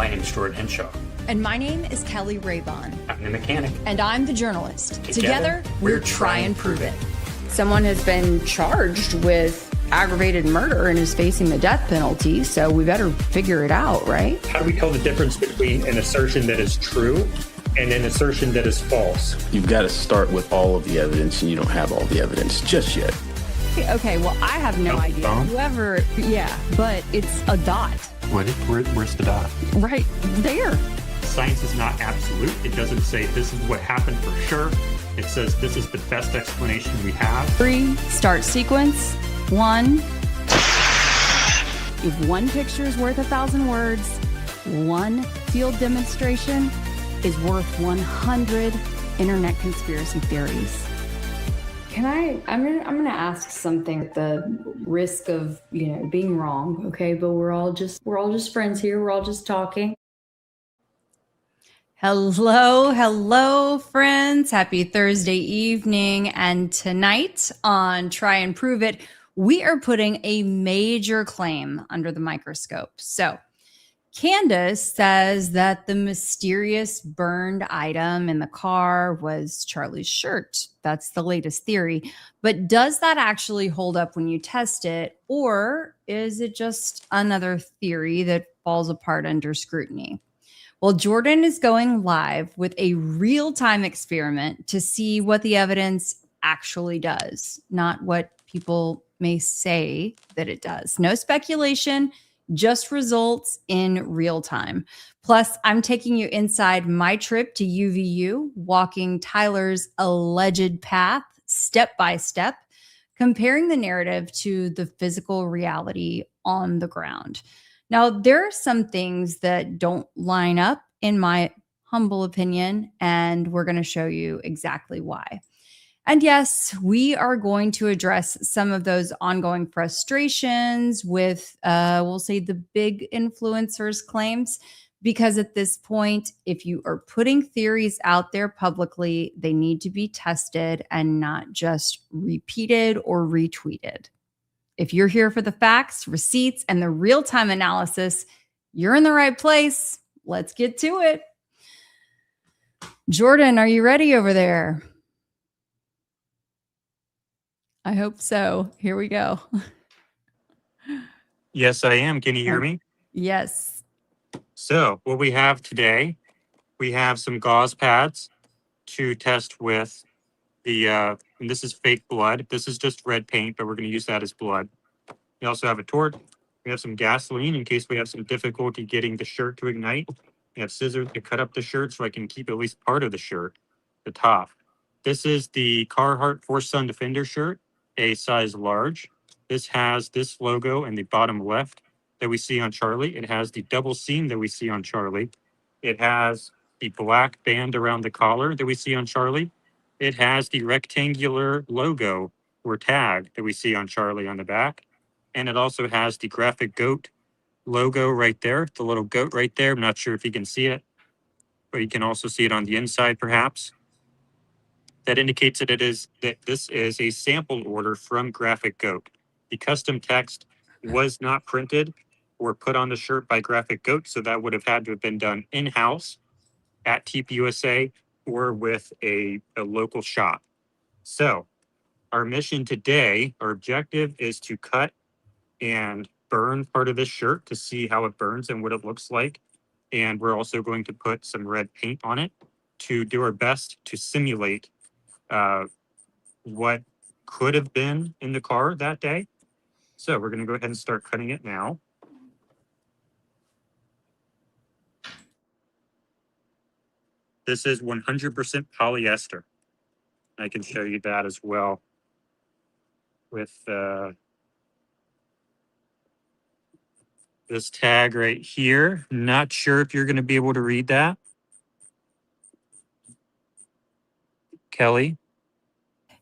name's Jordan Henshaw. And my name is Kelly Raybon. I'm the mechanic. And I'm the journalist. Together we're Try and Prove It. Someone has been charged with aggravated murder and is facing the death penalty, so we better figure it out, right? How do we tell the difference between an assertion that is true and an assertion that is false? You've got to start with all of the evidence, and you don't have all the evidence just yet. Okay, well, I have no idea. Whoever, but it's a dot. Where's the dot? Right there. Science is not absolute. It doesn't say this is what happened for sure. It says this is the best explanation we have. 3, start sequence. 1. If one picture is worth 1,000 words, one field demonstration is worth 100 internet conspiracy theories. I'm gonna ask something at the risk of, being wrong, okay? But we're all just friends here. We're all just talking. Hello, friends. Happy Thursday evening. And tonight on Try and Prove It, we are putting a major claim under the microscope. So Candace says that the mysterious burned item in the car was Charlie's shirt. That's the latest theory. But does that actually hold up when you test it? Or is it just another theory that falls apart under scrutiny? Well, Jordan is going live with a real-time experiment to see what the evidence actually does, not what people may say that it does. No speculation, just results in real time. Plus, I'm taking you inside my trip to UVU, walking Tyler's alleged path step by step, comparing the narrative to the physical reality on the ground. Now, there are some things that don't line up, in my humble opinion, and we're going to show you exactly why. And yes, we are going to address some of those ongoing frustrations with, we'll say, the big influencers' claims, because at this point, if you are putting theories out there publicly, they need to be tested and not just repeated or retweeted. If you're here for the facts, receipts, and the real-time analysis, you're in the right place. Let's get to it. Jordan, are you ready over there? I hope so. Here we go. Yes, I am. Can you hear me? Yes. So what we have today, we have some gauze pads to test with the, and this is fake blood. This is just red paint, but we're going to use that as blood. We also have a torch. We have some gasoline in case we have some difficulty getting the shirt to ignite. We have scissors to cut up the shirt so I can keep at least part of the shirt, the top. This is the Carhartt Force Sun Defender shirt, a size large. This has this logo in the bottom left that we see on Charlie. It has the double seam that we see on Charlie. It has the black band around the collar that we see on Charlie. It has the rectangular logo or tag that we see on Charlie on the back. And it also has the graphic goat logo right there, the little goat right there. I'm not sure if you can see it, but you can also see it on the inside perhaps. That indicates that this is a sample order from Graphic Goat. The custom text was not printed or put on the shirt by Graphic Goat, so that would have had to have been done in-house at TPUSA or with a local shop. So our mission today, our objective is to cut and burn part of this shirt to see how it burns and what it looks like. And we're also going to put some red paint on it to do our best to simulate what could have been in the car that day. So we're going to go ahead and start cutting it now. This is 100% polyester. I can show you that as well with this tag right here. Not sure if you're going to be able to read that. Kelly?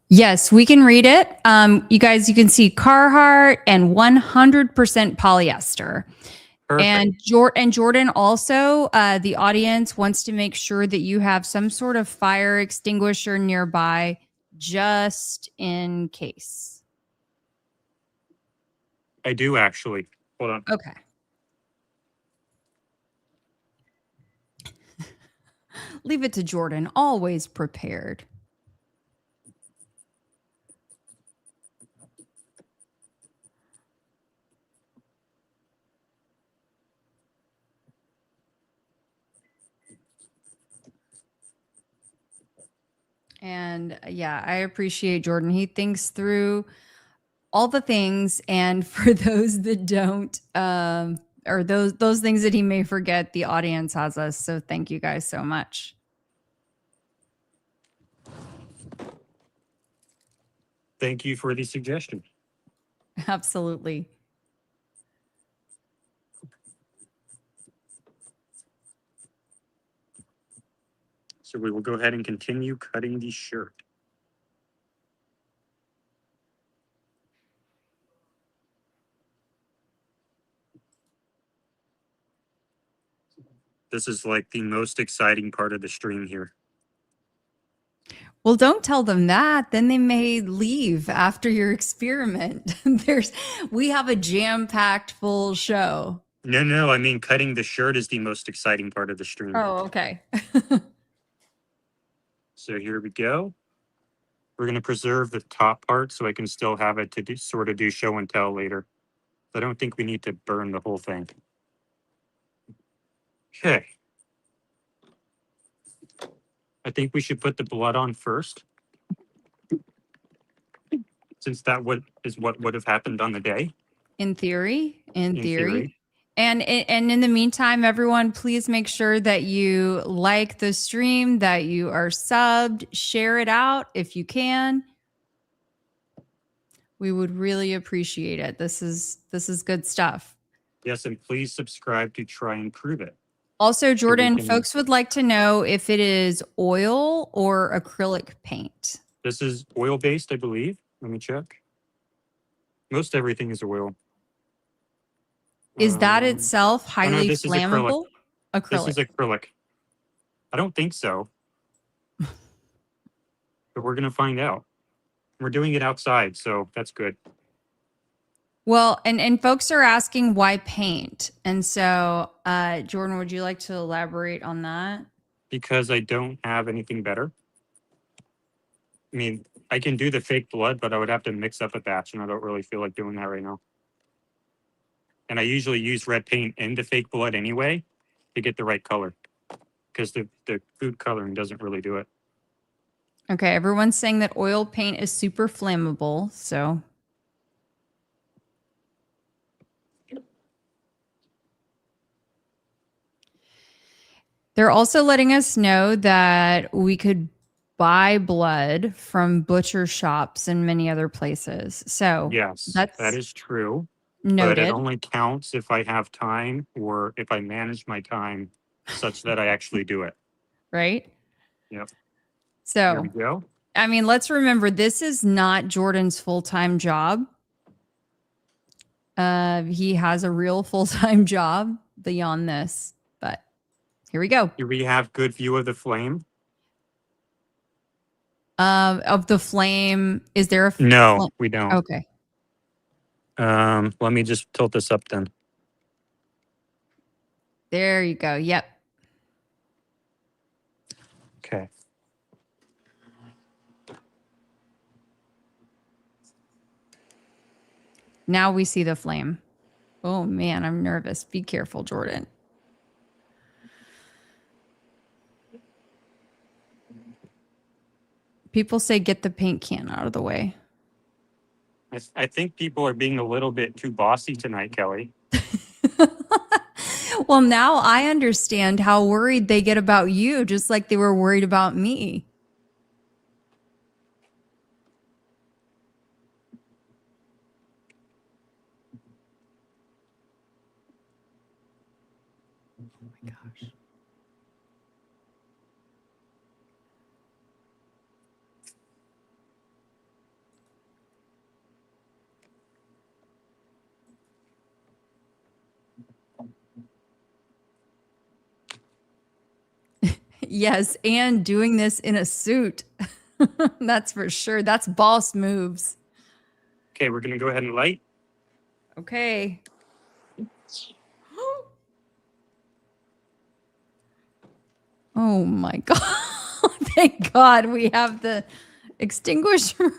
Yes, we can read it. You guys, you can see Carhartt and 100% polyester. Perfect. And Jordan also, the audience wants to make sure that you have some sort of fire extinguisher nearby just in case. I do actually. Hold on. Okay. Leave it to Jordan, always prepared. And yeah, I appreciate Jordan. He thinks through all the things, and for those that don't, or those things that he may forget, the audience has us. So thank you guys so much. Thank you for the suggestion. Absolutely. So we will go ahead and continue cutting the shirt. This is like the most exciting part of the stream here. Well, don't tell them that. Then they may leave after your experiment. We have a jam-packed full show. No, I mean cutting the shirt is the most exciting part of the stream. Oh, okay. So here we go. We're going to preserve the top part so I can still have it to sort of do show and tell later. I don't think we need to burn the whole thing. Okay. I think we should put the blood on first, since that is what would have happened on the day. In theory. In theory. And in the meantime, everyone, please make sure that you like the stream, that you are subbed, share it out if you can. We would really appreciate it. This is good stuff. Yes, and please subscribe to Try and Prove It. Also, Jordan, can- folks would like to know if it is oil or acrylic paint. This is oil-based, I believe. Let me check. Most everything is oil. Is that Um, itself highly this is flammable? This is acrylic. I don't think so. But we're going to find out. We're doing it outside, so that's good. Well, and folks are asking why paint. And so, Jordan, would you like to elaborate on that? Because I don't have anything better. I mean, I can do the fake blood, but I would have to mix up a batch, and I don't really feel like doing that right now. And I usually use red paint in the fake blood anyway to get the right color, because the food coloring doesn't really do it. Okay, everyone's saying that oil paint is super flammable, so. They're also letting us know that we could buy blood from butcher shops and many other places. So Yes, that's that is true. noted. But it only counts if I have time or if I manage my time such that I actually do it. Right? Yep. So, There we go. I mean, let's remember this is not Jordan's full-time job. He has a real full-time job beyond this, but here we go. Do we have good view of the flame? Of the flame, is there a No, we don't. Okay. Let me just tilt this up then. There you go. Yep. Okay. Now we see the flame. Oh man, I'm nervous. Be careful, Jordan. People say get the paint can out of the way. I think people are being a little bit too bossy tonight, Kelly. Well, now I understand how worried they get about you, just like they were worried about me. Oh my gosh. Yes, and doing this in a suit. That's for sure. That's boss moves. Okay, we're going to go ahead and light. Okay. Oh my God. Thank God we have the extinguisher.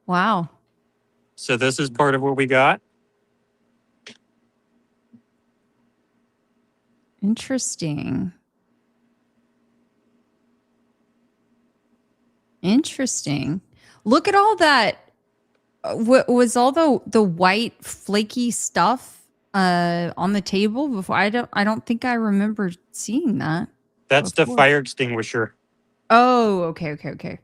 Wow. So this is part of what we got. Interesting. Interesting. Look at all that. What was all the white flaky stuff on the table before? I don't think I remember seeing that That's the before. fire extinguisher. Oh, okay.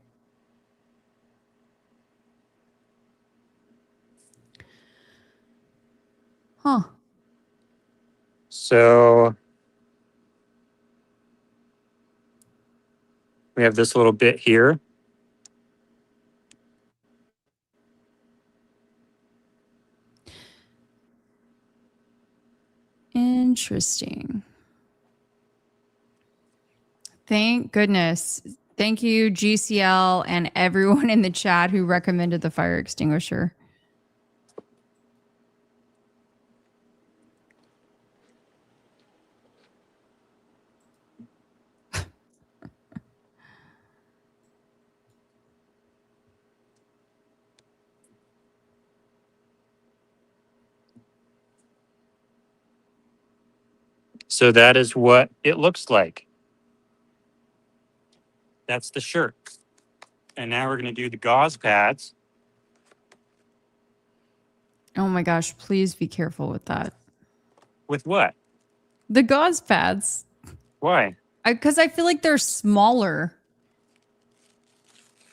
Huh. So we have this little bit here. Interesting. Thank goodness. Thank you, GCL, and everyone in the chat who recommended the fire extinguisher. So that is what it looks like. That's the shirt. And now we're going to do the gauze pads. Oh my gosh, please be careful with that. With what? The gauze pads. Why? Because I feel like they're smaller.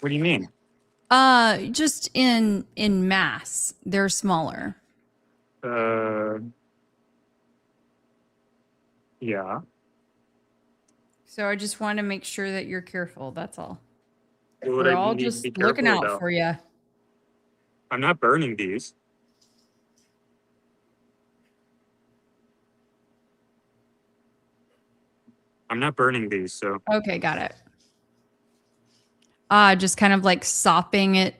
What do you mean? Just in mass, they're smaller. Yeah. So I just want to make sure that you're careful. That's all. What would We're I all need to just be looking careful out about? for you. I'm not burning these. I'm not burning these, so Okay, got it. Just kind of like sopping it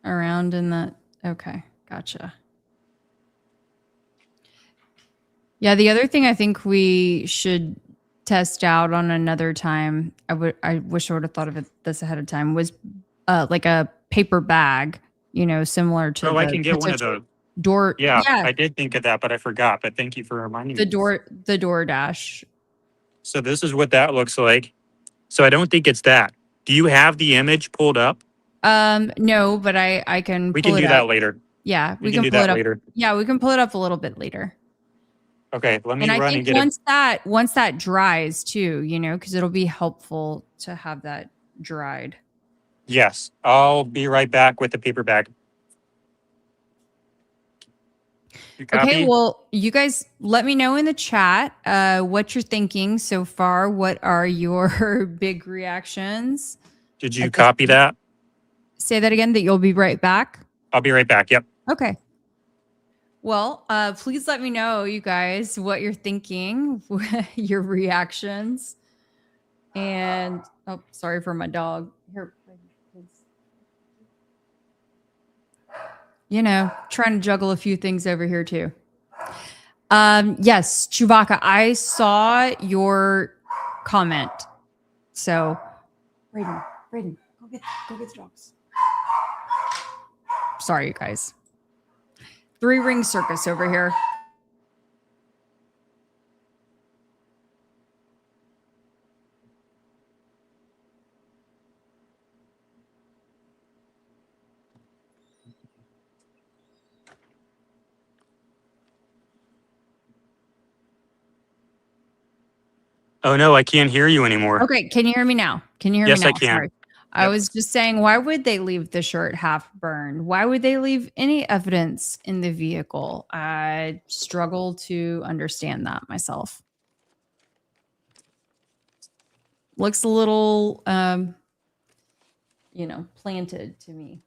around in the. Okay, gotcha. Yeah, the other thing I think we should test out on another time, I wish I would have thought of this ahead of time, was like a paper bag, similar to I the can get one of potential those. door. Yeah, Yeah, I did think of that, but I forgot. But thank you for reminding me. the DoorDash. So this is what that looks like. So I don't think it's that. Do you have the image pulled up? No, but I can We pull can it do up. that later. Yeah, We we can can do pull it that up. later. Yeah, we can pull it up a little bit later. Okay, let me And I run think and get it. once that dries too, because it'll be helpful to have that dried. Yes, I'll be right back with the paper bag. You Okay, copy? well, you guys let me know in the chat what you're thinking so far. What are your big reactions? Did you At this copy point? that? Say that again, that you'll be right back. I'll be right back. Yep. Okay. Well, please let me know, you guys, what you're thinking, your reactions. And, oh, sorry for my dog. Here, please. Trying to juggle a few things over here too. Yes, Chewbacca, I saw your comment. So, Brayden, go get the dogs. Sorry, you guys. 3-ring circus over here. Oh no, I can't hear you anymore. Okay, can you hear me now? Can you hear Yes, me now? I can. Sorry. I Yep. was just saying, why would they leave the shirt half burned? Why would they leave any evidence in the vehicle? I struggle to understand that myself. Looks a little, planted to me.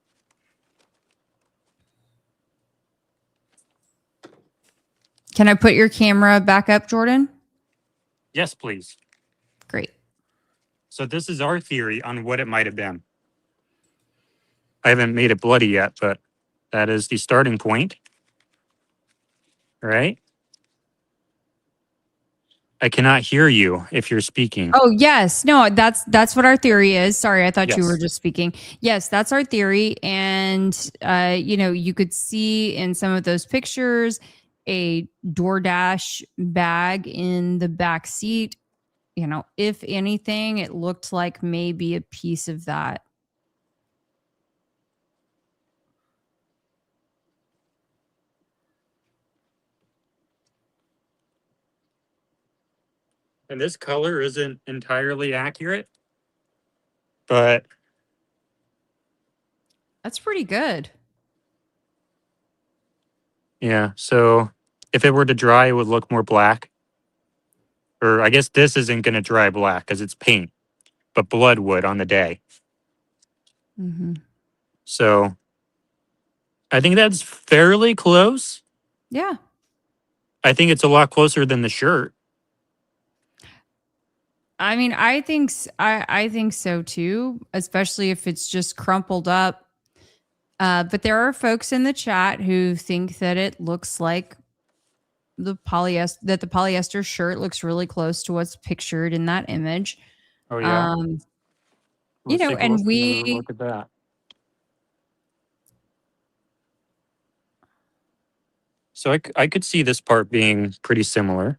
Can I put your camera back up, Jordan? Yes, please. Great. So this is our theory on what it might have been. I haven't made it bloody yet, but that is the starting point. All right. I cannot hear you if you're speaking. Oh, yes. No, that's what our theory is. Sorry, I thought you were Yes. just speaking. Yes, that's our theory. And you could see in some of those pictures a DoorDash bag in the back seat. If anything, it looked like maybe a piece of that. And this color isn't entirely accurate, but That's pretty good. yeah. So if it were to dry, it would look more black. Or I guess this isn't going to dry black because it's paint, but blood would on the day. Mm-hmm. So I think that's fairly close. Yeah. I think it's a lot closer than the shirt. I mean, I think so too, especially if it's just crumpled up. But there are folks in the chat who think that it looks like the polyester shirt looks really close to what's pictured in that image. Oh yeah. Let's take a And look at that. So I could see this part being pretty similar.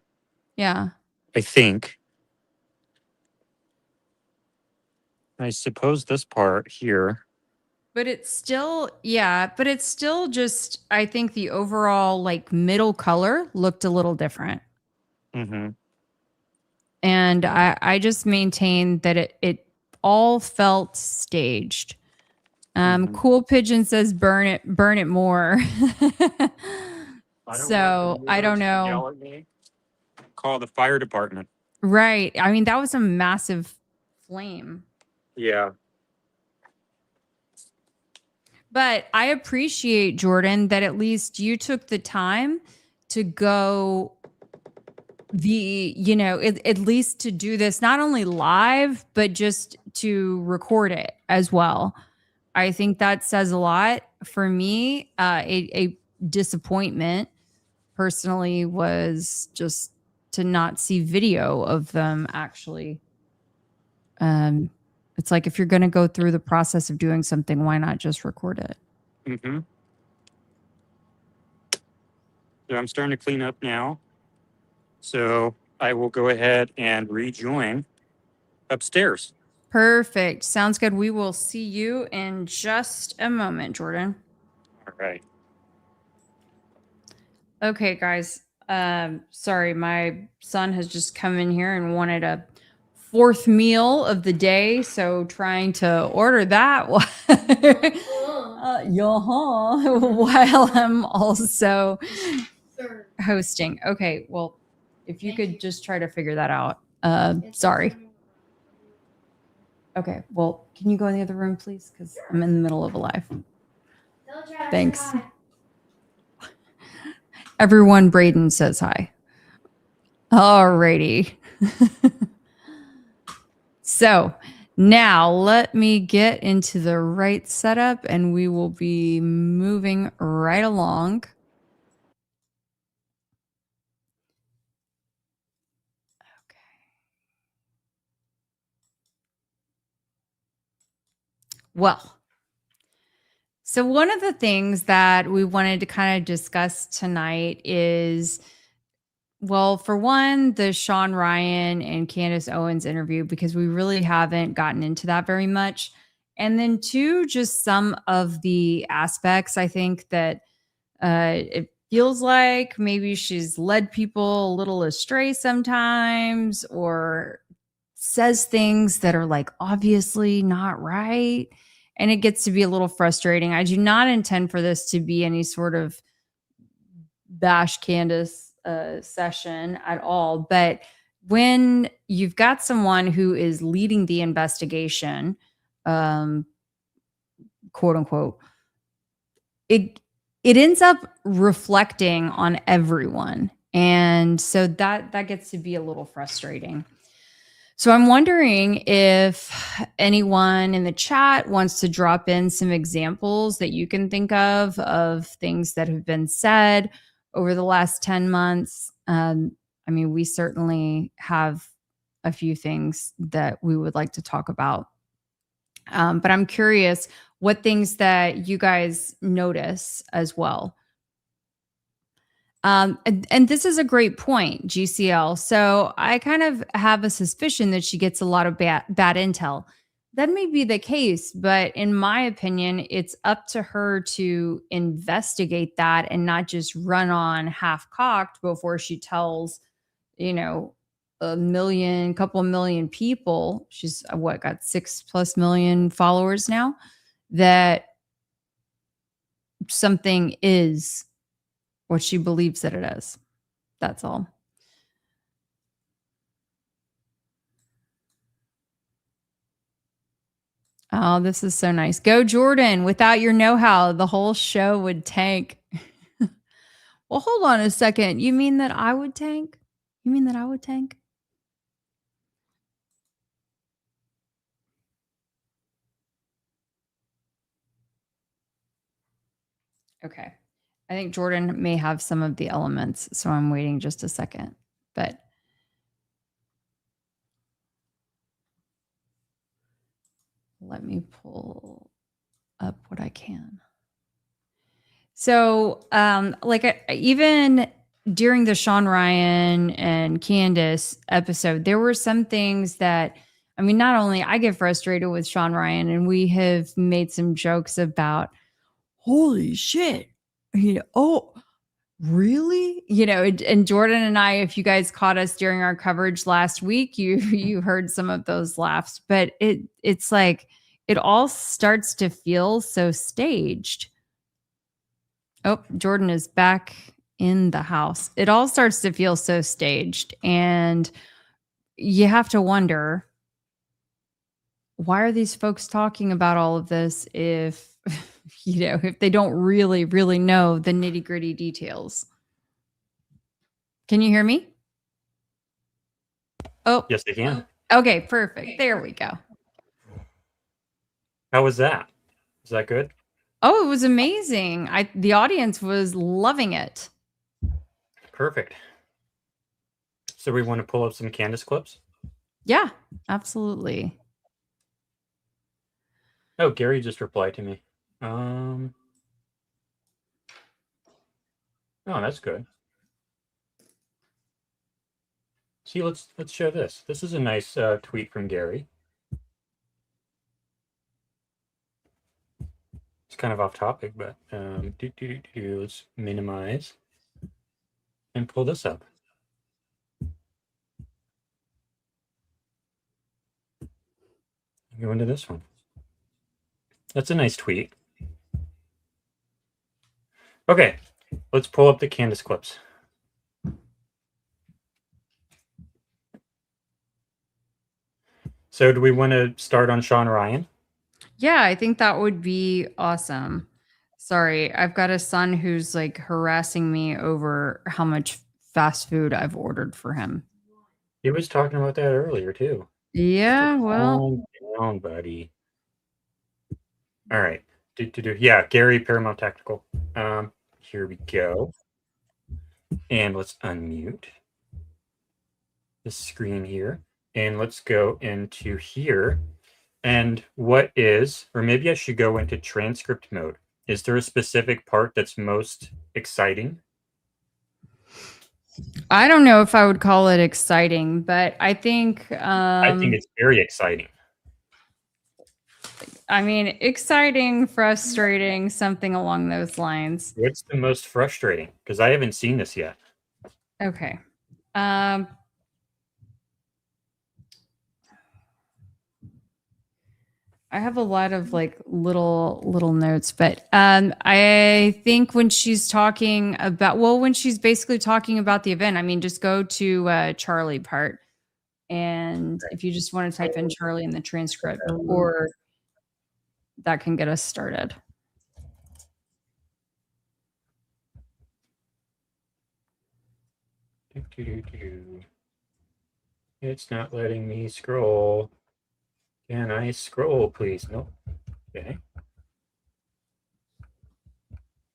yeah. I think. I suppose this part here. But it's still just, I think the overall like middle color looked a little different. Mm-hmm. And I just maintain that it all felt staged. Cool Pigeon says burn it more. So I don't know. Yell at me. Call the fire department. Right. I mean, that was a massive flame. Yeah. But I appreciate, Jordan, that at least you took the time to go at least to do this, not only live, but just to record it as well. I think that says a lot. For me, a disappointment personally was just to not see video of them actually. It's like, if you're going to go through the process of doing something, why not just record it? Mm-hmm. So I'm starting to clean up now. So I will go ahead and rejoin upstairs. Perfect. Sounds good. We will see you in just a moment, Jordan. All right. Okay, guys. Sorry, my son has just come in here and wanted a fourth meal of the day, so trying to order that while I'm also hosting. Okay, well, if you could just try to figure that out. Sorry. Okay, well, can you go in the other room, please? Because I'm in the middle of a live. Thanks. Everyone, Braden says hi. Alrighty. So now let me get into the right setup and we will be moving right along. Okay. Well, so one of the things that we wanted to kind of discuss tonight is, well, for one, the Sean Ryan and Candace Owens interview, because we really haven't gotten into that very much. And then two, just some of the aspects, I think that it feels like maybe she's led people a little astray sometimes, or says things that are like obviously not right. And it gets to be a little frustrating. I do not intend for this to be any sort of bash Candace session at all. But when you've got someone who is leading the investigation, quote unquote, it ends up reflecting on everyone. And so that gets to be a little frustrating. So I'm wondering if anyone in the chat wants to drop in some examples that you can think of things that have been said over the last 10 months. I mean, we certainly have a few things that we would like to talk about. But I'm curious what things that you guys notice as well. And this is a great point, GCL. So I kind of have a suspicion that she gets a lot of bad intel. That may be the case, but in my opinion, it's up to her to investigate that and not just run on half cocked before she tells, couple million people. She's got 6+ million followers now, that something is what she believes that it is. That's all. Oh, this is so nice. Go Jordan. Without your know-how, the whole show would tank. Well, hold on a second. You mean that I would tank? You mean that I would tank? Okay. I think Jordan may have some of the elements, so I'm waiting just a second. But let me pull up what I can. So, even during the Sean Ryan and Candace episode, there were some things that, I mean, not only I get frustrated with Sean Ryan, and we have made some jokes about, holy shit, oh, really? And Jordan and I, if you guys caught us during our coverage last week, you heard some of those laughs, but it's like it all starts to feel so staged. Oh, Jordan is back in the house. It all starts to feel so staged, and you have to wonder, why are these folks talking about all of this if if they don't really know the nitty-gritty details? Can you hear me? Oh, Yes, they can. okay, perfect. There we go. How was that? Is that good? Oh, it was amazing. The audience was loving it. Perfect. So we want to pull up some Candace clips? Yeah, absolutely. Oh, Gary just replied to me. Oh, that's good. See, let's show this. This is a nice tweet from Gary. It's kind of off topic, but let's minimize and pull this up. Go into this one. That's a nice tweet. Okay, let's pull up the Candace clips. So do we want to start on Sean Ryan? Yeah, I think that would be awesome. Sorry, I've got a son who's like harassing me over how much fast food I've ordered for him. He was talking about that earlier too. Yeah, well, calm down, buddy. All right. Yeah, Gary Paramount Tactical. Here we go. And let's unmute the screen here. And let's go into here. And what is, or maybe I should go into transcript mode. Is there a specific part that's most exciting? I don't know if I would call it exciting, but I think it's very exciting. I mean, exciting, frustrating, something along those lines. What's the most frustrating? Because I haven't seen this yet. Okay. I have a lot of like little notes, but I think when she's talking about, when she's basically talking about the event, I mean, just go to Charlie part, and if you just want to type in Charlie in the transcript, or that can get us started. It's not letting me scroll. Can I scroll, please? Nope. Okay.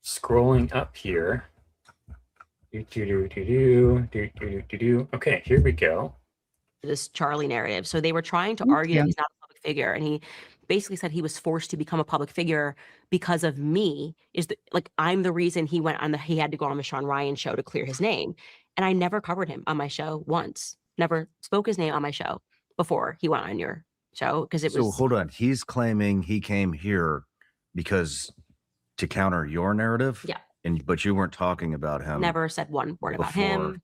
Scrolling up here. Okay, here we go. This Charlie narrative. So they were trying to Thank argue that you. he's not a public figure, and he basically said he was forced to become a public figure because of me. I'm the reason he had to go on the Sean Ryan show to clear his name, and I never covered him on my show once. Never spoke his name on my show before he went on your show because it So was hold on. He's claiming he came here because to counter your narrative. Yeah. But you weren't talking about him. never said one word about before. him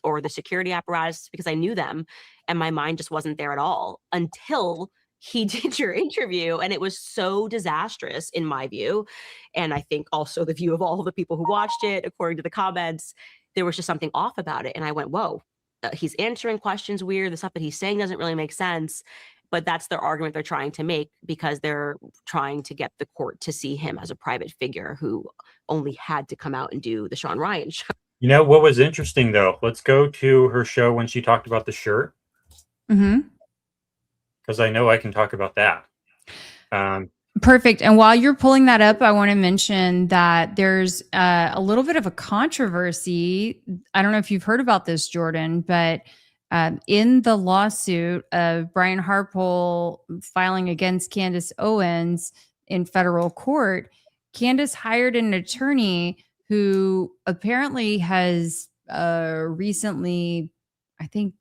or the security apparatus because I knew them, and my mind just wasn't there at all until he did your interview, and it was so disastrous in my view, and I think also the view of all the people who watched it. According to the comments, there was just something off about it, and I went, whoa, he's answering questions weird, the stuff that he's saying doesn't really make sense. But that's their argument they're trying to make because they're trying to get the court to see him as a private figure who only had to come out and do the Sean Ryan show. You know what was interesting though? Let's go to her show when she talked about the shirt. Mm-hmm. Because I know I can talk about that. Perfect. And while you're pulling that up, I want to mention that there's a little bit of a controversy. I don't know if you've heard about this, Jordan, but in the lawsuit of Brian Harpole filing against Candace Owens in federal court, Candace hired an attorney who apparently has recently, I think,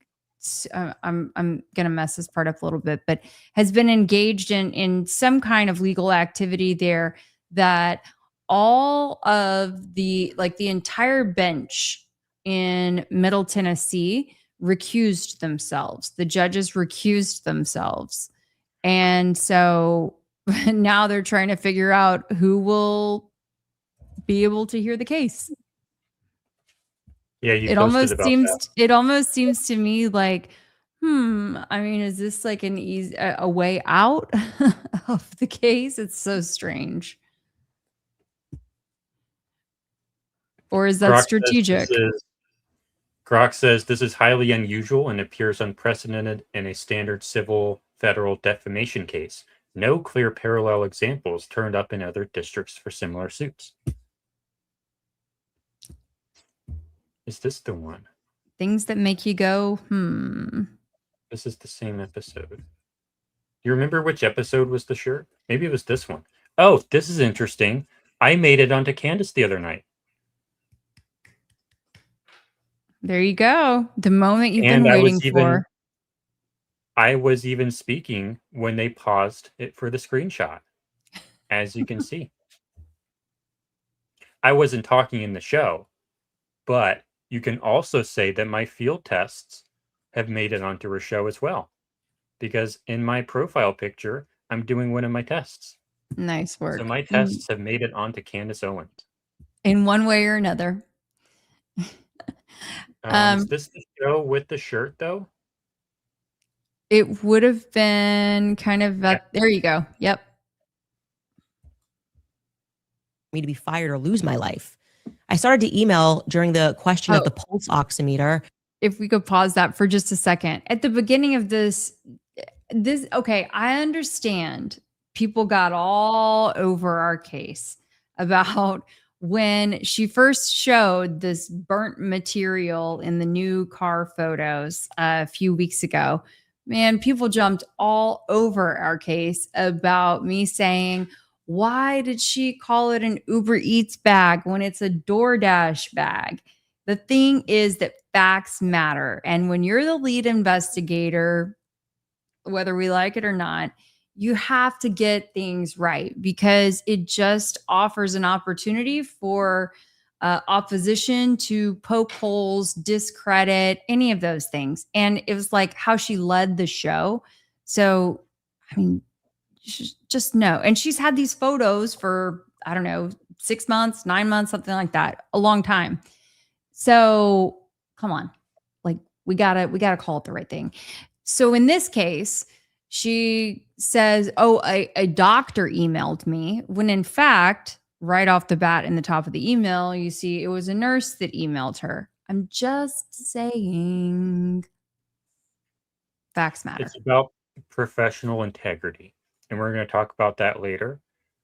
I'm going to mess this part up a little bit, but has been engaged in some kind of legal activity there that all of the entire bench in Middle Tennessee recused themselves. The judges recused themselves. And so now they're trying to figure out who will be able to hear the case. Yeah, it almost seems to me like, I mean, is this like an easy a way out of the case? It's so strange. Or is that strategic? Grok says this is highly unusual and appears unprecedented in a standard civil federal defamation case. No clear parallel examples turned up in other districts for similar suits. Is this the one? Things that make you go, This is the same episode. Do you remember which episode was the shirt? Maybe it was this one. Oh, this is interesting. I made it onto Candace the other night. There you go. The moment you've been waiting for. I was even speaking when they paused it for the screenshot, as you can see. I wasn't talking in the show, but you can also say that my field tests have made it onto her show as well, because in my profile picture, I'm doing one of my tests. Nice work. So my tests have made it onto Candace Owens. In one way or another. Is this the show with the shirt, though? It would have been kind of, there you go. Yep. Me to be fired or lose my life. I started to email during the question of the pulse oximeter. If we could pause that for just a second. At the beginning of this, okay, I understand people got all over our case about when she first showed this burnt material in the new car photos a few weeks ago. Man, people jumped all over our case about me saying, why did she call it an Uber Eats bag when it's a DoorDash bag? The thing is that facts matter. And when you're the lead investigator, whether we like it or not, you have to get things right because it just offers an opportunity for opposition to poke holes, discredit, any of those things. And it was like how she led the show. So, I mean, just know. And she's had these photos for, I don't know, 6 months, 9 months, something like that, a long time. So come on, like we gotta call it the right thing. So in this case, she says, oh, a doctor emailed me, when in fact, right off the bat in the top of the email, you see it was a nurse that emailed her. I'm just saying facts matter. It's about professional integrity. And we're going to talk about that later.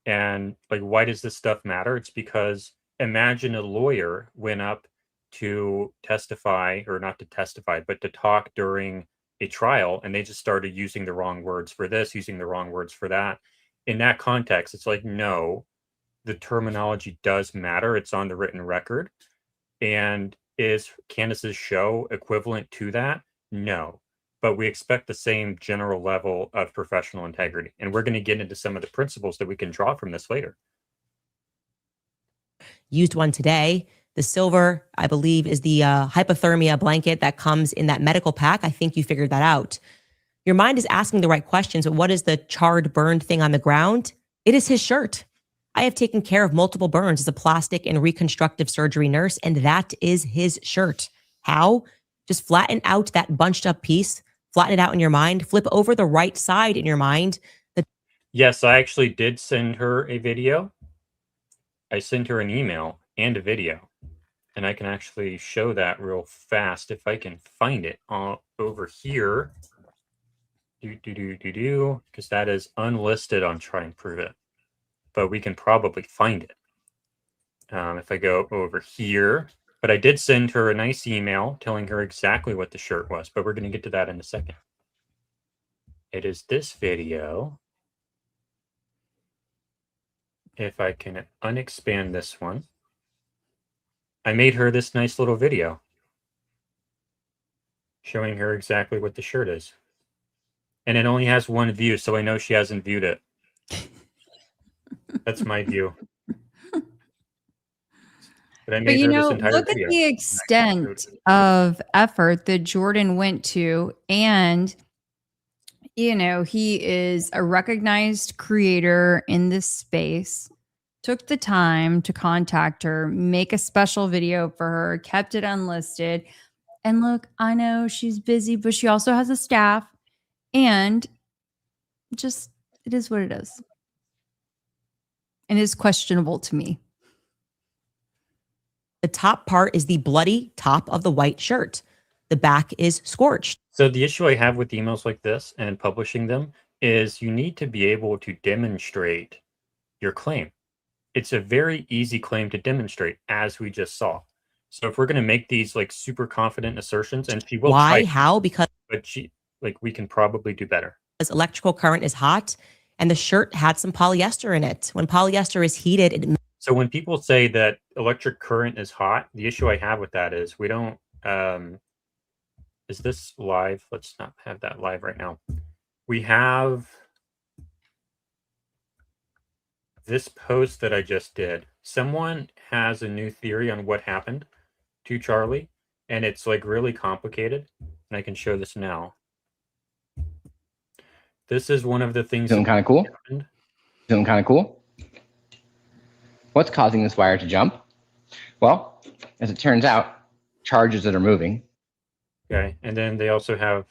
And like, why does this stuff matter? It's because imagine a lawyer went up to testify, or not to testify, but to talk during a trial, and they just started using the wrong words for this, using the wrong words for that. In that context, it's like, no, the terminology does matter. It's on the written record. And is Candace's show equivalent to that? No. But we expect the same general level of professional integrity. And we're going to get into some of the principles that we can draw from this later. Used one today. The silver, I believe, is the hypothermia blanket that comes in that medical pack. I think you figured that out. Your mind is asking the right questions, but what is the charred, burned thing on the ground? It is his shirt. I have taken care of multiple burns as a plastic and reconstructive surgery nurse, and that is his shirt. How? Just flatten out that bunched up piece, flatten it out in your mind, flip over the right side in your mind. Yes, I actually did send her a video. I sent her an email and a video. And I can actually show that real fast if I can find it over here. Because that is unlisted on Try and Prove It. But we can probably find it if I go over here. But I did send her a nice email telling her exactly what the shirt was. But we're going to get to that in a second. It is this video. If I can unexpand this one. I made her this nice little video showing her exactly what the shirt is. And it only has one view, so I know she hasn't viewed it. That's my view. But you know, this entire look video. at the extent of effort that Jordan went to. And, you know, he is a recognized creator in this space. Took the time to contact her, make a special video for her, kept it unlisted. And look, I know she's busy, but she also has a staff. And just, it is what it is. And it is questionable to me. The top part is the bloody top of the white shirt. The back is scorched. So the issue I have with emails like this and publishing them is you need to be able to demonstrate your claim. It's a very easy claim to demonstrate, as we just saw. So if we're going to make these like super confident assertions, and she will Why? try, How? Because we can probably do better. Electrical current is hot, and the shirt had some polyester in it. When polyester is heated, it So when people say that electric current is hot, the issue I have with that is we don't, is this live? Let's not have that live right now. We have this post that I just did. Someone has a new theory on what happened to Charlie, and it's like really complicated. And I can show this now. This is one of the things. Feeling kind of cool? Happened. Feeling kind of cool? What's causing this wire to jump? Well, as it turns out, charges that are moving. Okay, and then they also have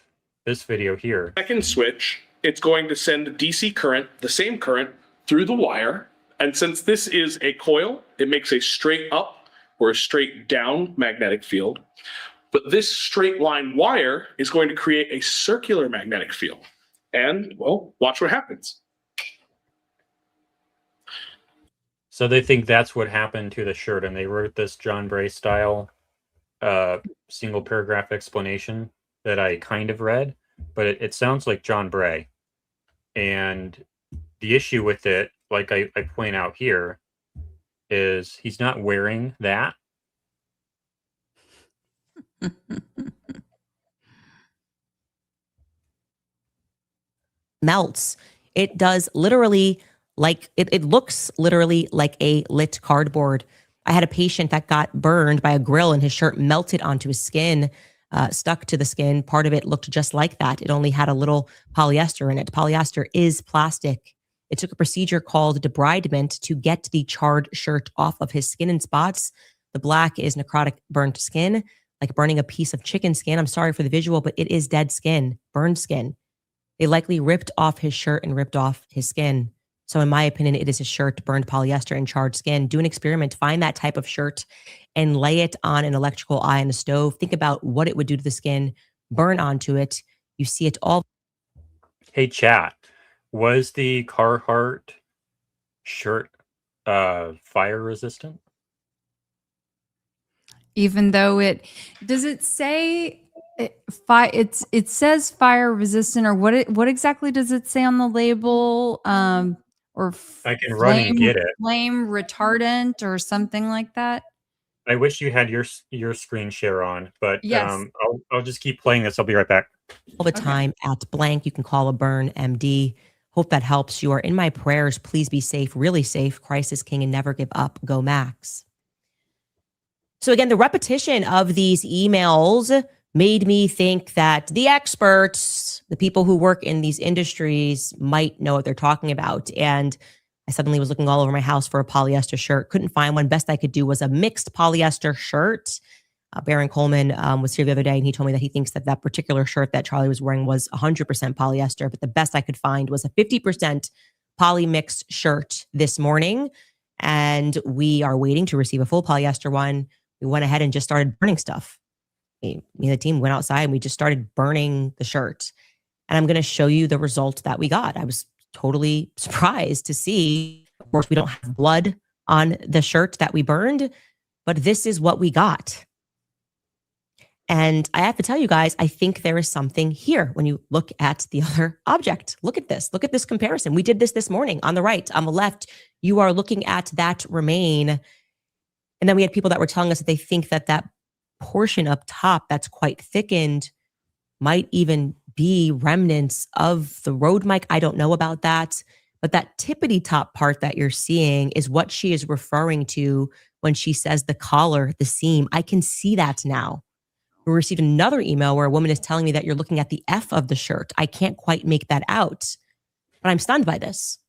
this video here. Second switch, it's going to send DC current, the same current, through the wire. And since this is a coil, it makes a straight up or a straight down magnetic field. But this straight line wire is going to create a circular magnetic field. And, well, watch what happens. So they think that's what happened to the shirt, and they wrote this John Bray style single paragraph explanation that I kind of read, but it sounds like John Bray. And the issue with it, like I point out here, is he's not wearing that. melts. It does literally like, it looks literally like a lit cardboard. I had a patient that got burned by a grill and his shirt melted onto his skin, stuck to the skin. Part of it looked just like that. It only had a little polyester in it. Polyester is plastic. It took a procedure called debridement to get the charred shirt off of his skin and spots. The black is necrotic burnt skin, like burning a piece of chicken skin. I'm sorry for the visual, but it is dead skin, burned skin. They likely ripped off his shirt and ripped off his skin. So in my opinion, it is a shirt, burned polyester and charred skin. Do an experiment, find that type of shirt and lay it on an electrical eye on the stove. Think about what it would do to the skin, burn onto it. You see it all. Hey, chat. Was the Carhartt shirt fire resistant? Even though does it say it says fire resistant, or what exactly does it say on the label? Or I can run and get it. flame retardant or something like that. I wish you had your screen share on, but Yes. I'll just keep playing this. I'll be right back. All the time at blank. You can call a burn MD. Hope that helps. You are in my prayers. Please be safe, really safe. Christ is king and never give up. Go Max. So again, the repetition of these emails made me think that the experts, the people who work in these industries, might know what they're talking about. And I suddenly was looking all over my house for a polyester shirt. Couldn't find one. Best I could do was a mixed polyester shirt. Baron Coleman was here the other day, and he told me that he thinks that that particular shirt that Charlie was wearing was 100% polyester, but the best I could find was a 50% poly mixed shirt this morning. And we are waiting to receive a full polyester one. We went ahead and just started burning stuff. Me and the team went outside and we just started burning the shirt. And I'm going to show you the result that we got. I was totally surprised to see. Of course, we don't have blood on the shirt that we burned, but this is what we got. And I have to tell you guys, I think there is something here when you look at the other object. Look at this. Look at this comparison. We did this morning on the right. On the left, you are looking at that remain. And then we had people that were telling us that they think that that portion up top that's quite thickened might even be remnants of the road mic. I don't know about that. But that tippity top part that you're seeing is what she is referring to when she says the collar, the seam. I can see that now. We received another email where a woman is telling me that you're looking at the F of the shirt. I can't quite make that out, but I'm stunned by this.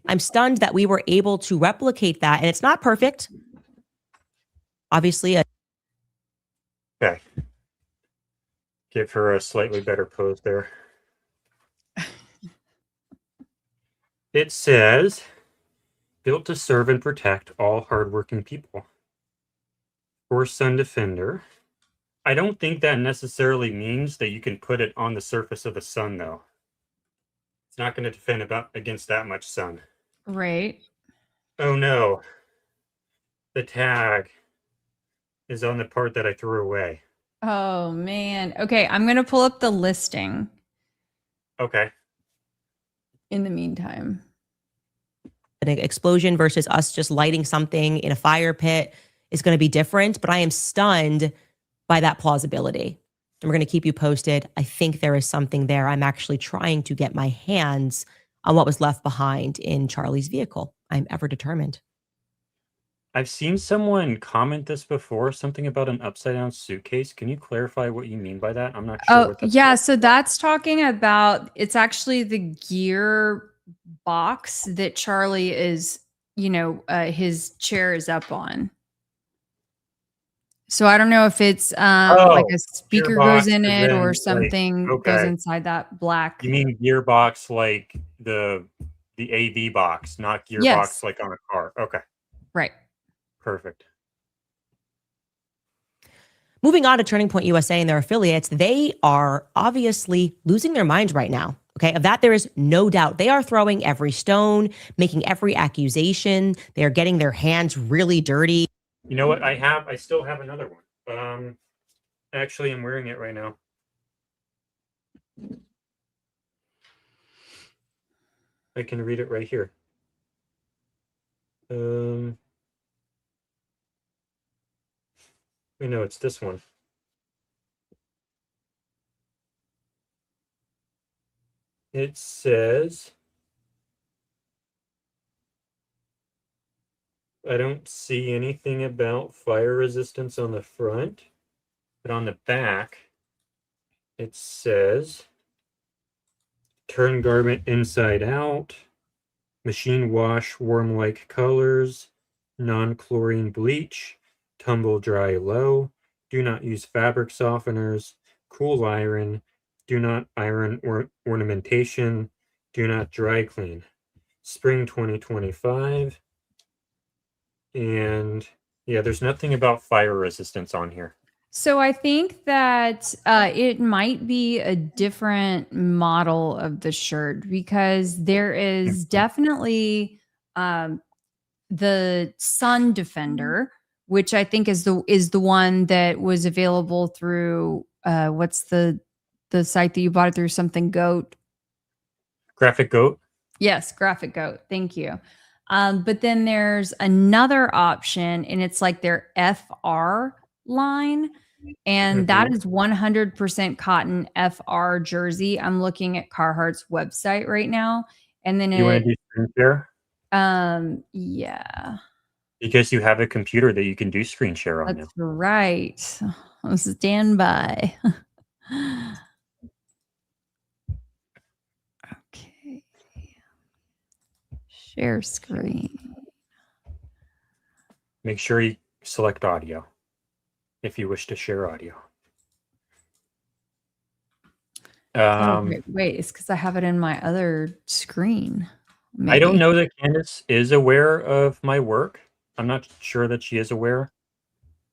I'm stunned that we were able to replicate that, and it's not perfect. Obviously. Okay. Give her a slightly better pose there. It says, built to serve and protect all hardworking people. For Sun Defender. I don't think that necessarily means that you can put it on the surface of the sun, though. It's not going to defend against that much sun. Right. Oh no. The tag is on the part that I threw away. Oh man. Okay, I'm going to pull up the listing Okay. in the meantime. An explosion versus us just lighting something in a fire pit is going to be different, but I am stunned by that plausibility. And we're going to keep you posted. I think there is something there. I'm actually trying to get my hands on what was left behind in Charlie's vehicle. I'm ever determined. I've seen someone comment this before, something about an upside down suitcase. Can you clarify what you mean by that? I'm not sure what that's yeah. So that's talking about, it's actually the gear box that Charlie is, his chair is up on. So I don't know if it's like a speaker goes in it or something goes inside that black. You mean gearbox like the AV box, not gearbox like on a car. Okay. Right. Perfect. Moving on to Turning Point USA and their affiliates, they are obviously losing their minds right now. Okay, of that there is no doubt. They are throwing every stone, making every accusation. They are getting their hands really dirty. You know what? I still have another one. Actually, I'm wearing it right now. I can read it right here. No, it's this one. It says, I don't see anything about fire resistance on the front, but on the back, it says, turn garment inside out, machine wash warm like colors, non-chlorine bleach, tumble dry low, do not use fabric softeners, cool iron, do not iron or ornamentation, do not dry clean. spring 2025. And yeah, there's nothing about fire resistance on here. So I think that it might be a different model of the shirt because there is definitely the Sun Defender, which I think is the one that was available through what's the site that you bought it through? Something Goat. Graphic Goat. Yes, Graphic Goat. Thank you. But then there's another option, and it's like their FR line. And that is 100% cotton FR jersey. I'm looking at Carhartt's website right now. And then You want to do screen share? Yeah. Because you have a computer that you can do screen share on now. That's right. Stand by. Okay. Share screen. Make sure you select audio if you wish to share audio. Wait, it's because I have it in my other screen. I don't Maybe. know that Candace is aware of my work. I'm not sure that she is aware,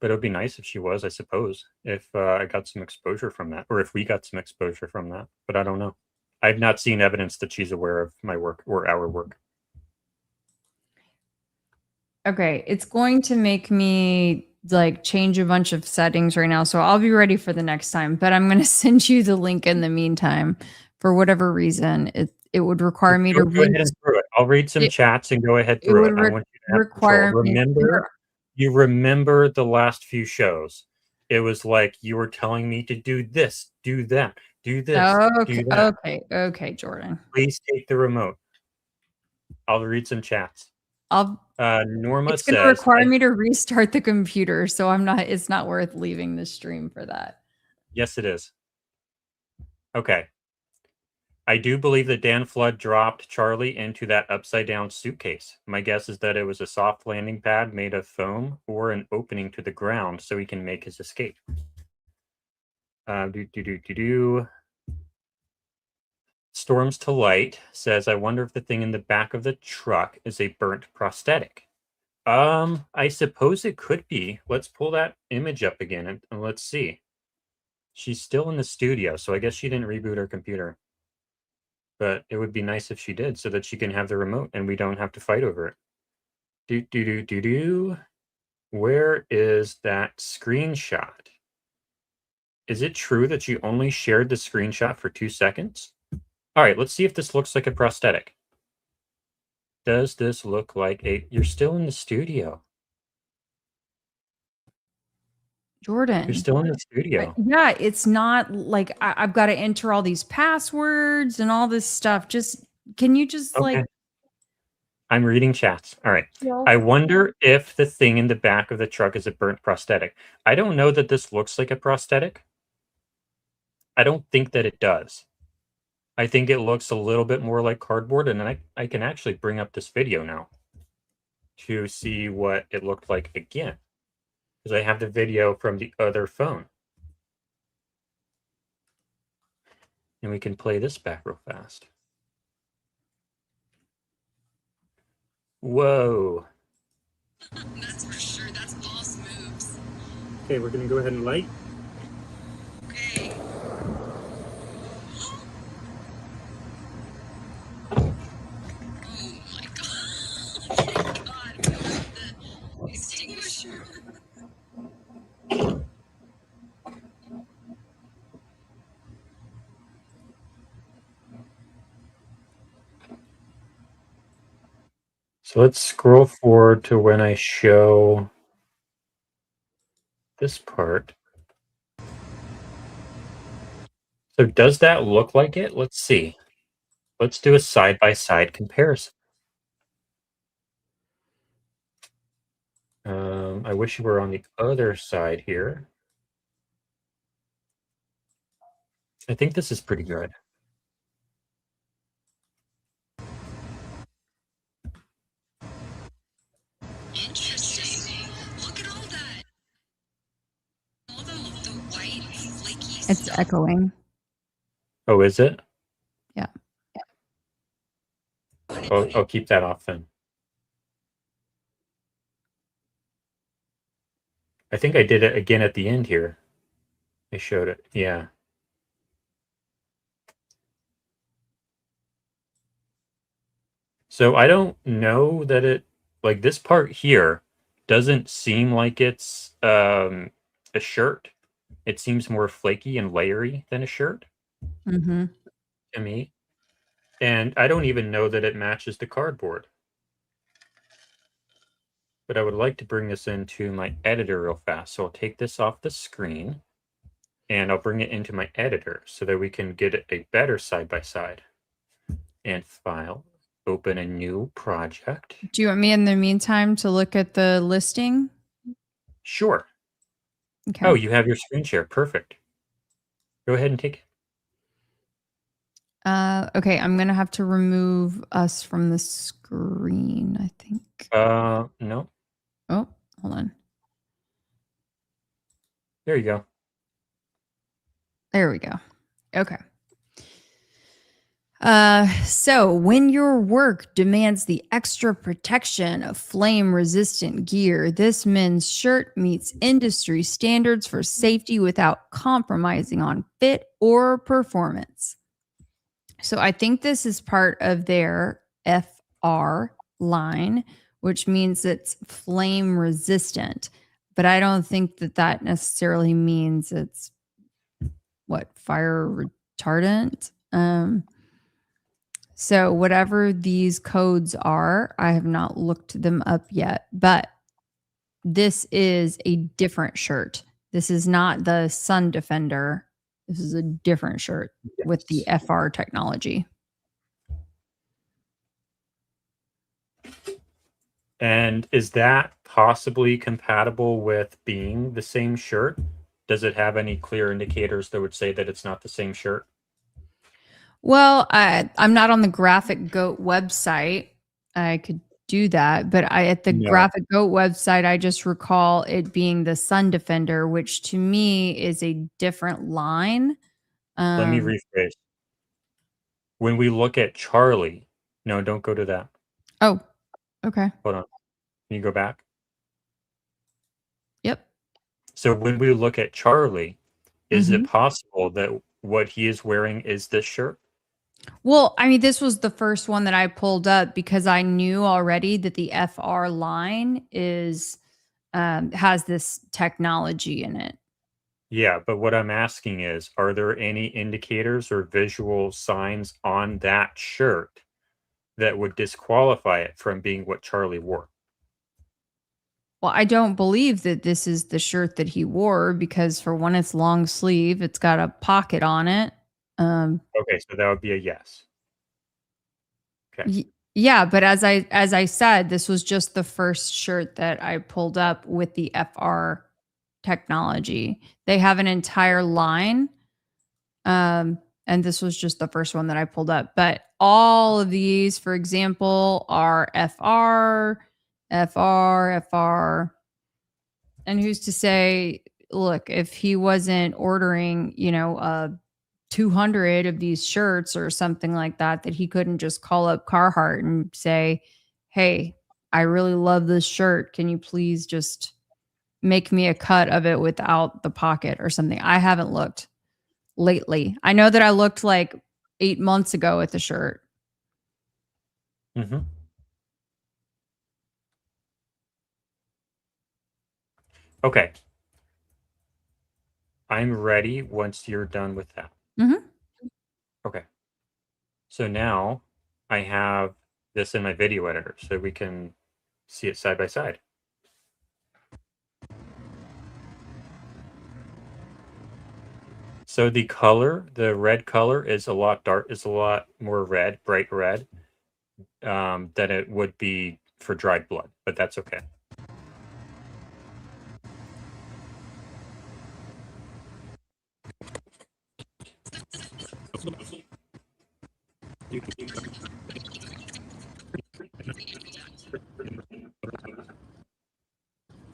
but it would be nice if she was, I suppose, if I got some exposure from that, or if we got some exposure from that, but I don't know. I've not seen evidence that she's aware of my work or our work. Okay, it's going to make me like change a bunch of settings right now, so I'll be ready for the next time, but I'm going to send you the link in the meantime. For whatever reason, it would require me to Go ahead and through it. I'll read some chats and go ahead through it. I want you to have require control. me. You remember the last few shows. It was like you were telling me to do this, do that, do this, Okay, do that. okay, Jordan. Please take the remote. I'll read some chats. Norma it's going to require me to restart the computer, so it's not worth leaving the stream for that. Yes, it is. Okay. I do believe that Dan Flood dropped Charlie into that upside down suitcase. My guess is that it was a soft landing pad made of foam or an opening to the ground so he can make his escape. Storms to Light says, I wonder if the thing in the back of the truck is a burnt prosthetic. I suppose it could be. Let's pull that image up again and let's see. She's still in the studio, so I guess she didn't reboot her computer. But it would be nice if she did so that she can have the remote and we don't have to fight over it. Where is that screenshot? Is it true that you only shared the screenshot for 2 seconds? All right, let's see if this looks like a prosthetic. Does this look like you're still in the studio. Jordan. You're still in the studio. Yeah, it's not like I've got to enter all these passwords and all this stuff. Can you just like... I'm reading chats. All right. Yeah. I wonder if the thing in the back of the truck is a burnt prosthetic. I don't know that this looks like a prosthetic. I don't think that it does. I think it looks a little bit more like cardboard, and I can actually bring up this video now to see what it looked like again. Because I have the video from the other phone. And we can play this back real fast. Whoa. That's for sure. That's boss moves. Okay, we're going to go ahead and light. Okay. Oh my God. Thank God. We have the extinguisher. So let's scroll forward to when I show this part. So does that look like it? Let's see. Let's do a side-by-side comparison. I wish you were on the other side here. I think this is pretty good. Interesting. Look at all that. All the white flaky It's stuff. echoing. Oh, is it? Yeah. I'll keep that off then. I think I did it again at the end here. I showed it. Yeah. So I don't know that it, like this part here doesn't seem like it's a shirt. It seems more flaky and layery than a shirt Mm-hmm. to me. And I don't even know that it matches the cardboard. But I would like to bring this into my editor real fast. So I'll take this off the screen and I'll bring it into my editor so that we can get a better side by side. And file, open a new project. Do you want me in the meantime to look at the listing? Sure. Okay. Oh, you have your screen share. Perfect. Go ahead and take it. Okay, I'm gonna have to remove us from the screen, I think. No. Oh, hold on. There you go. There we go. Okay. So when your work demands the extra protection of flame resistant gear, this men's shirt meets industry standards for safety without compromising on fit or performance. So I think this is part of their FR line, which means it's flame resistant. But I don't think that that necessarily means it's what, fire retardant. So whatever these codes are, I have not looked them up yet, but this is a different shirt. This is not the Sun Defender. This is a different shirt with the FR technology. And is that possibly compatible with being the same shirt? Does it have any clear indicators that would say that it's not the same shirt? Well, I'm not on the Graphic Goat website. I could do that, but at the No. Graphic Goat website, I just recall it being the Sun Defender, which to me is a different line. Let me rephrase. When we look at Charlie, no, don't go to that. Oh, okay. Hold on. Can you go back? Yep. So when we look at Charlie, is it Mhm. possible that what he is wearing is this shirt? Well, I mean, this was the first one that I pulled up because I knew already that the FR line is has this technology in it. Yeah, but what I'm asking is, are there any indicators or visual signs on that shirt that would disqualify it from being what Charlie wore? Well, I don't believe that this is the shirt that he wore because for one, it's long sleeve. It's got a pocket on it. Okay, so that would be a yes. Okay. Yeah, but as I said, this was just the first shirt that I pulled up with the FR technology. They have an entire line. And this was just the first one that I pulled up. But all of these, for example, are FR, FR, FR. And who's to say, look, if he wasn't ordering, 200 of these shirts or something like that, that he couldn't just call up Carhartt and say, hey, I really love this shirt. Can you please just make me a cut of it without the pocket or something? I haven't looked lately. I know that I looked like 8 months ago at the shirt. Mm-hmm. Okay. I'm ready once you're done with that. Mm-hmm. Okay. So now I have this in my video editor so we can see it side by side. So the color, the red color is a lot dark, is a lot more red, bright red, than it would be for dried blood, but that's okay.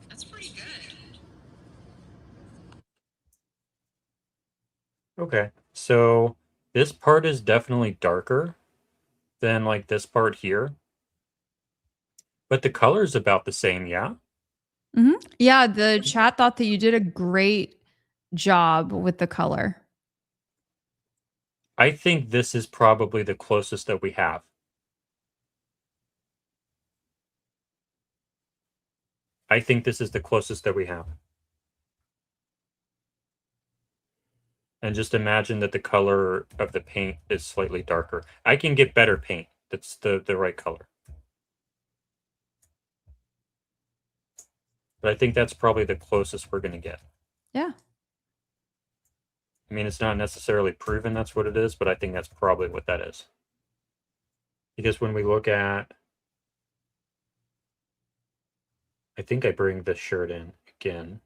That's pretty good. Okay, so this part is definitely darker than like this part here. But the color's about the same, yeah? Yeah, the chat thought that you did a great job with the color. I think this is probably the closest that we have. I think this is the closest that we have. And just imagine that the color of the paint is slightly darker. I can get better paint that's the right color. But I think that's probably the closest we're going to get. Yeah. I mean, it's not necessarily proven that's what it is, but I think that's probably what that is. Because when we look at, I think I bring this shirt in again.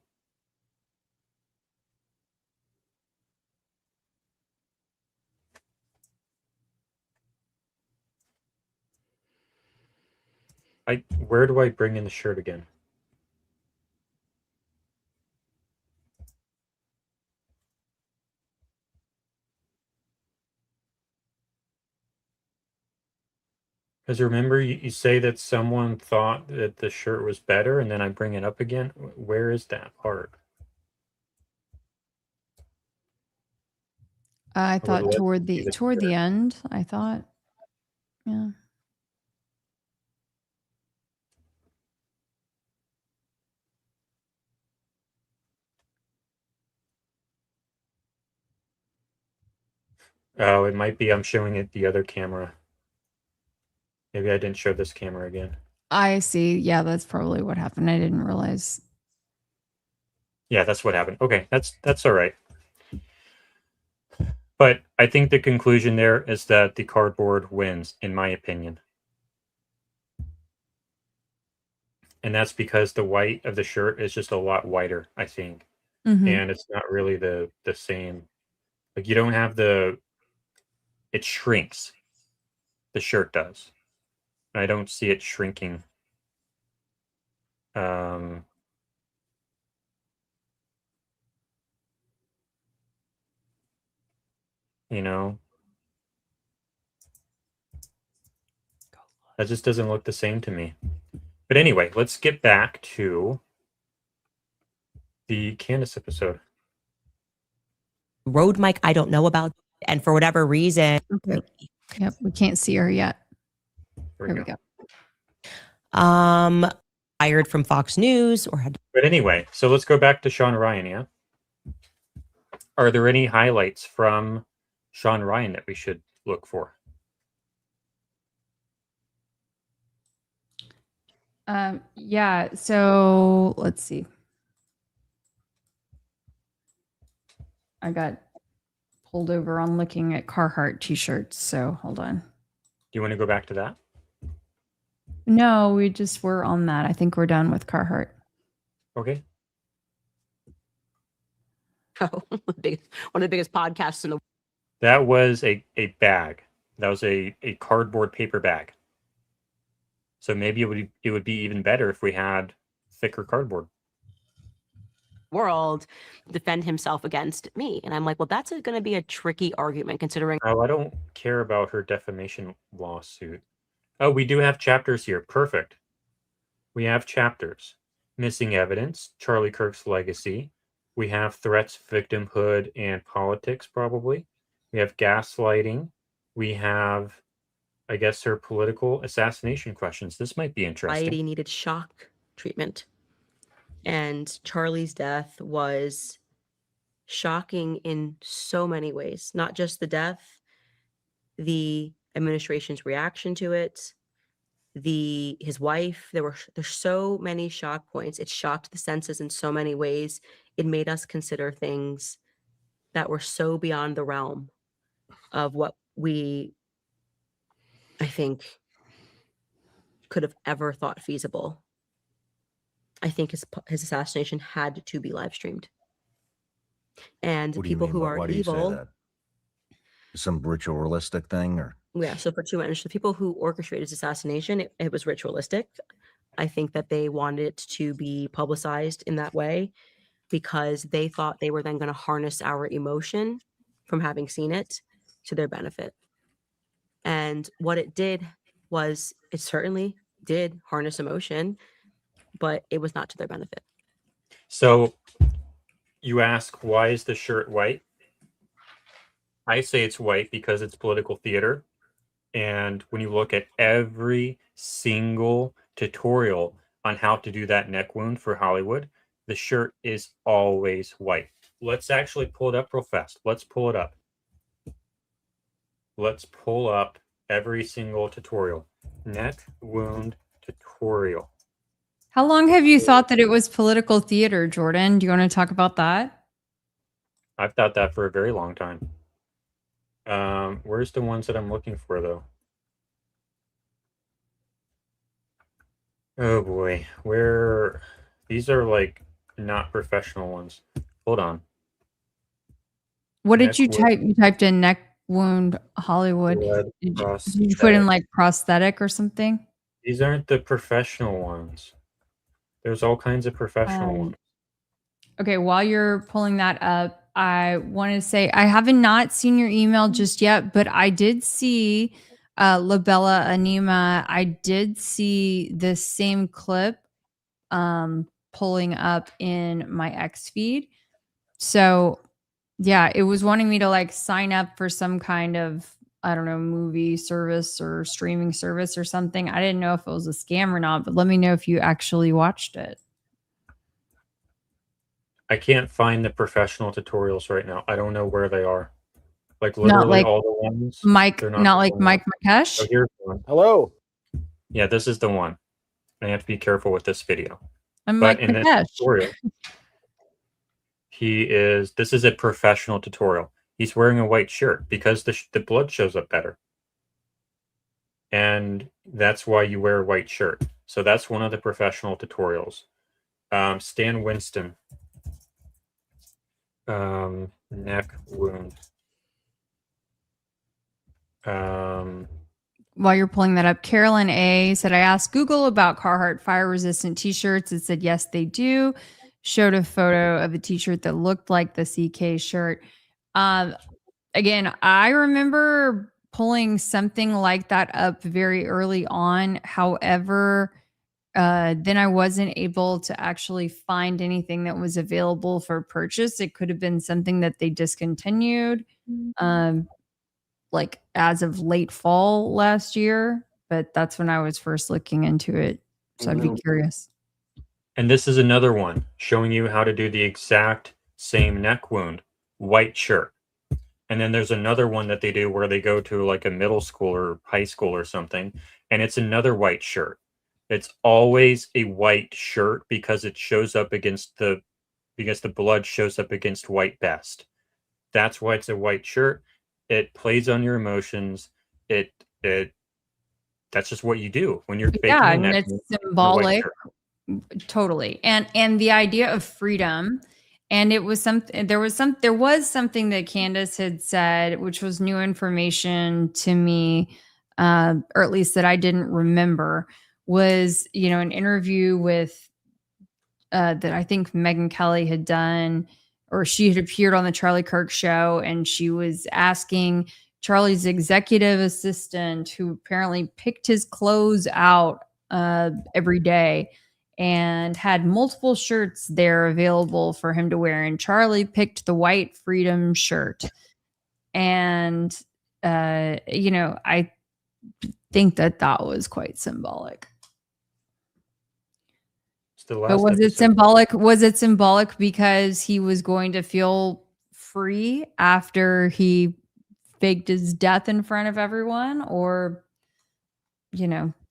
Where do I bring in the shirt again? Because remember, you say that someone thought that the shirt was better, and then I bring it up again. Where is that part? I would've thought loved to toward see the the toward the shirt. end, I thought. Yeah. Oh, it might be I'm showing it the other camera. Maybe I didn't show this camera again. I see. Yeah, that's probably what happened. I didn't realize. Yeah, that's what happened. Okay, that's all right. But I think the conclusion there is that the cardboard wins, in my opinion. And that's because the white of the shirt is just a lot whiter, I think. Mhm. And it's not really the same. Like you don't have it shrinks. The shirt does. I don't see it shrinking. Um, you know, that just doesn't look the same to me. But anyway, let's get back to the Candace episode. Road mic, I don't know about. And for whatever reason, Okay. Yep, we can't see her yet. Here There we go. fired from Fox News or had. But anyway, so let's go back to Sean Ryan, yeah? Are there any highlights from Sean Ryan that we should look for? Yeah, so let's see. I got pulled over on looking at Carhartt t-shirts, so hold on. Do you want to go back to that? No, we just were on that. I think we're done with Carhartt. Okay. Oh, one of the biggest podcasts in the That was a bag. That was a cardboard paper bag. So maybe it would be even better if we had thicker cardboard. world defend himself against me. And I'm like, well, that's going to be a tricky argument considering. Oh, I don't care about her defamation lawsuit. Oh, we do have chapters here. Perfect. We have chapters. Missing evidence, Charlie Kirk's legacy. We have threats, victimhood, and politics, probably. We have gaslighting. We have, I guess, her political assassination questions. This might be interesting. Society needed shock treatment. And Charlie's death was shocking in so many ways, not just the death, the administration's reaction to it, his wife. There's so many shock points. It shocked the senses in so many ways. It made us consider things that were so beyond the realm of what we, I think, could have ever thought feasible. I think his assassination had to be live streamed. And What do you people mean? who Why are do you say evil. that? Some ritualistic thing, or Yeah, so for 2 minutes, the people who orchestrated his assassination, it was ritualistic. I think that they wanted it to be publicized in that way because they thought they were then going to harness our emotion from having seen it to their benefit. And what it did was it certainly did harness emotion, but it was not to their benefit. So you ask, why is the shirt white? I say it's white because it's political theater. And when you look at every single tutorial on how to do that neck wound for Hollywood, the shirt is always white. Let's actually pull it up real fast. Let's pull it up. Let's pull up every single tutorial. Neck wound tutorial. How long have you thought that it was political theater, Jordan? Do you want to talk about that? I've thought that for a very long time. Where's the ones that I'm looking for, though? Oh boy, where these are like not professional ones. Hold on. What did Neck you wound. type? You typed in neck wound Hollywood. Blood Did you put in prosthetic. like prosthetic or something? These aren't the professional ones. There's all kinds of professional ones. Okay, while you're pulling that up, I want to say I haven't not seen your email just yet, but I did see Labella Anima. I did see the same clip pulling up in my X feed. So yeah, it was wanting me to like sign up for some kind of, I don't know, movie service or streaming service or something. I didn't know if it was a scam or not, but let me know if you actually watched it. I can't find the professional tutorials right now. I don't know where they are. Like Not literally like all the ones. Mike, they're not like showing Mike up. Makesh. Oh, here's one. Hello. Yeah, this is the one. I have to be careful with this video. I'm But Mike in this Makesh. tutorial, this is a professional tutorial. He's wearing a white shirt because the blood shows up better. And that's why you wear a white shirt. So that's one of the professional tutorials. Stan Winston. Neck wound. While you're pulling that up, Carolyn A said, I asked Google about Carhartt fire resistant t-shirts. It said, yes, they do. Showed a photo of a t-shirt that looked like the CK shirt. Again, I remember pulling something like that up very early on. However, then I wasn't able to actually find anything that was available for purchase. It could have been something that they discontinued, like as of late fall last year. But that's when I was first looking into it. So I'd be curious. And this is another one showing you how to do the exact same neck wound, white shirt. And then there's another one that they do where they go to like a middle school or high school or something, and it's another white shirt. It's always a white shirt because it shows up against the blood shows up against white best. That's why it's a white shirt. It plays on your emotions. That's just what you do when you're faking Yeah, a and neck it's wound in a white symbolic. shirt. Totally. And the idea of freedom. And it was something, there was something that Candace had said, which was new information to me, or at least that I didn't remember, was, an interview with, that I think Megyn Kelly had done, or she had appeared on the Charlie Kirk show, and she was asking Charlie's executive assistant, who apparently picked his clothes out every day, and had multiple shirts there available for him to wear. And Charlie picked the white freedom shirt. And, I think that was quite symbolic. But was it symbolic? Was it symbolic because he was going to feel free after he faked his death in front of everyone? Or,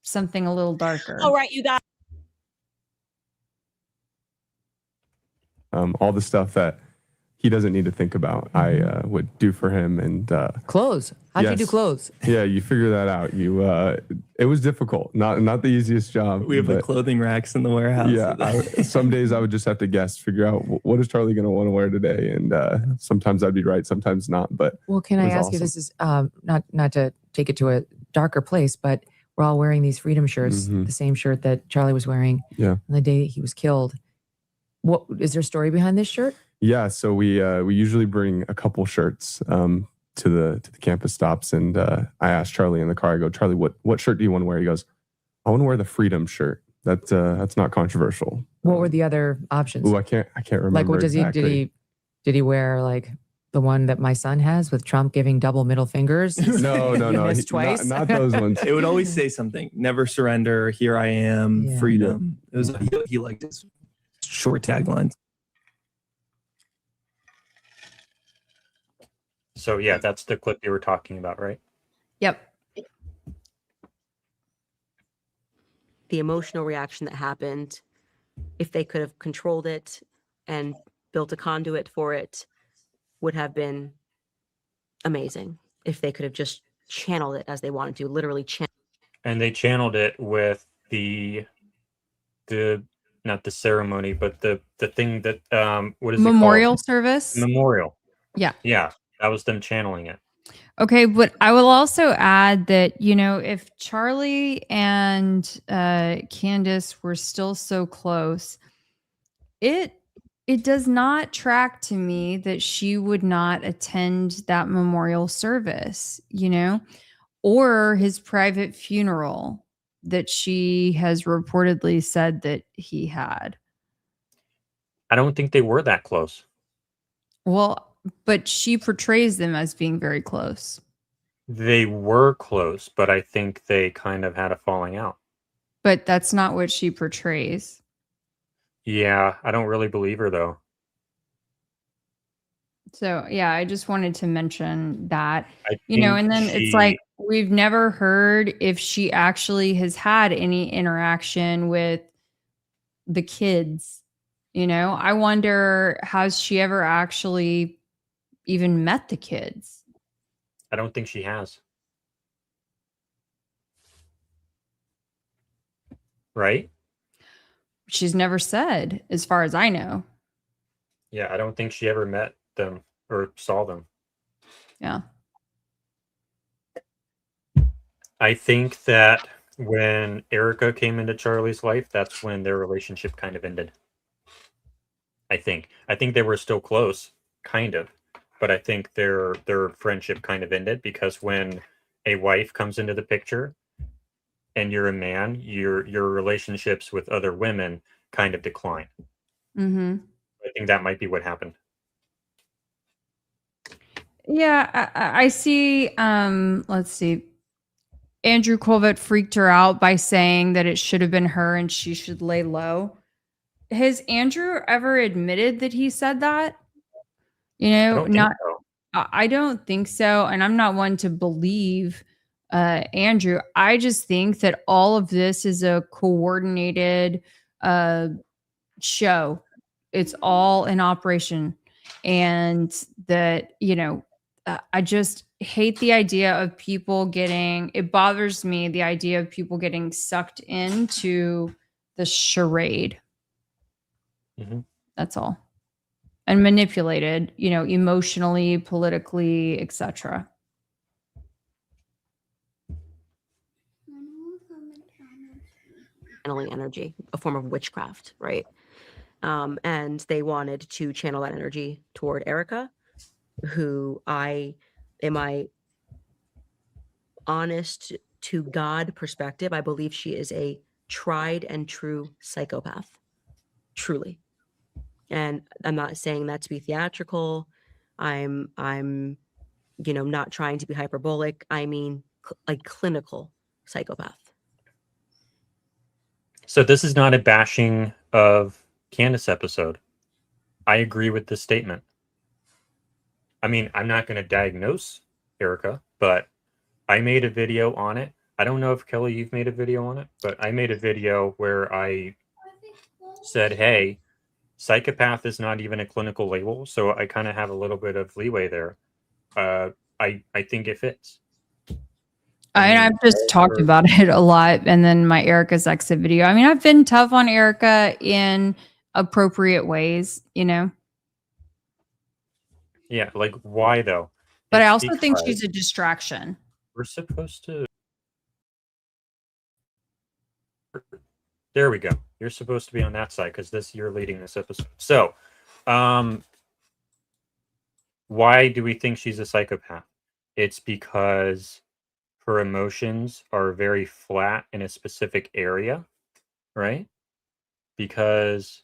something a little darker? All right, you guys. All the stuff that he doesn't need to think about, I would do for him. And clothes. How'd you do clothes? Yeah, you figure that out. It was difficult, not the easiest job. We have the clothing racks in the warehouse. Yeah, some days I would just have to guess, figure out what is Charlie going to want to wear today, and sometimes I'd be right, sometimes not. But well, can I ask you? This is not to take it to a darker place, but we're all wearing these freedom shirts, the same shirt that Charlie was wearing on the day that he was killed. What is there a story behind this shirt? Yeah, so we usually bring a couple shirts. to the campus stops, and I asked Charlie in the car. I go, Charlie, what shirt do you want to wear? He goes, I want to wear the Freedom shirt. That's not controversial. What were the other options? Oh, I can't remember. Like, what does exactly. did he wear like the one that my son has with Trump giving double middle fingers? No. Missed twice. Not those ones. It would always say something: "Never surrender. Here I am. Freedom." It was he liked his short taglines. So yeah, that's the clip you were talking about, right? Yep. The emotional reaction that happened, if they could have controlled it and built a conduit for it, would have been amazing. If they could have just channeled it as they wanted to, literally channel. And they channeled it with the not the ceremony, but the thing that what is Memorial it called? service. Memorial. Yeah. Yeah, that was them channeling it. Okay, but I will also add that, you know, if Charlie and Candace were still so close, it does not track to me that she would not attend that memorial service, you know, or his private funeral that she has reportedly said that he had. I don't think they were that close. Well, but she portrays them as being very close. They were close, but I think they kind of had a falling out. But that's not what she portrays. Yeah, I don't really believe her though. So, yeah, I just wanted to mention that, I you know, think and then it's she- like we've never heard if she actually has had any interaction with the kids. You know, I wonder, has she ever actually even met the kids? I don't think she has. Right? She's never said, as far as I know. Yeah, I don't think she ever met them or saw them. Yeah. I think that when Erica came into Charlie's life, that's when their relationship kind of ended. I think they were still close, kind of, but I think their friendship kind of ended because when a wife comes into the picture and you're a man, your relationships with other women kind of decline. Mm-hmm. I think that might be what happened. Yeah, I see. Let's see. Andrew Colvett freaked her out by saying that it should have been her and she should lay low. Has Andrew ever admitted that he said that? You know, I don't think so. And I'm not one to believe Andrew. I just think that all of this is a coordinated show. It's all in operation. And that, you know, I just hate the idea of people getting, it bothers me, the idea of people getting sucked into the charade. Mm-hmm. That's all. And manipulated, you know, emotionally, politically, etc. Channeling energy, a form of witchcraft, right? And they wanted to channel that energy toward Erica, who in my honest to God perspective, I believe she is a tried and true psychopath, truly. And I'm not saying that to be theatrical. I'm you know, not trying to be hyperbolic. I mean, like clinical psychopath. So this is not a bashing of Candace episode. I agree with this statement. I mean, I'm not going to diagnose Erica, but I made a video on it. I don't know if Kelly, you've made a video on it, but I made a video where I said, hey, psychopath is not even a clinical label. So I kind of have a little bit of leeway there. I think it fits. I've just talked about it a lot. And then my Erica's exit video. I mean, I've been tough on Erica in appropriate ways, you know? Yeah, like why though? But It's I also think because she's a distraction. we're supposed to. There we go. You're supposed to be on that side because you're leading this episode. So, why do we think she's a psychopath? it's because her emotions are very flat in a specific area, right? Because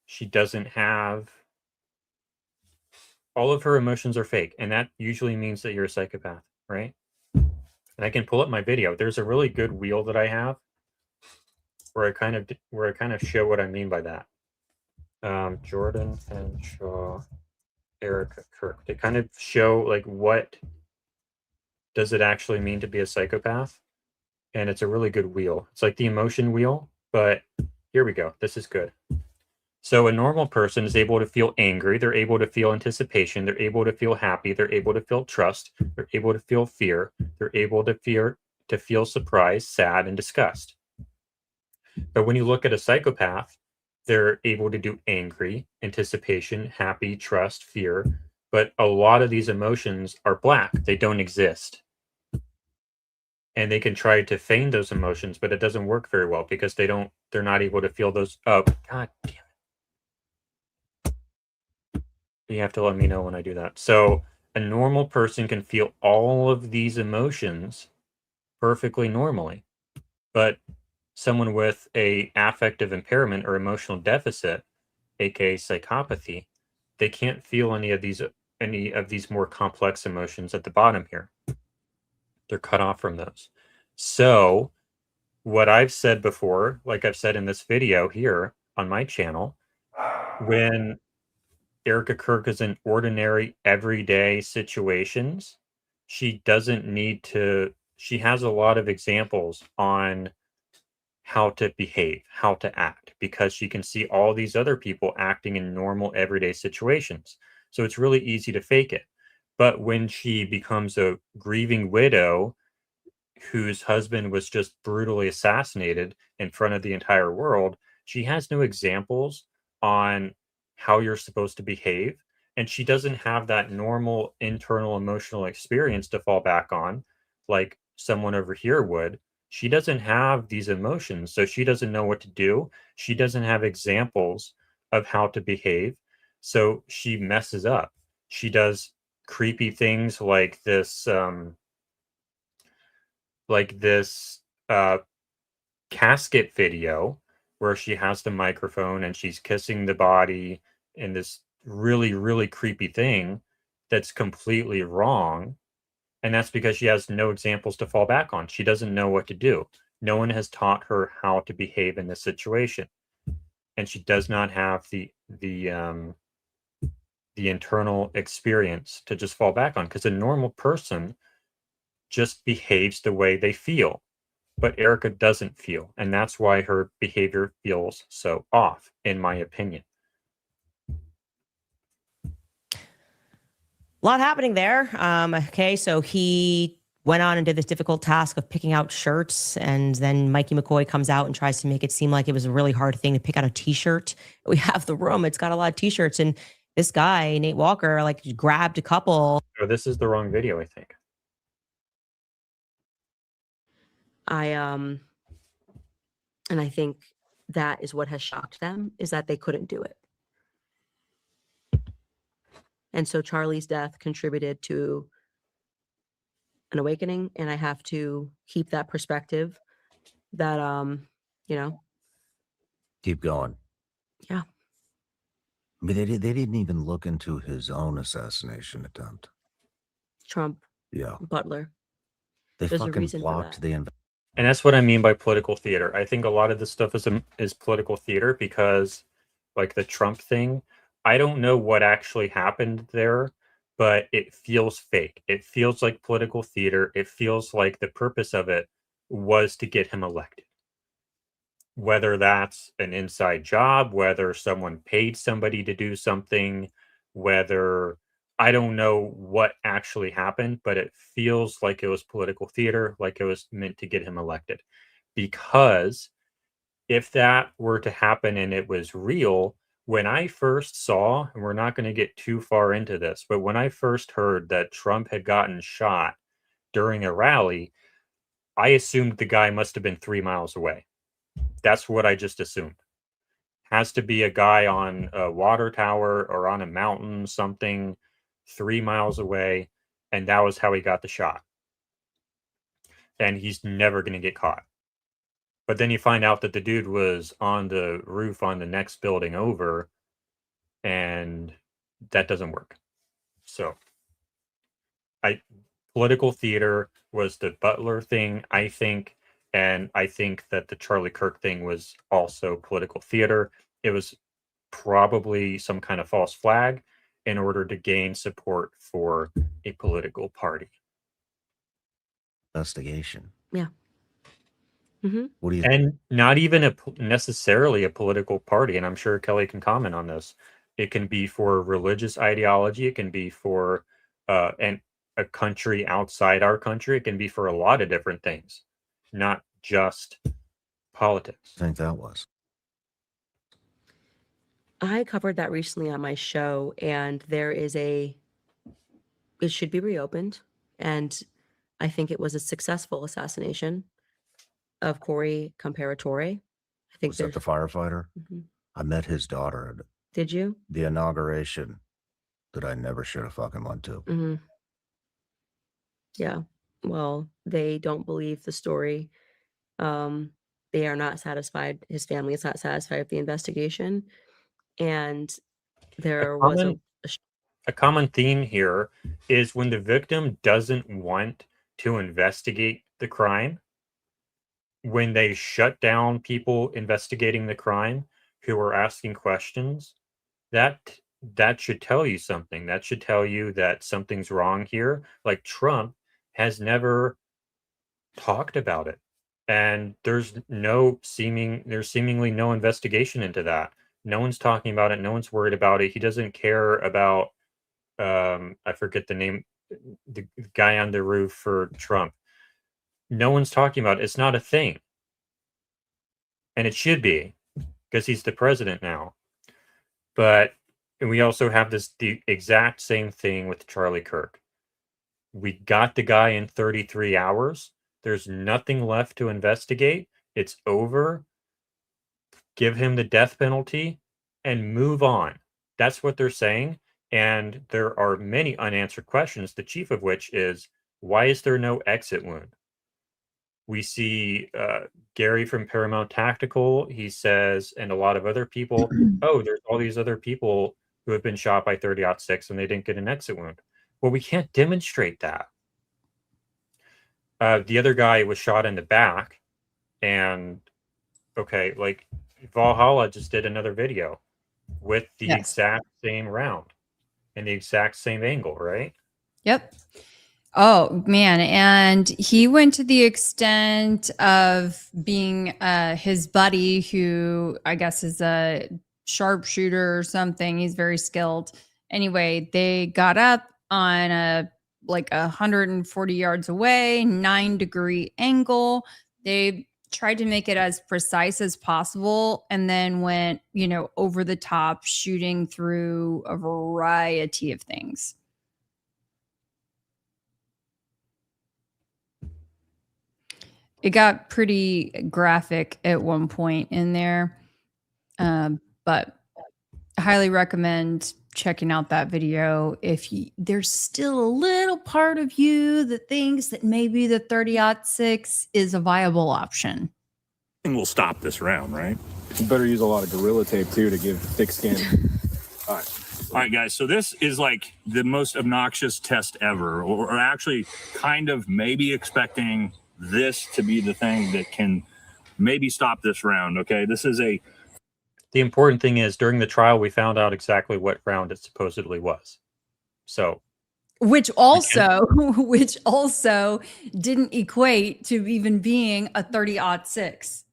she doesn't have all of her emotions are fake, and that usually means that you're a psychopath, right? And I can pull up my video. There's a really good wheel that I have where I kind of show what I mean by that. Jordan Henshaw, Erica Kirk. They kind of show like what does it actually mean to be a psychopath, and it's a really good wheel. It's like the emotion wheel, but here we go. This is good. So a normal person is able to feel angry. They're able to feel anticipation. They're able to feel happy. They're able to feel trust. They're able to feel fear. They're able to feel surprise, sad, and disgust. But when you look at a psychopath, they're able to do angry, anticipation, happy, trust, fear. But a lot of these emotions are black. They don't exist. And they can try to feign those emotions, but it doesn't work very well because they're not able to feel those. Oh, God damn it. You have to let me know when I do that. So a normal person can feel all of these emotions perfectly normally, but someone with a affective impairment or emotional deficit, aka psychopathy, they can't feel any of these more complex emotions at the bottom here. They're cut off from those. So what I've said before, like I've said in this video here on my channel, when Erica Kirk is in ordinary, everyday situations, she doesn't need to, she has a lot of examples on how to behave, how to act, because she can see all these other people acting in normal, everyday situations. So it's really easy to fake it. But when she becomes a grieving widow whose husband was just brutally assassinated in front of the entire world, she has no examples on how you're supposed to behave. And she doesn't have that normal internal emotional experience to fall back on like someone over here would. She doesn't have these emotions, so she doesn't know what to do. She doesn't have examples of how to behave. So she messes up. She does creepy things like this casket video where she has the microphone and she's kissing the body in this really, really creepy thing that's completely wrong. And that's because she has no examples to fall back on. She doesn't know what to do. No one has taught her how to behave in this situation. And she does not have the internal experience to just fall back on, because a normal person just behaves the way they feel. But Erica doesn't feel, and that's why her behavior feels so off, in my opinion. A lot happening there. Okay, so he went on and did this difficult task of picking out shirts, and then Mikey McCoy comes out and tries to make it seem like it was a really hard thing to pick out a t-shirt. We have the room, it's got a lot of t-shirts, and this guy, Nate Walker, like grabbed a couple. Oh, this is the wrong video, I think. And I think that is what has shocked them, is that they couldn't do it. And so Charlie's death contributed to an awakening, and I have to keep that perspective that, Keep going. Yeah. I mean, they didn't even look into his own assassination attempt. Trump, Yeah. Butler. They There's a fucking reason for blocked that. the And that's what I mean by political theater. I think a lot of this stuff is political theater because, like the Trump thing, I don't know what actually happened there, but it feels fake. It feels like political theater. It feels like the purpose of it was to get him elected. Whether that's an inside job, whether someone paid somebody to do something, whether I don't know what actually happened, but it feels like it was political theater, like it was meant to get him elected. Because if that were to happen and it was real, when I first saw, and we're not going to get too far into this, but when I first heard that Trump had gotten shot during a rally, I assumed the guy must have been 3 miles away. That's what I just assumed. Has to be a guy on a water tower or on a mountain, something 3 miles away. And that was how he got the shot. And he's never going to get caught. But then you find out that the dude was on the roof on the next building over, and that doesn't work. So political theater was the Butler thing, I think, and I think that the Charlie Kirk thing was also political theater. It was probably some kind of false flag in order to gain support for a political party. Investigation. Yeah. Mm-hmm. What do you? And not even necessarily a political party. And I'm sure Kelly can comment on this. It can be for religious ideology. It can be for a country outside our country. It can be for a lot of different things, not just politics. I think that was. I covered that recently on my show, and it should be reopened. And I think it was a successful assassination of Corey Comparatore. I think Was that the firefighter? Mm-hmm. I met his daughter at Did you? the inauguration that I never should have fucking went to. Mm-hmm. Yeah. Well, they don't believe the story. They are not satisfied. His family is not satisfied with the investigation. And there was a common theme here is when the victim doesn't want to investigate the crime, when they shut down people investigating the crime who are asking questions, that should tell you something. That should tell you that something's wrong here. Like Trump has never talked about it. And there's seemingly no investigation into that. No one's talking about it. No one's worried about it. He doesn't care about, I forget the name, the guy on the roof for Trump. No one's talking about it. It's not a thing. And it should be, because he's the president now. But we also have the exact same thing with Charlie Kirk. We got the guy in 33 hours. There's nothing left to investigate. It's over. Give him the death penalty and move on. That's what they're saying. And there are many unanswered questions, the chief of which is, why is there no exit wound? We see Gary from Paramount Tactical, he says, and a lot of other people, oh, there's all these other people who have been shot by 30-06 and they didn't get an exit wound. Well, we can't demonstrate that. The other guy was shot in the back, and okay, like Valhalla just did another video with the exact same round and the exact same angle, right? Yep. Oh man, and he went to the extent of being his buddy, who I guess is a sharpshooter or something. He's very skilled. Anyway, they got up on a 140 yards away, 9-degree angle. They tried to make it as precise as possible, and then went, over the top, shooting through a variety of things. It got pretty graphic at one point in there, but I highly recommend checking out that video if there's still a little part of you that thinks that maybe the 30-06 is a viable option. And we'll stop this round, right? You better use a lot of Gorilla Tape too to give thick skin. All right, guys. So this is like the most obnoxious test ever, or actually kind of maybe expecting this to be the thing that can maybe stop this round. Okay, this is the important thing is during the trial we found out exactly what round it supposedly was. So which also didn't equate to even being a 30-06.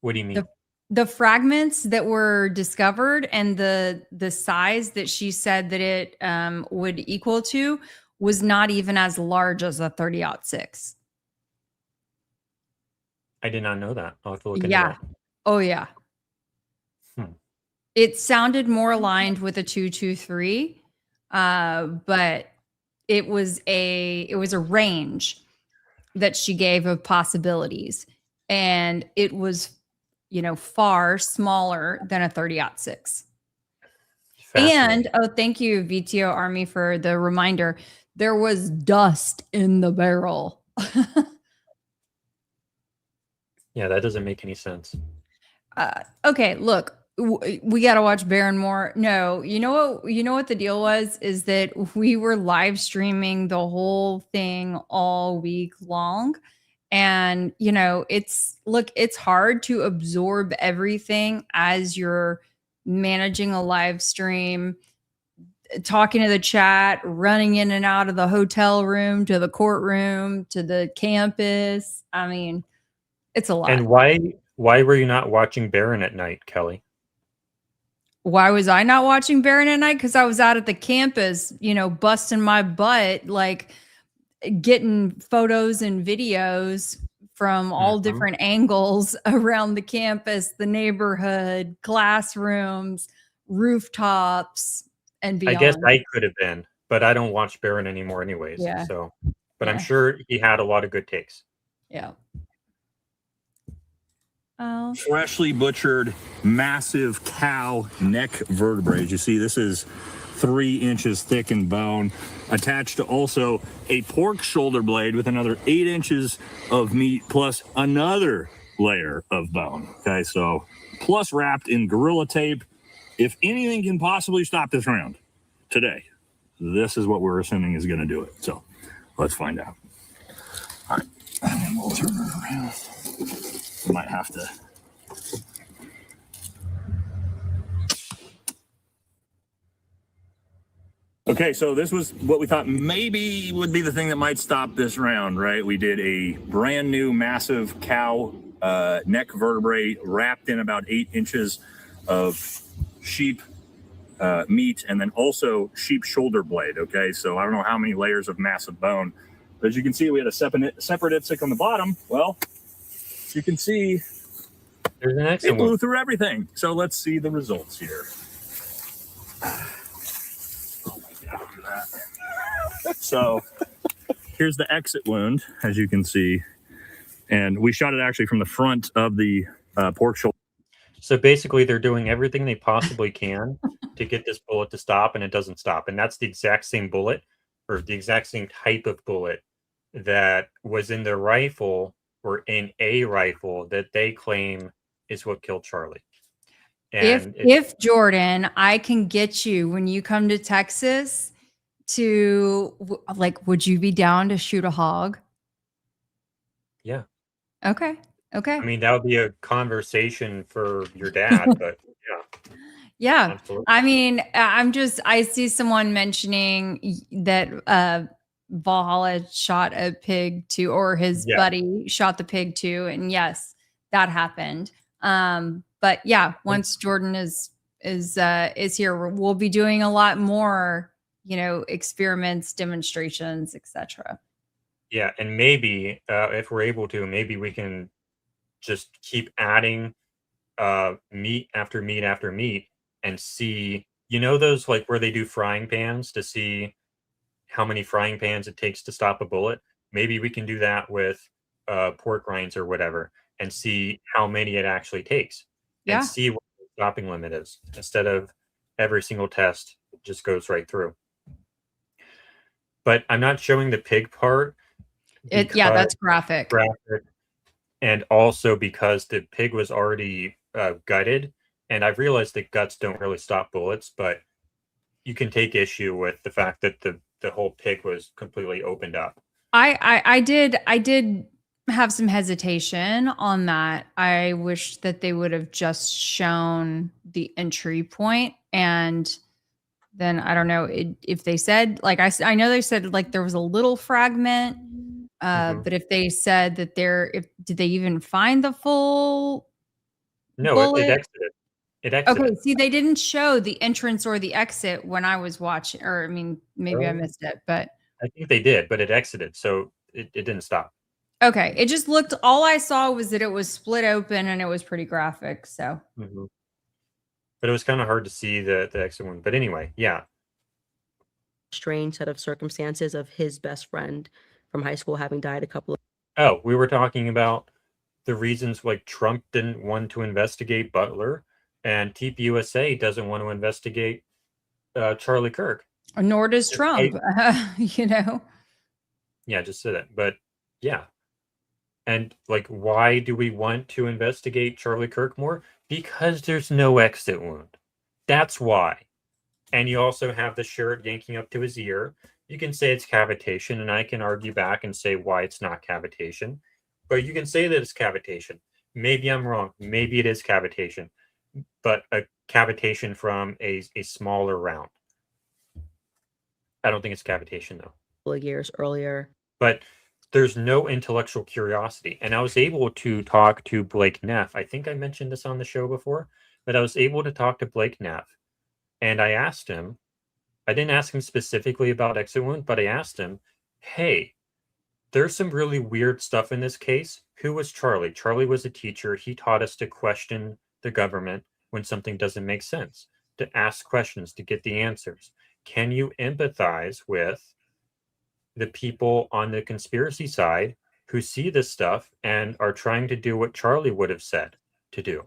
What do you mean? The fragments that were discovered and the size that she said that it would equal to was not even as large as a 30-06. I did not know that. I'll have to look into that. Oh yeah. It sounded more aligned with a 223, but it was a range that she gave of possibilities, and it was, far smaller than a 30-06. And thank you, VTO Army, for the reminder. There was dust in the barrel. Yeah, that doesn't make any sense. Okay, look, we got to watch Baron more. No, you know what the deal was is that we were live streaming the whole thing all week long. And, it's hard to absorb everything as you're managing a live stream, talking to the chat, running in and out of the hotel room to the courtroom to the campus. I mean, it's a lot. And why were you not watching Baron at night, Kelly? Why was I not watching Baron at night? Because I was out at the campus, busting my butt, like getting photos and videos from all different angles around the campus, the neighborhood, classrooms, rooftops, and beyond. I guess I could have been, but I don't watch Baron anymore anyways. Yeah. So, but I'm sure he had a lot of good takes. Yeah. Freshly butchered, massive cow neck vertebrae. As you see, this is 3 inches thick in bone, attached to also a pork shoulder blade with another 8 inches of meat plus another layer of bone. Okay, so plus wrapped in Gorilla Tape. If anything can possibly stop this round today, this is what we're assuming is going to do it. So let's find out. All right, and then we'll turn it around. We might have to. Okay, so this was what we thought maybe would be the thing that might stop this round, right? We did a brand new massive cow neck vertebrae wrapped in about 8 inches of sheep meat, and then also sheep shoulder blade. Okay, so I don't know how many layers of massive bone, but as you can see, we had a separate ipsic on the bottom. Well, as you can see, there's an exit. It blew through everything. So let's see the results here. So here's the exit wound, as you can see, and we shot it actually from the front of the pork shoulder. So basically, they're doing everything they possibly can to get this bullet to stop, and it doesn't stop. And that's the exact same bullet, or the exact same type of bullet that was in the rifle, or in a rifle that they claim is what killed Charlie. And if Jordan, I can get you when you come to Texas to would you be down to shoot a hog? Yeah. Okay. I mean, that would be a conversation for your dad, but yeah. Yeah. Absolutely. I mean, I see someone mentioning that Valhalla shot a pig too, or his buddy shot the pig too. And yes, that happened. But yeah, once Jordan is here, we'll be doing a lot more, experiments, demonstrations, etc. Yeah, and maybe if we're able to, maybe we can just keep adding meat after meat after meat and see, those like where they do frying pans to see how many frying pans it takes to stop a bullet. Maybe we can do that with pork rinds or whatever and see how many it actually takes and see what the stopping limit is, instead of every single test just goes right through. But I'm not showing the pig part. That's graphic. And also because the pig was already gutted, and I've realized that guts don't really stop bullets, but you can take issue with the fact that the whole pig was completely opened up. I did have some hesitation on that. I wish that they would have just shown the entry point, and then I don't know if they said, like, I know they said like there was a little fragment, but if they said that did they even find the full? No, it exited. It exited. Okay, see, they didn't show the entrance or the exit when I was watching, or I mean, maybe I missed it, but I think they did, but it exited, so it didn't stop. Okay, it just looked, all I saw was that it was split open and it was pretty graphic, so. But it was kind of hard to see the exit one. But anyway, yeah. Strange set of circumstances of his best friend from high school having died a couple of. Oh, we were talking about the reasons like Trump didn't want to investigate Butler, and TPUSA doesn't want to investigate Charlie Kirk. Nor does Trump. You know. Yeah, just said it. But yeah. And like, why do we want to investigate Charlie Kirk more? Because there's no exit wound. That's why. And you also have the shirt yanking up to his ear. You can say it's cavitation, and I can argue back and say why it's not cavitation. But you can say that it's cavitation. Maybe I'm wrong. Maybe it is cavitation. But a cavitation from a smaller round. I don't think it's cavitation, though. Couple of years earlier. But there's no intellectual curiosity. And I was able to talk to Blake Neff. I think I mentioned this on the show before, but I was able to talk to Blake Neff. And I asked him, I didn't ask him specifically about exit wound, but I asked him, hey, there's some really weird stuff in this case. Who was Charlie? Charlie was a teacher. He taught us to question the government when something doesn't make sense, to ask questions, to get the answers. Can you empathize with the people on the conspiracy side who see this stuff and are trying to do what Charlie would have said to do?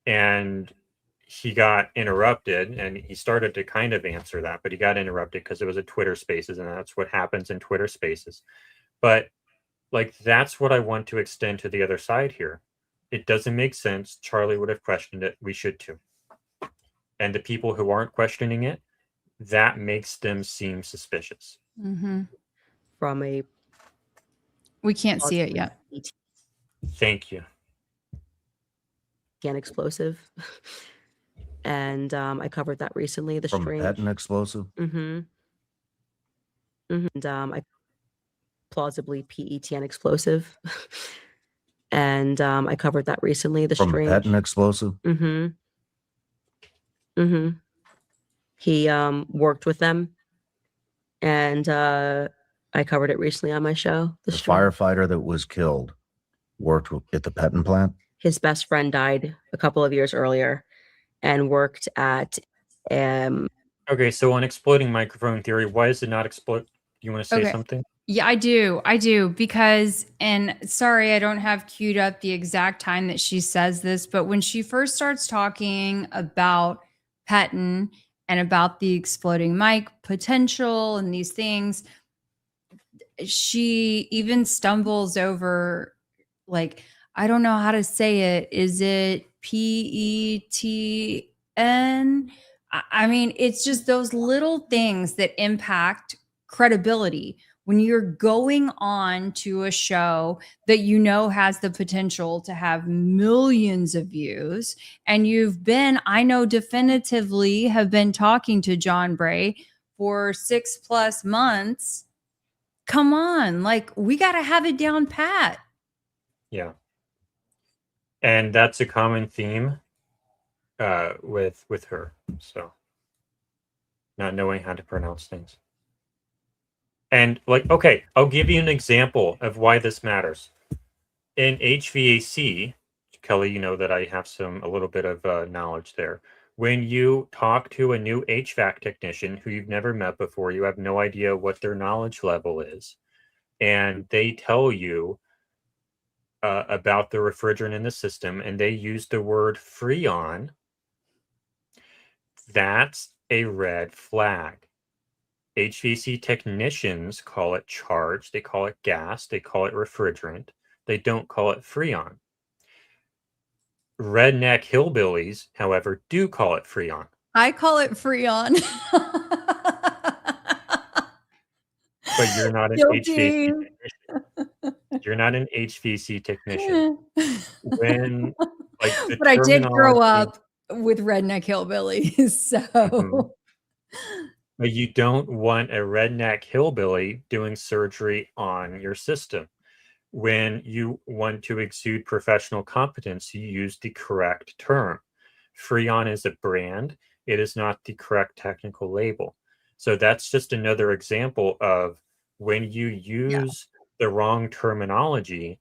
And he got interrupted, and he started to kind of answer that, but he got interrupted because it was a Twitter Spaces, and that's what happens in Twitter Spaces. But like, that's what I want to extend to the other side here. It doesn't make sense. Charlie would have questioned it. We should too. And the people who aren't questioning it, that makes them seem suspicious. Mm-hmm. From a... We can't see it yet. Thank you. An explosive. And I covered that recently. The From strange... a patent explosive? Mm-hmm. And I plausibly PETN explosive. And I covered that recently. The From strange... a patent explosive? Mm-hmm. Mm-hmm. He worked with them, and I covered it recently on my show. The firefighter that was killed worked at the patent plant? His best friend died a couple of years earlier and worked at... Okay, so on exploding microphone theory, why is it not explode? You want to say something? Yeah, I do, because, and sorry, I don't have queued up the exact time that she says this, but when she first starts talking about Patton and about the exploding mic potential and these things, she even stumbles over, like, I don't know how to say it. Is it PETN? I mean, it's just those little things that impact credibility when you're going on to a show that you know has the potential to have millions of views. And you've been, I know definitively have been talking to John Bray for 6+ months. Come on, like, we got to have it down pat. Yeah. And that's a common theme with her. So not knowing how to pronounce things. And like, okay, I'll give you an example of why this matters. In HVAC, Kelly, you know that I have a little bit of knowledge there. When you talk to a new HVAC technician who you've never met before, you have no idea what their knowledge level is. And they tell you about the refrigerant in the system, and they use the word Freon. That's a red flag. HVAC technicians call it charge, they call it gas, they call it refrigerant. They don't call it Freon. Redneck hillbillies, however, do call it Freon. I call it Freon. But you're not an HVAC technician. You're not an HVAC technician. When, like, but I did grow up with redneck hillbillies, so... But you don't want a redneck hillbilly doing surgery on your system. When you want to exude professional competence, you use the correct term. Freon is a brand. It is not the correct technical label. So that's just another example of when you use the wrong terminology,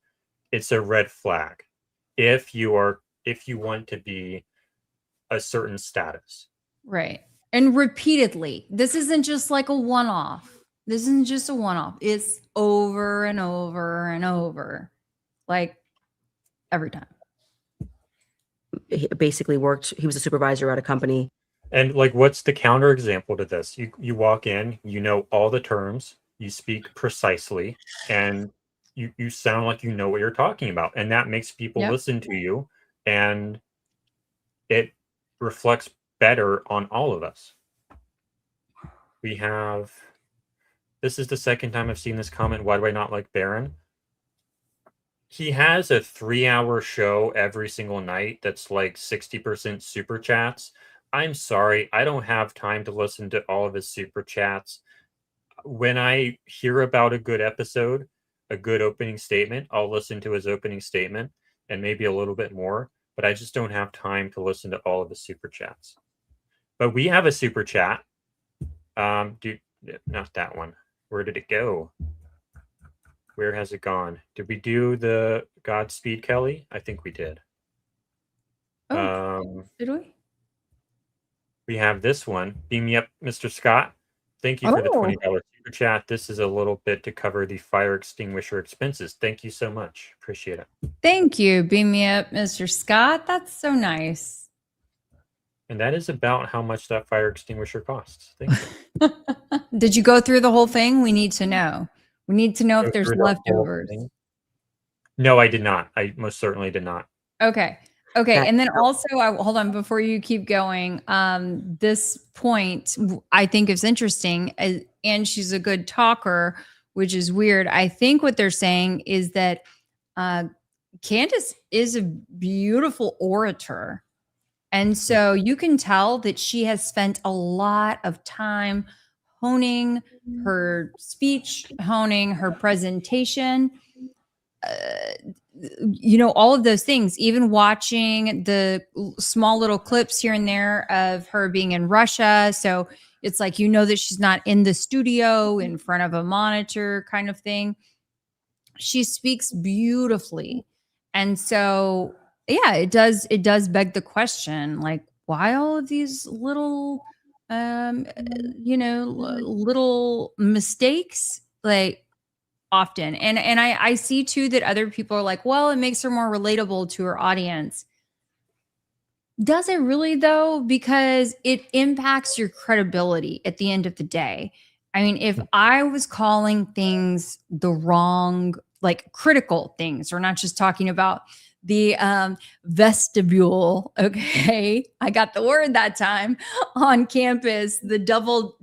it's a red flag. If you want to be a certain status. Right. And repeatedly. This isn't just like a one-off. This isn't just a one-off. It's over and over and over. Like every time. He basically worked, he was a supervisor at a company And like, what's the counterexample to this? You walk in, you know all the terms, you speak precisely, and you sound like you know what you're talking about, and that makes people Yep. listen to you, and it reflects better on all of us. We have, this is the second time I've seen this comment. Why do I not like Baron? He has a 3-hour show every single night that's like 60% super chats. I'm sorry, I don't have time to listen to all of his super chats. When I hear about a good episode, a good opening statement, I'll listen to his opening statement and maybe a little bit more, but I just don't have time to listen to all of the super chats. But we have a super chat. Not that one. Where did it go? Where has it gone? Did we do the Godspeed Kelly? I think we did. Did we? We have this one. Beam me up, Mr. Scott. Thank you for the $20 super chat. This is a little bit to cover the fire extinguisher expenses. Thank you so much. Appreciate it. Thank you. Beam me up, Mr. Scott. That's so nice. And that is about how much that fire extinguisher costs. Thank you. Did you go through the whole thing? We need to know. We need to know if there's leftovers. No, I did not. I most certainly did not. Okay. And then also, hold on, before you keep going, this point I think is interesting, and she's a good talker, which is weird. I think what they're saying is that Candace is a beautiful orator. And so you can tell that she has spent a lot of time honing her speech, honing her presentation. All of those things, even watching the small little clips here and there of her being in Russia. So it's like, that she's not in the studio in front of a monitor kind of thing. She speaks beautifully. And so, yeah, it does beg the question, like, why all of these little, little mistakes, like, often. And I see too that other people are like, well, it makes her more relatable to her audience. Does it really though? Because it impacts your credibility at the end of the day. I mean, if I was calling things the wrong, like critical things, we're not just talking about the vestibule. Okay. I got the word that time on campus, the double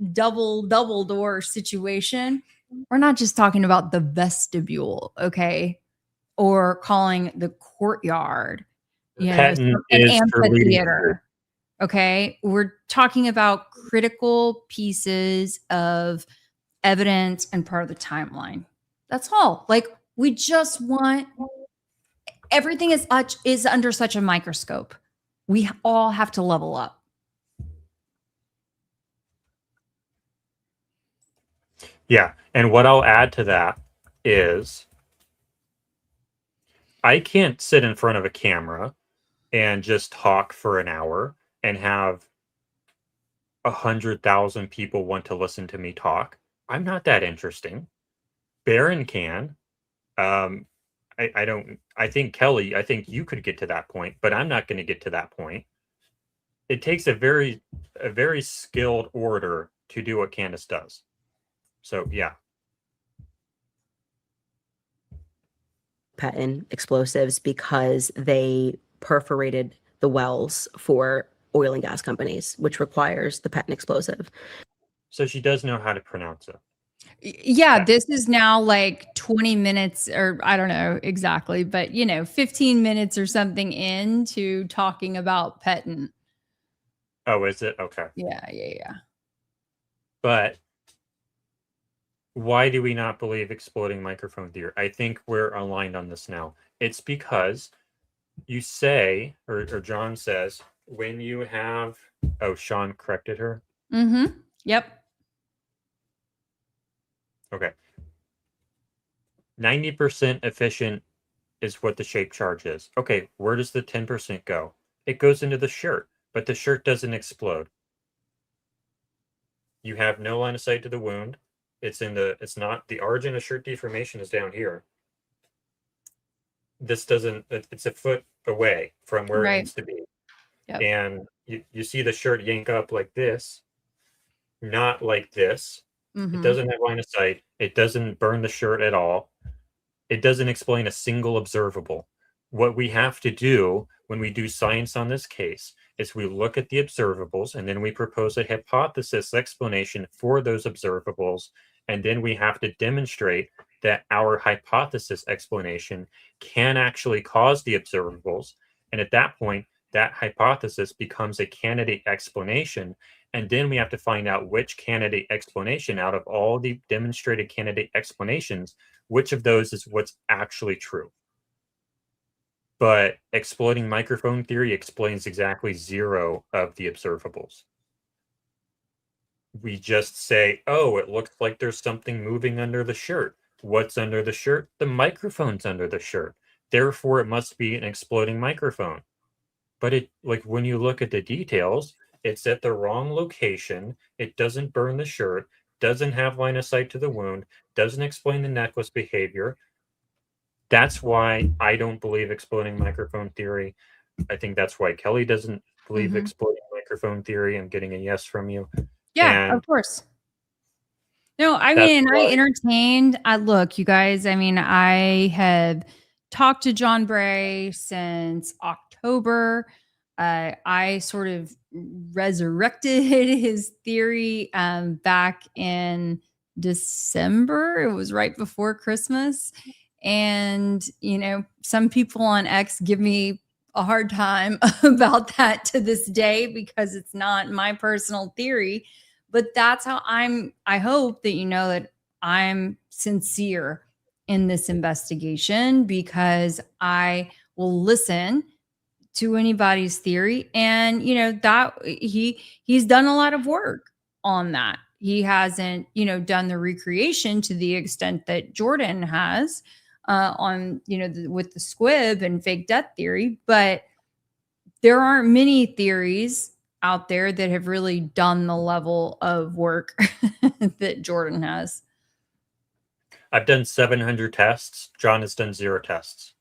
door situation. We're not just talking about the vestibule, okay? Or calling the courtyard, an amphitheater, okay? We're talking about critical pieces of evidence and part of the timeline. That's all. Like, we just want everything is under such a microscope. We all have to level up. Yeah. And what I'll add to that is I can't sit in front of a camera and just talk for an hour and have 100,000 people want to listen to me talk. I'm not that interesting. Baron can. I think Kelly, I think you could get to that point, but I'm not going to get to that point. It takes a very skilled orator to do what Candace does. So, yeah. Patent explosives because they perforated the wells for oil and gas companies, which requires the patent explosive. So she does know how to pronounce it. Yeah, this is now like 20 minutes, or I don't know exactly, but 15 minutes or something into talking about patent. Oh, is it? Okay. Yeah. But why do we not believe exploding microphone theory? I think we're aligned on this now. It's because you say, or John says, when you have, Sean corrected her. Mm-hmm. Yep. Okay. 90% efficient is what the shape charge is. Okay, where does the 10% go? It goes into the shirt, but the shirt doesn't explode. You have no line of sight to the wound. It's not the origin of shirt deformation is down here. This doesn't, it's a foot away from where it needs to be. Yep. And you see the shirt yank up like this, not like this. It doesn't have line of sight. It doesn't burn the shirt at all. It doesn't explain a single observable. What we have to do when we do science on this case is we look at the observables and then we propose a hypothesis explanation for those observables. And then we have to demonstrate that our hypothesis explanation can actually cause the observables. And at that point, that hypothesis becomes a candidate explanation. And then we have to find out which candidate explanation out of all the demonstrated candidate explanations, which of those is what's actually true. But exploding microphone theory explains exactly 0 of the observables. We just say, oh, it looks like there's something moving under the shirt. What's under the shirt? The microphone's under the shirt. Therefore, it must be an exploding microphone. But it, like, when you look at the details, it's at the wrong location. It doesn't burn the shirt, doesn't have line of sight to the wound, doesn't explain the necklace behavior. That's why I don't believe exploding microphone theory. I think that's why Kelly doesn't believe exploding microphone theory. I'm getting a yes from you. Yeah, And of course. No, I mean, I entertained. Look, you guys, I mean, I have talked to John Bray since October. I sort of resurrected his theory back in December. It was right before Christmas. And, you know, some people on X give me a hard time about that to this day because it's not my personal theory. But that's how I hope that you know that I'm sincere in this investigation because I will listen to anybody's theory. And, you know, that he's done a lot of work on that. He hasn't, you know, done the recreation to the extent that Jordan has on, you know, with the squib and fake death theory. But there aren't many theories out there that have really done the level of work that Jordan has. I've done 700 tests. John has done 0 tests.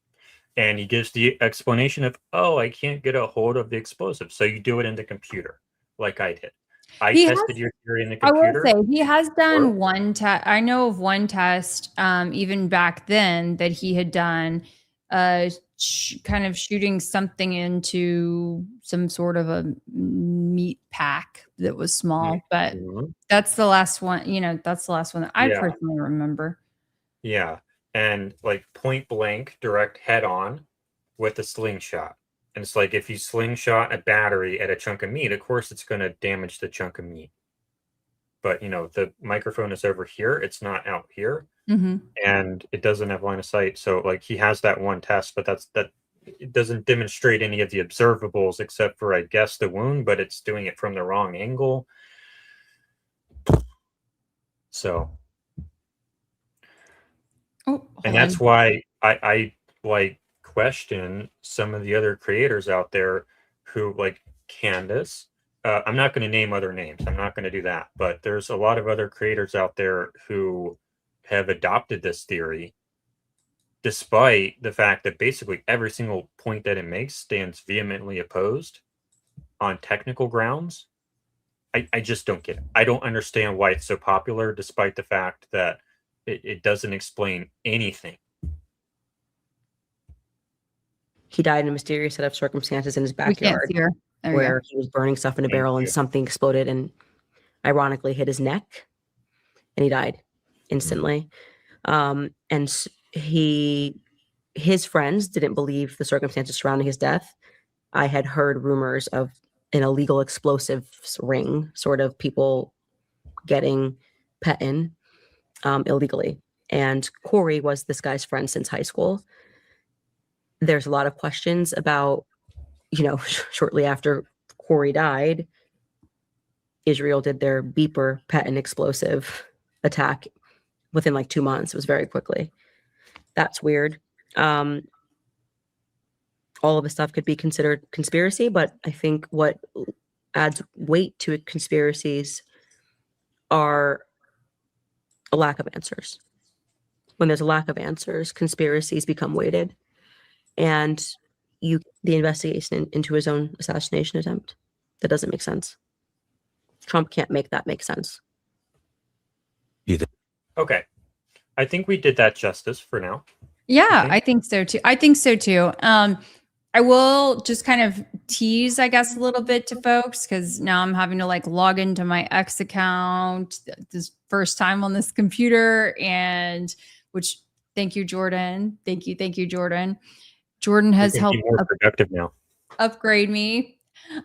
And he gives the explanation of, oh, I can't get a hold of the explosive. So you do it in the computer, like I did. I tested your theory in the computer. I will say he has done one test. I know of one test, even back then, that he had done kind of shooting something into some sort of a meat pack that was small. But that's the last one, you know, that's the last one that I personally remember. Yeah. And like point blank, direct head on with a slingshot. And it's like if you slingshot a battery at a chunk of meat, of course it's going to damage the chunk of meat. But, you know, the microphone is over here. It's not out here. And it doesn't have line of sight. So like he has that one test, but it doesn't demonstrate any of the observables except for, I guess, the wound, but it's doing it from the wrong angle. So. And that's why I like question some of the other creators out there who like Candace. I'm not going to name other names. I'm not going to do that. But there's a lot of other creators out there who have adopted this theory, despite the fact that basically every single point that it makes stands vehemently opposed on technical grounds. I just don't get it. I don't understand why it's so popular, despite the fact that it doesn't explain anything. He died in a mysterious set of circumstances in his backyard where he was burning stuff in a barrel and something exploded and ironically hit his neck and he died instantly. And his friends didn't believe the circumstances surrounding his death. I had heard rumors of an illegal explosives ring, sort of people getting pet in illegally. And Corey was this guy's friend since high school. There's a lot of questions about, you know, shortly after Corey died, Israel did their beeper patent explosive attack within like 2 months. It was very quickly. That's weird. All of the stuff could be considered conspiracy, but I think what adds weight to conspiracies are a lack of answers. When there's a lack of answers, conspiracies become weighted. And the investigation into his own assassination attempt. That doesn't make sense. Trump can't make that make sense. Okay. I think we did that justice for now. Yeah, I think so too. I think so too. I will just kind of tease, I guess, a little bit to folks because now I'm having to like log into my X account this first time on this computer, and which thank you, Jordan. Thank you, Jordan. Jordan has helped be more productive now. Upgrade me.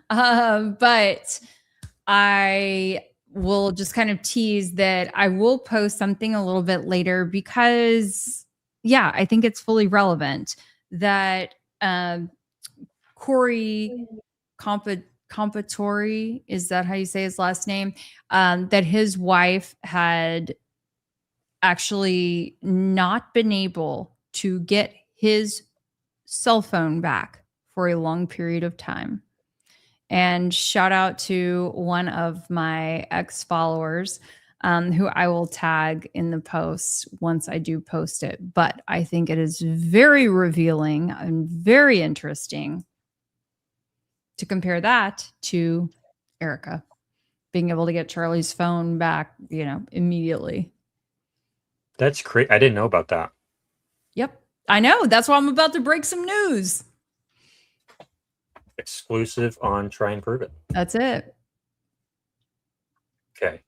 But I will just kind of tease that I will post something a little bit later because, yeah, I think it's fully relevant that Corey Compatori, is that how you say his last name? That his wife had actually not been able to get his cell phone back for a long period of time. And shout out to one of my ex followers who I will tag in the post once I do post it. But I think it is very revealing and very interesting to compare that to Erica being able to get Charlie's phone back, immediately. That's great. I didn't know about that. Yep. I know. That's why I'm about to break some news. Exclusive on Try and Prove It. That's it. Okay.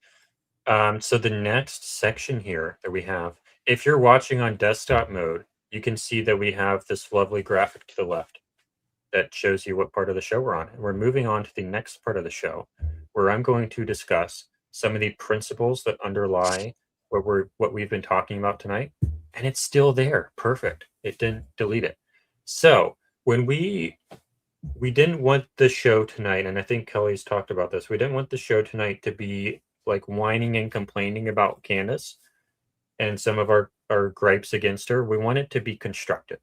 So the next section here that we have, if you're watching on desktop mode, you can see that we have this lovely graphic to the left that shows you what part of the show we're on. And we're moving on to the next part of the show, where I'm going to discuss some of the principles that underlie what we've been talking about tonight. And it's still there. Perfect. It didn't delete it. So when we didn't want the show tonight, and I think Kelly's talked about this, we didn't want the show tonight to be like whining and complaining about Candace and some of our gripes against her. We want it to be constructive.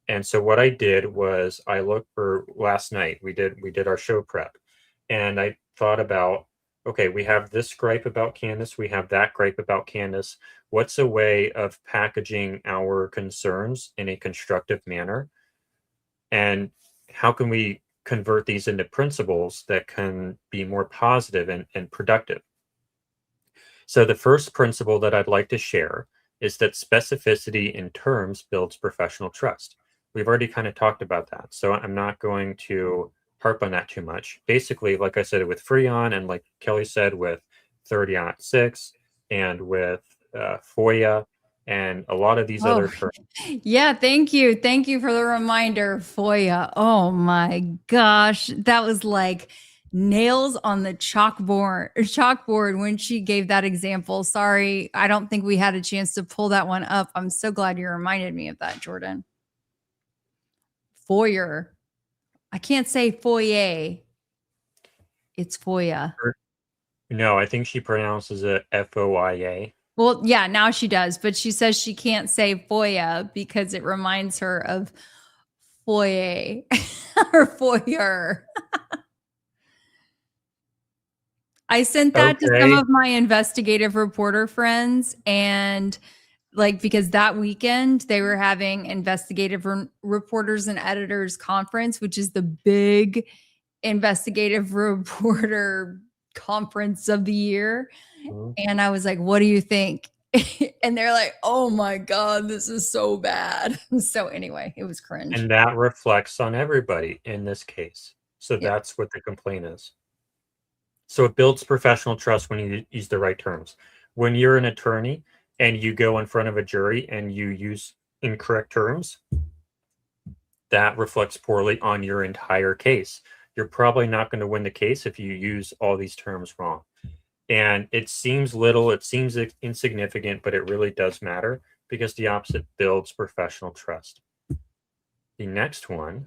And so what I did was I looked for last night, we did our show prep, and I thought about, okay, we have this gripe about Candace, we have that gripe about Candace. What's a way of packaging our concerns in a constructive manner? And how can we convert these into principles that can be more positive and productive? So the first principle that I'd like to share is that specificity in terms builds professional trust. We've already kind of talked about that, so I'm not going to harp on that too much. Basically, like I said, with Freon, and like Kelly said, with 30-6 and with FOIA and a lot of these other terms. Yeah, thank you. Thank you for the reminder, FOIA. Oh my gosh, that was like nails on the chalkboard when she gave that example. Sorry, I don't think we had a chance to pull that one up. I'm so glad you reminded me of that, Jordan. FOIA. I can't say FOIA. It's FOIA. No, I think she pronounces it FOIA. Well, yeah, now she does, but she says she can't say FOIA because it reminds her of FOIA or FOIA. I sent that to some of my investigative reporter friends, and because that weekend they were having investigative reporters and editors conference, which is the big investigative reporter conference of the year. And I was like, what do you think? And they're like, oh my God, this is so bad. So anyway, it was cringe. And that reflects on everybody in this case. So that's what the complaint is. So it builds professional trust when you use the right terms. When you're an attorney and you go in front of a jury and you use incorrect terms, that reflects poorly on your entire case. You're probably not going to win the case if you use all these terms wrong. And it seems little, it seems insignificant, but it really does matter because the opposite builds professional trust. The next one,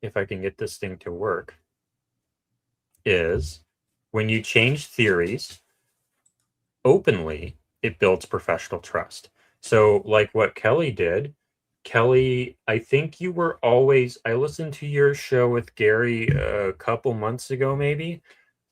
if I can get this thing to work, is when you change theories openly, it builds professional trust. So like what Kelly did, Kelly, I think you were always, I listened to your show with Gary a couple months ago, maybe.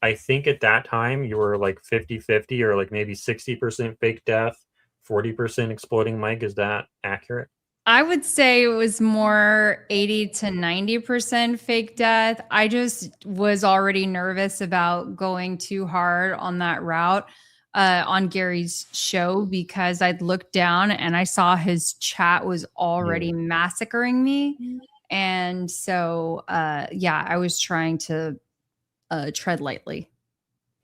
I think at that time you were like 50-50 or like maybe 60% fake death, 40% exploding mic. Is that accurate? I would say it was more 80 to 90% fake death. I just was already nervous about going too hard on that route on Gary's show because I'd looked down and I saw his chat was already massacring me. And so, yeah, I was trying to tread lightly.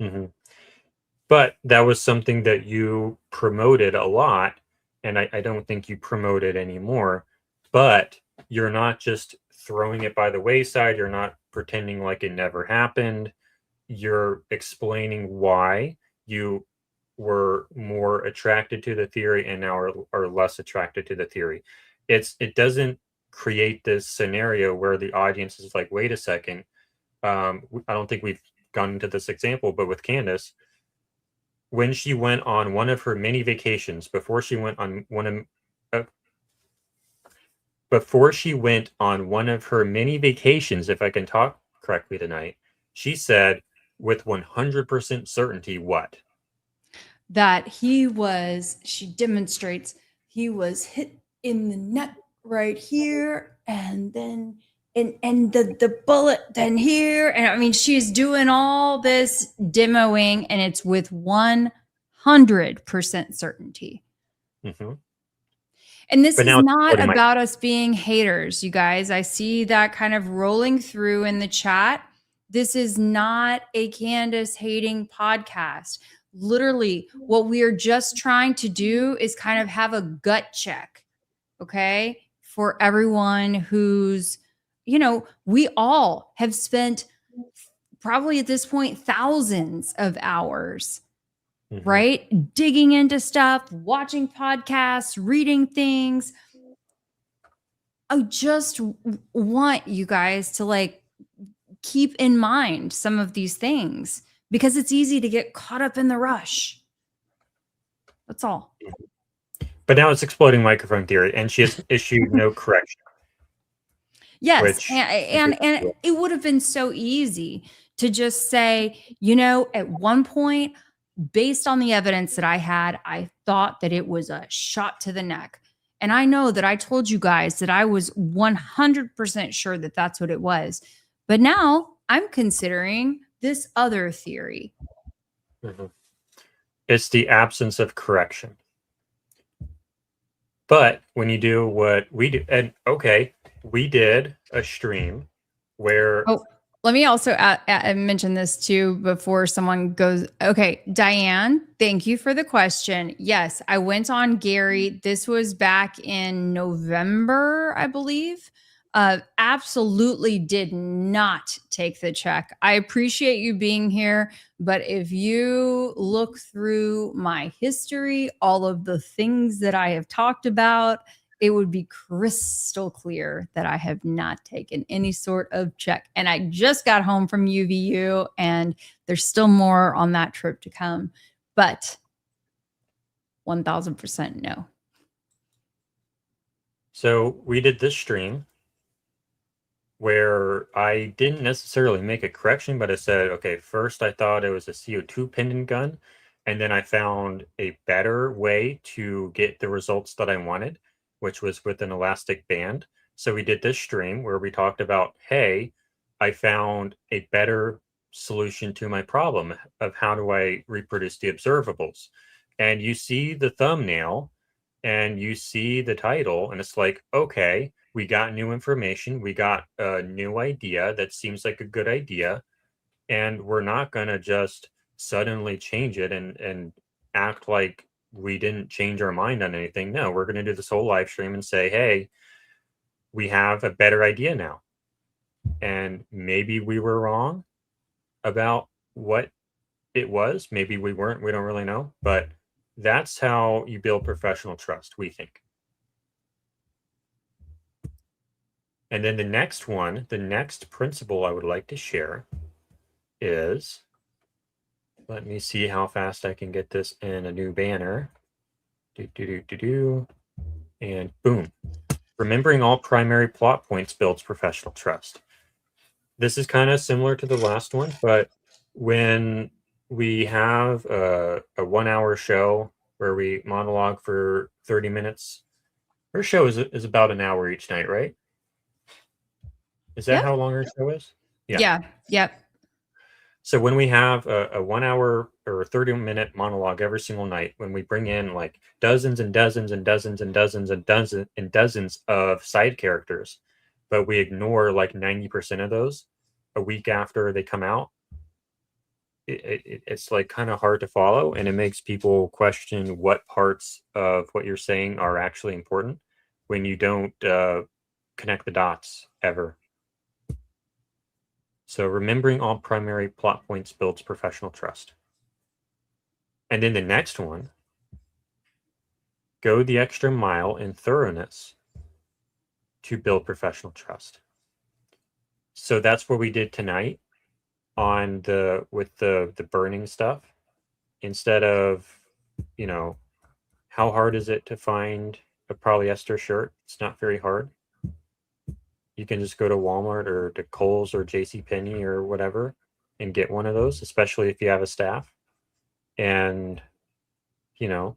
Mm-hmm. But that was something that you promoted a lot, and I don't think you promote it anymore. But you're not just throwing it by the wayside. You're not pretending like it never happened. You're explaining why you were more attracted to the theory and now are less attracted to the theory. It doesn't create this scenario where the audience is like, wait a second. I don't think we've gone into this example, but with Candace, when she went on one of her many vacations before she went on one of her many vacations, if I can talk correctly tonight, she said with 100% certainty what? That she demonstrates he was hit in the neck right here and then and the bullet then here, and I mean she's doing all this demoing and it's with 100% certainty. Mm-hmm. And this is not about us being haters, you guys. I see that kind of rolling through in the chat. This is not a Candace hating podcast. Literally, what we are just trying to do is kind of have a gut check, okay? For everyone who's, we all have spent probably at this point thousands of hours, right? Digging into stuff, watching podcasts, reading things. I just want you guys to keep in mind some of these things because it's easy to get caught up in the rush. That's all. But now it's exploding microphone theory, and she has issued no correction. Yes, and it would have been so easy to just say, at one point, based on the evidence that I had, I thought that it was a shot to the neck. And I know that I told you guys that I was 100% sure that that's what it was. But now I'm considering this other theory. Mm-hmm. It's the absence of correction. But when you do what we do, and okay, we did a stream where... Oh, let me also mention this too before someone goes. Okay, Diane, thank you for the question. Yes, I went on Gary. This was back in November, I believe. Absolutely did not take the check. I appreciate you being here, but if you look through my history, all of the things that I have talked about, it would be crystal clear that I have not taken any sort of check. And I just got home from UVU and there's still more on that trip to come, but 1000% no. So we did this stream where I didn't necessarily make a correction, but I said, okay, first I thought it was a CO2 pendant gun, and then I found a better way to get the results that I wanted, which was with an elastic band. So we did this stream where we talked about, hey, I found a better solution to my problem of how do I reproduce the observables. And you see the thumbnail and you see the title and it's like, okay, we got new information. We got a new idea that seems like a good idea. And we're not going to just suddenly change it and act like we didn't change our mind on anything. No, we're going to do this whole live stream and say, hey, we have a better idea now. And maybe we were wrong about what it was. Maybe we weren't. We don't really know. But that's how you build professional trust, we think. And then the next principle I would like to share is, let me see how fast I can get this in a new banner. And boom. Remembering all primary plot points builds professional trust. This is kind of similar to the last one, but when we have a 1 hour show where we monologue for 30 minutes, Her show is about an hour each night, right? Is that how long her show is? Yeah. Yep. So when we have a 1 hour or 30-minute monologue every single night, when we bring in like dozens and dozens and dozens and dozens and dozens and dozens of side characters, but we ignore like 90% of those a week after they come out, it's like kind of hard to follow, and it makes people question what parts of what you're saying are actually important when you don't connect the dots ever. So remembering all primary plot points builds professional trust. And then the next one, go the extra mile in thoroughness to build professional trust. So that's what we did tonight on with the burning stuff. Instead of, you know, how hard is it to find a polyester shirt? It's not very hard. You can just go to Walmart or to Kohl's or JCPenney or whatever and get one of those, especially if you have a staff. And, you know,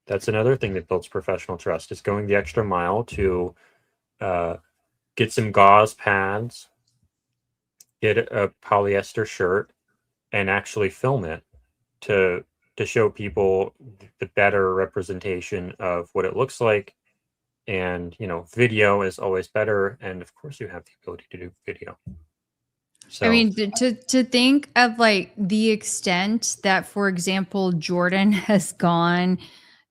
that's another thing that builds professional trust, is going the extra mile to get some gauze pads, get a polyester shirt, and actually film it to show people the better representation of what it looks like. And, you know, video is always better. And of course you have the ability to do video. So, I mean, to think of like the extent that, for example, Jordan has gone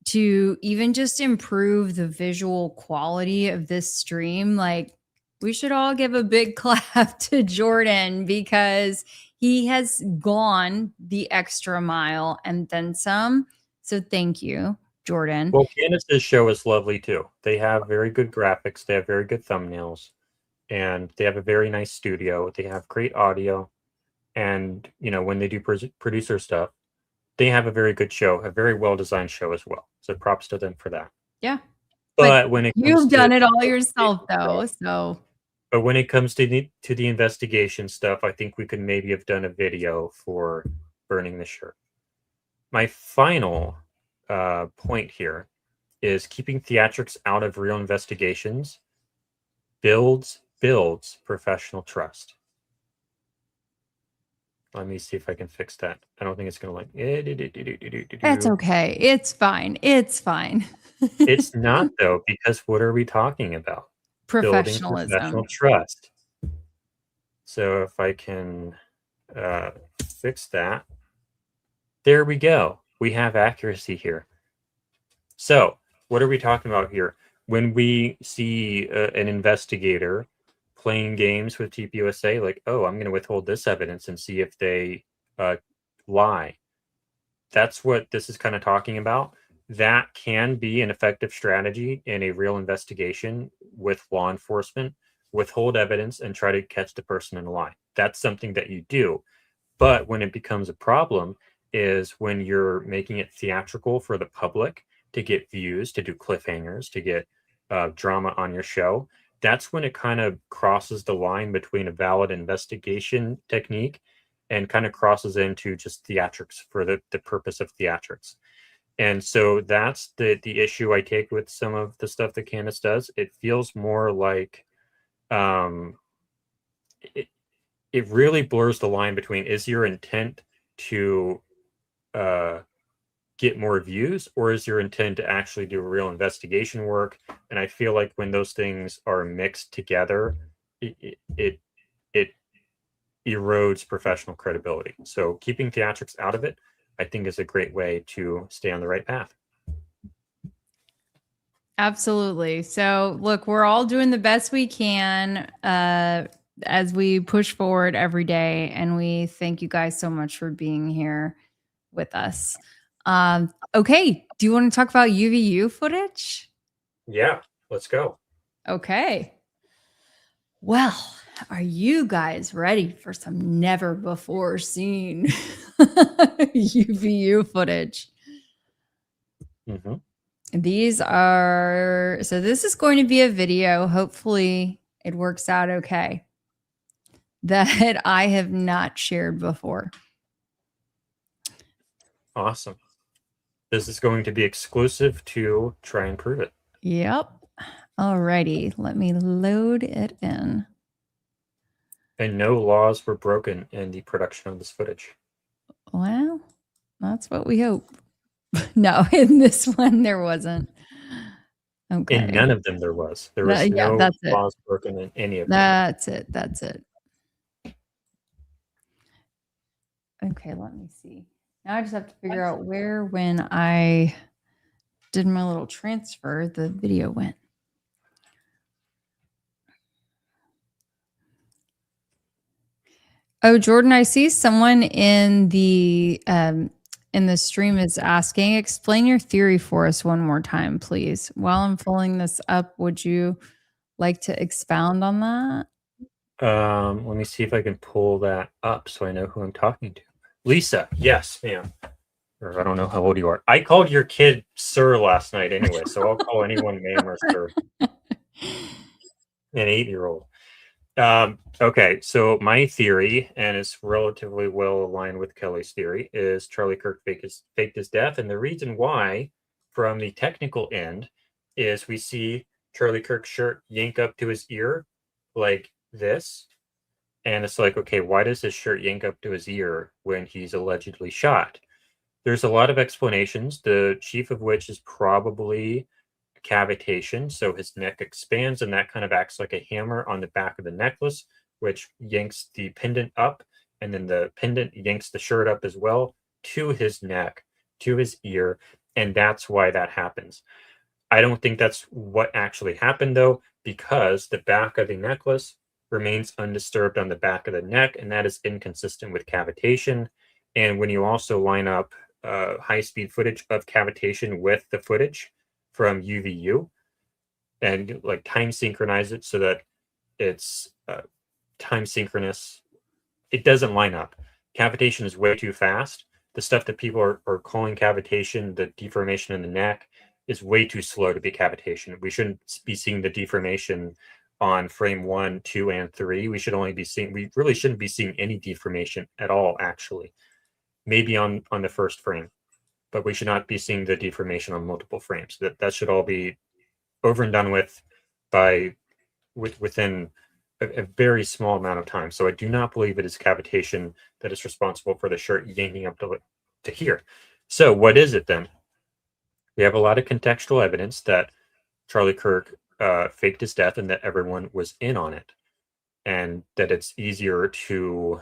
to even just improve the visual quality of this stream, like we should all give a big clap to Jordan, because he has gone the extra mile and then some. So thank you, Jordan. well, Candace's show is lovely too. They have very good graphics. They have very good thumbnails, and they have a very nice studio. They have great audio. And, you know, when they do producer stuff, they have a very good show, a very well-designed show as well. So props to them for that. Yeah. But when it comes you've done to it all yourself though, so. But when it comes to the investigation stuff, I think we could maybe have done a video for burning the shirt. My final point here is keeping theatrics out of real investigations builds professional trust. Let me see if I can fix that. I don't think it's going to like... That's okay. It's fine. It's fine. It's not, though, because what are we talking about? Building professional trust. So if I can fix that. There we go. We have accuracy here. So what are we talking about here? When we see an investigator playing games with TPUSA, like, oh, I'm going to withhold this evidence and see if they lie. That's what this is kind of talking about. That can be an effective strategy in a real investigation with law enforcement. Withhold evidence and try to catch the person in a lie. That's something that you do. But when it becomes a problem is when you're making it theatrical for the public to get views, to do cliffhangers, to get drama on your show. That's when it kind of crosses the line between a valid investigation technique and kind of crosses into just theatrics for the purpose of theatrics. And so that's the issue I take with some of the stuff that Candace does. It feels more like it really blurs the line between, is your intent to get more views, or is your intent to actually do real investigation work? And I feel like when those things are mixed together, it erodes professional credibility. So keeping theatrics out of it, I think, is a great way to stay on the right path. Absolutely. So look, we're all doing the best we can as we push forward every day. And we thank you guys so much for being here with us. Okay. Do you want to talk about UVU footage? Yeah, let's go. Okay. Well, are you guys ready for some never before seen UVU footage? Mm-hmm. These are, so this is going to be a video. Hopefully it works out okay, that I have not shared before. Awesome. This is going to be exclusive to Try and Prove It. Yep. Alrighty, let me load it in. And no laws were broken in the production of this footage. Well, that's what we hope. No, in this one there wasn't. Okay. In none of them there was. There was Yeah, no that's it. laws broken in any of them. That's it. That's it. Okay, let me see. Now I just have to figure out where, when I did my little transfer, the video went. Oh, Jordan, I see someone in the stream is asking, explain your theory for us one more time, please. While I'm pulling this up, would you like to expound on that? Let me see if I can pull that up so I know who I'm talking to. Lisa, yes, ma'am. Or I don't know how old you are. I called your kid sir last night anyway, so I'll call anyone ma'am or sir. An 8-year-old. Okay, so my theory, and it's relatively well aligned with Kelly's theory, is Charlie Kirk faked his death. And the reason why, from the technical end, is we see Charlie Kirk's shirt yank up to his ear like this. And it's like, okay, why does his shirt yank up to his ear when he's allegedly shot? There's a lot of explanations, the chief of which is probably cavitation. So his neck expands, and that kind of acts like a hammer on the back of the necklace, which yanks the pendant up. And then the pendant yanks the shirt up as well to his neck, to his ear. And that's why that happens. I don't think that's what actually happened, though, because the back of the necklace remains undisturbed on the back of the neck, and that is inconsistent with cavitation. And when you also line up high-speed footage of cavitation with the footage from UVU and like time synchronize it so that it's time synchronous, it doesn't line up. Cavitation is way too fast. The stuff that people are calling cavitation, the deformation in the neck, is way too slow to be cavitation. We shouldn't be seeing the deformation on frame 1, 2, and 3. We really shouldn't be seeing any deformation at all, actually. Maybe on the first frame, but we should not be seeing the deformation on multiple frames. That should all be over and done with within a very small amount of time. So I do not believe it is cavitation that is responsible for the shirt yanking up to here. So what is it then? We have a lot of contextual evidence that Charlie Kirk faked his death and that everyone was in on it, and that it's easier to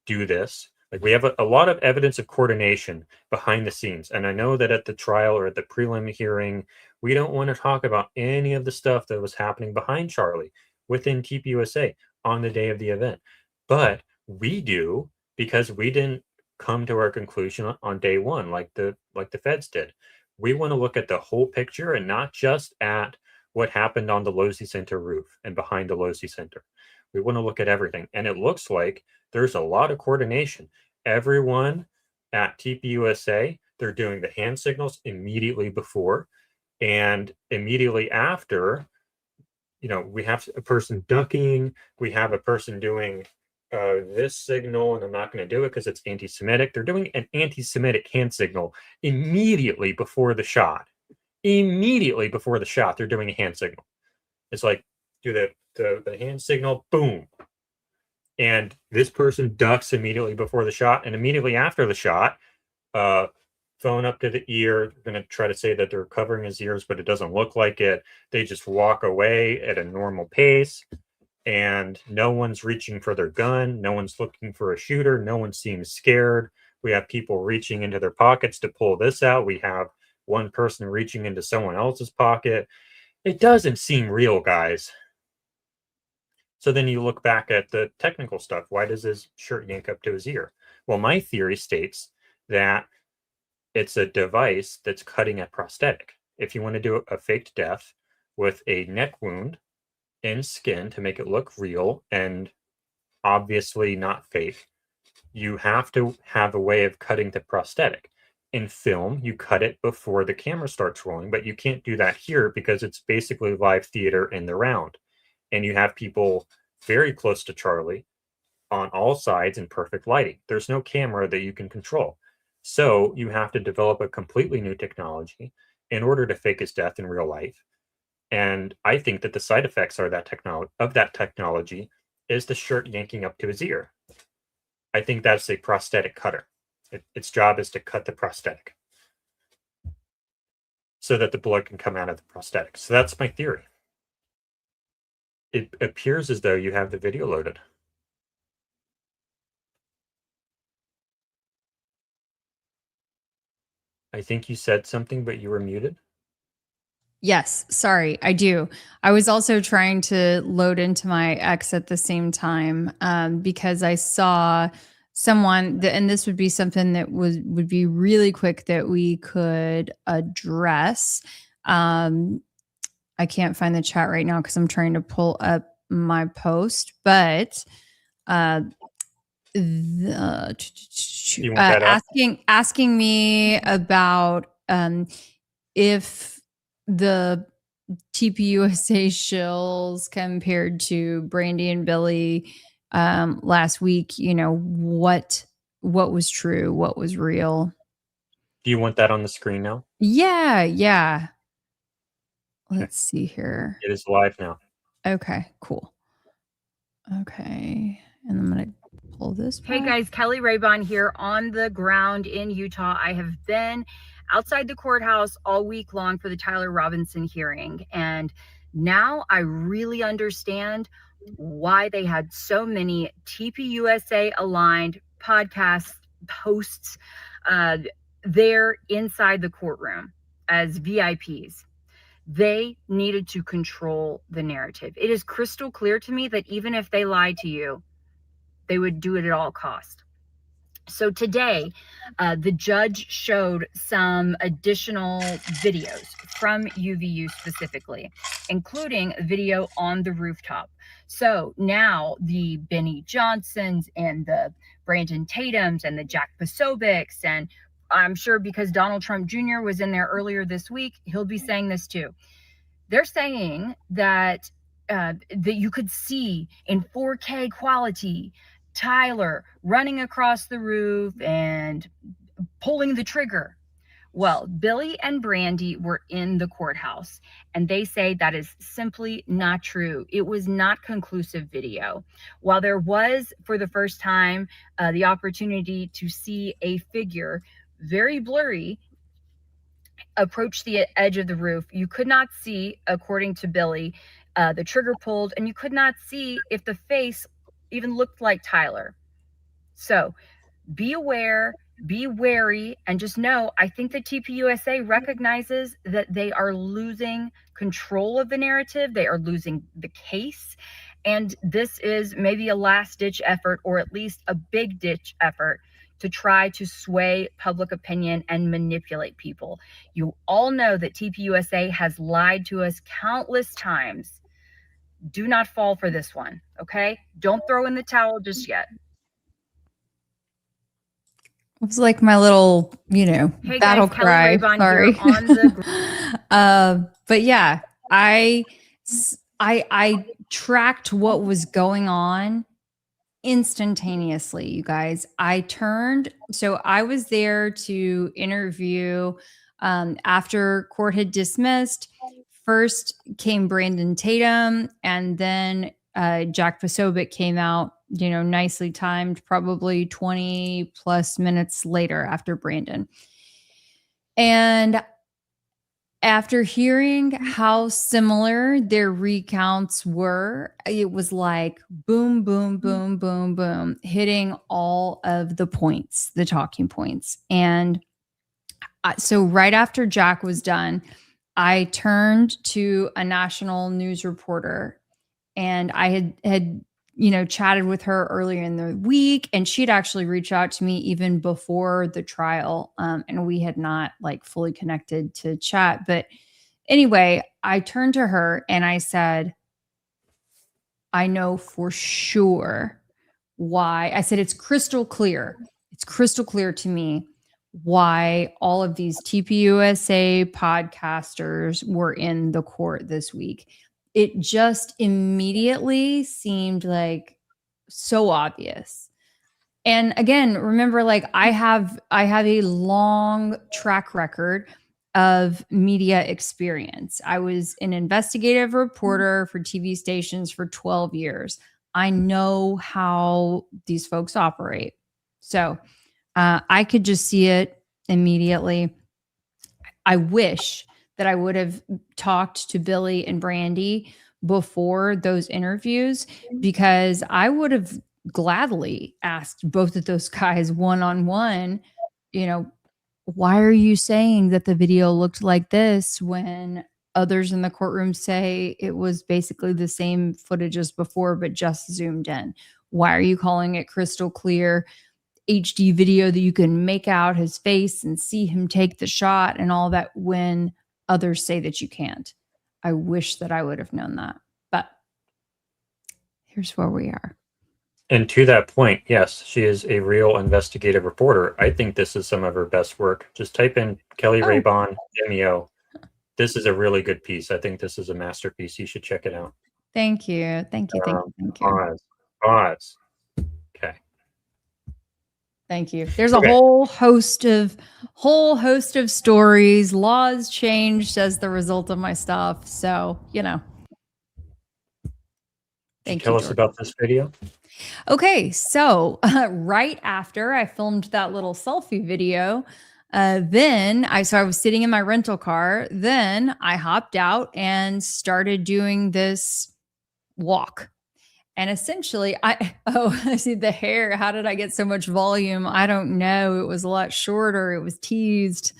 do this. Like, we have a lot of evidence of coordination behind the scenes. And I know that at the trial or at the prelim hearing, we don't want to talk about any of the stuff that was happening behind Charlie within TPUSA on the day of the event. But we do, because we didn't come to our conclusion on day one like the feds did. We want to look at the whole picture and not just at what happened on the Losey Center roof and behind the Losey Center. We want to look at everything. And it looks like there's a lot of coordination. Everyone at TPUSA, they're doing the hand signals immediately before, and immediately after. You know, we have a person ducking, we have a person doing this signal, and I'm not going to do it because it's anti-Semitic. They're doing an anti-Semitic hand signal immediately before the shot. Immediately before the shot, they're doing a hand signal. It's like, do the hand signal, boom. And this person ducks immediately before the shot, and immediately after the shot, phone up to the ear. They're going to try to say that they're covering his ears, but it doesn't look like it. They just walk away at a normal pace, and no one's reaching for their gun. No one's looking for a shooter. No one seems scared. We have people reaching into their pockets to pull this out. We have one person reaching into someone else's pocket. It doesn't seem real, guys. So then you look back at the technical stuff. Why does his shirt yank up to his ear? Well, my theory states that it's a device that's cutting at prosthetic. If you want to do a faked death with a neck wound in skin to make it look real and obviously not fake, you have to have a way of cutting the prosthetic. In film, you cut it before the camera starts rolling, but you can't do that here because it's basically live theater in the round. And you have people very close to Charlie on all sides in perfect lighting. There's no camera that you can control. So you have to develop a completely new technology in order to fake his death in real life. And I think that the side effects are that technology is the shirt yanking up to his ear. I think that's a prosthetic cutter. Its job is to cut the prosthetic so that the blood can come out of the prosthetic. So that's my theory. It appears as though you have the video loaded. I think you said something, but you were muted. Yes, sorry, I do. I was also trying to load into my X at the same time because I saw someone, and this would be something that would be really quick that we could address. I can't find the chat right now because I'm trying to pull up my post, but asking me about if the TPUSA shills compared to Brandy and Billy last week, what was true, what was real. Do you want that on the screen now? Yeah. Let's see here. It is live now. Okay, cool. Okay, and I'm gonna pull this back. Hey guys, Kelly Raybon here on the ground in Utah. I have been outside the courthouse all week long for the Tyler Robinson hearing, and now I really understand why they had so many TPUSA aligned podcast hosts there inside the courtroom as VIPs. They needed to control the narrative. It is crystal clear to me that even if they lied to you, they would do it at all cost. So today, the judge showed some additional videos from UVU specifically, including a video on the rooftop. So now the Benny Johnsons and the Brandon Tatums and the Jack Posobics, and I'm sure because Donald Trump Jr. was in there earlier this week, he'll be saying this too. They're saying that that you could see in 4K quality Tyler running across the roof and pulling the trigger. Well, Billy and Brandy were in the courthouse, and they say that is simply not true. It was not conclusive video. While there was, for the first time, the opportunity to see a figure, very blurry, approach the edge of the roof, you could not see, according to Billy, the trigger pulled, and you could not see if the face even looked like Tyler. So be aware, be wary, and just know, I think the TPUSA recognizes that they are losing control of the narrative. They are losing the case. And this is maybe a last-ditch effort, or at least a big-ditch effort, to try to sway public opinion and manipulate people. You all know that TPUSA has lied to us countless times. Do not fall for this one, okay? Don't throw in the towel just yet. It was like my little, hey battle guys, cry. Sorry. On the but yeah, I tracked what was going on instantaneously, you guys. So I was there to interview after court had dismissed. First came Brandon Tatum, and then Jack Posobiec came out, nicely timed, probably 20 plus minutes later after Brandon. And after hearing how similar their recounts were, it was like boom, boom, boom, boom, boom, hitting all of the points, the talking points. And so right after Jack was done, I turned to a national news reporter, and I had chatted with her earlier in the week, and she'd actually reached out to me even before the trial. And we had not fully connected to chat. But anyway, I turned to her and I said, I know for sure why. I said, it's crystal clear. It's crystal clear to me why all of these TPUSA podcasters were in the court this week. It just immediately seemed like so obvious. And again, remember, I have a long track record of media experience. I was an investigative reporter for TV stations for 12 years. I know how these folks operate. So I could just see it immediately. I wish that I would have talked to Billy and Brandy before those interviews, because I would have gladly asked both of those guys one-on-one, you know, why are you saying that the video looked like this when others in the courtroom say it was basically the same footage as before, but just zoomed in? Why are you calling it crystal clear HD video that you can make out his face and see him take the shot and all that when others say that you can't? I wish that I would have known that, but here's where we are. And to that point, yes, she is a real investigative reporter. I think this is some of her best work. Just type in Kelly Raybon, Demio. This is a really good piece. I think this is a masterpiece. You should check it out. Thank you. Thank you. Thank you. Thank you. Pause. Okay. Thank you. There's a whole host of stories. Laws changed as the result of my stuff. So, you know. Thank you. Tell us about this video. Okay, so right after I filmed that little selfie video, then I was sitting in my rental car. Then I hopped out and started doing this walk. And essentially, I see the hair. How did I get so much volume? I don't know. It was a lot shorter. It was teased.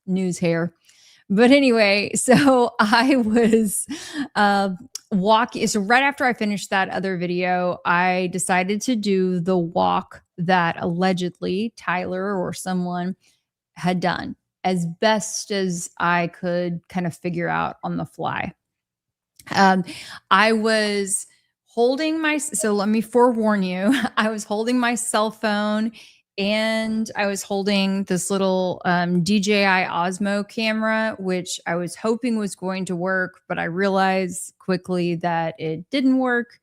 News hair. But anyway, so I was walking. So right after I finished that other video, I decided to do the walk that allegedly Tyler or someone had done, as best as I could kind of figure out on the fly. I was holding so let me forewarn you, I was holding my cell phone and I was holding this little DJI Osmo camera, which I was hoping was going to work, but I realized quickly that it didn't work.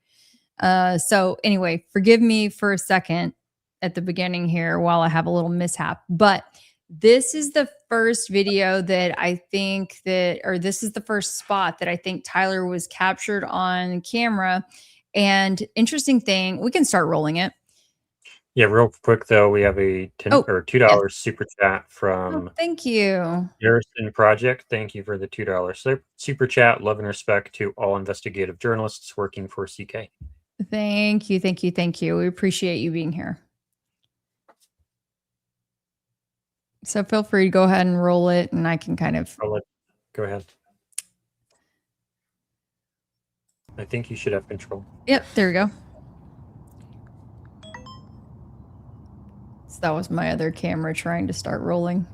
So anyway, forgive me for a second at the beginning here while I have a little mishap, but this is the first video that I think this is the first spot that I think Tyler was captured on camera. And interesting thing, we can start rolling it. Yeah, real quick though, we have a $2 super chat from thank you, Harrison Project. Thank you for the $2 super chat. Love and respect to all investigative journalists working for CK. Thank you, thank you, thank you. We appreciate you being here. So feel free to go ahead and roll it, and I can kind of roll it. Go ahead. I think you should have control. Yep, there we go. So that was my other camera trying to start rolling.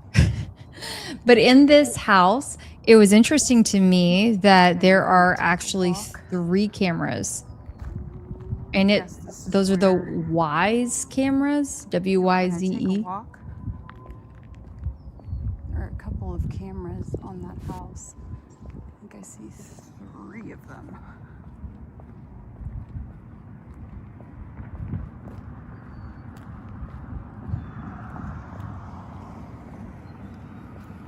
But in this house, it was interesting to me that there are actually 3 cameras. And those are the WISE cameras, WYZE. There are a couple of cameras on that house. I think I see 3 of them.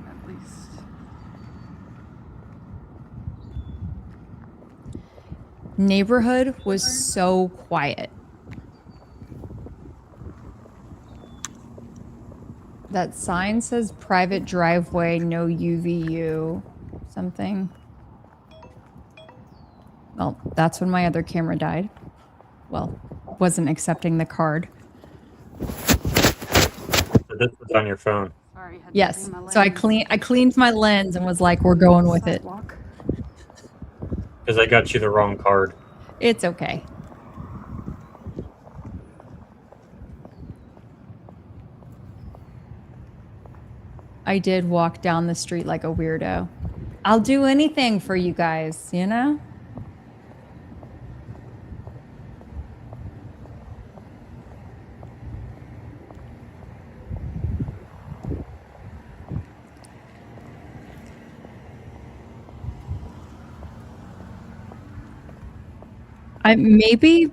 At least. Neighborhood was so quiet. That sign says private driveway, no UVU, something. Well, that's when my other camera died. Well, wasn't accepting the card. So this was on your phone. Sorry, had to Yes. clean my So I lens. cleaned my lens and was like, we're going with it. Sidewalk. Because I got you the wrong card. It's okay. I did walk down the street like a weirdo. I'll do anything for you guys, you know? I maybe,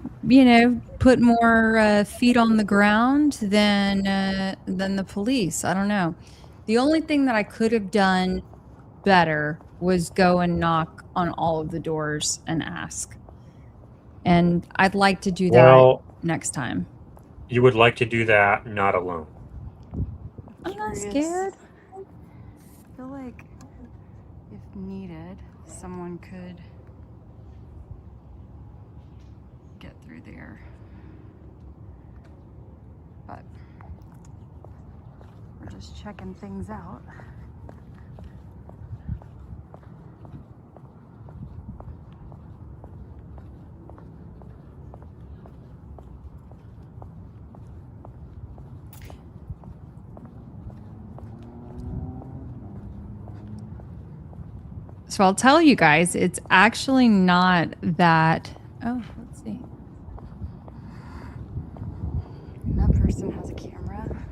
put more feet on the ground than the police. I don't know. The only thing that I could have done better was go and knock on all of the doors and ask. And I'd like to do that Well, next time. you would like to do that not alone. I'm not scared. I feel like if needed, someone could get through there. But we're just checking things out. So I'll tell you guys, it's actually not that. Oh, let's see. That person has a camera.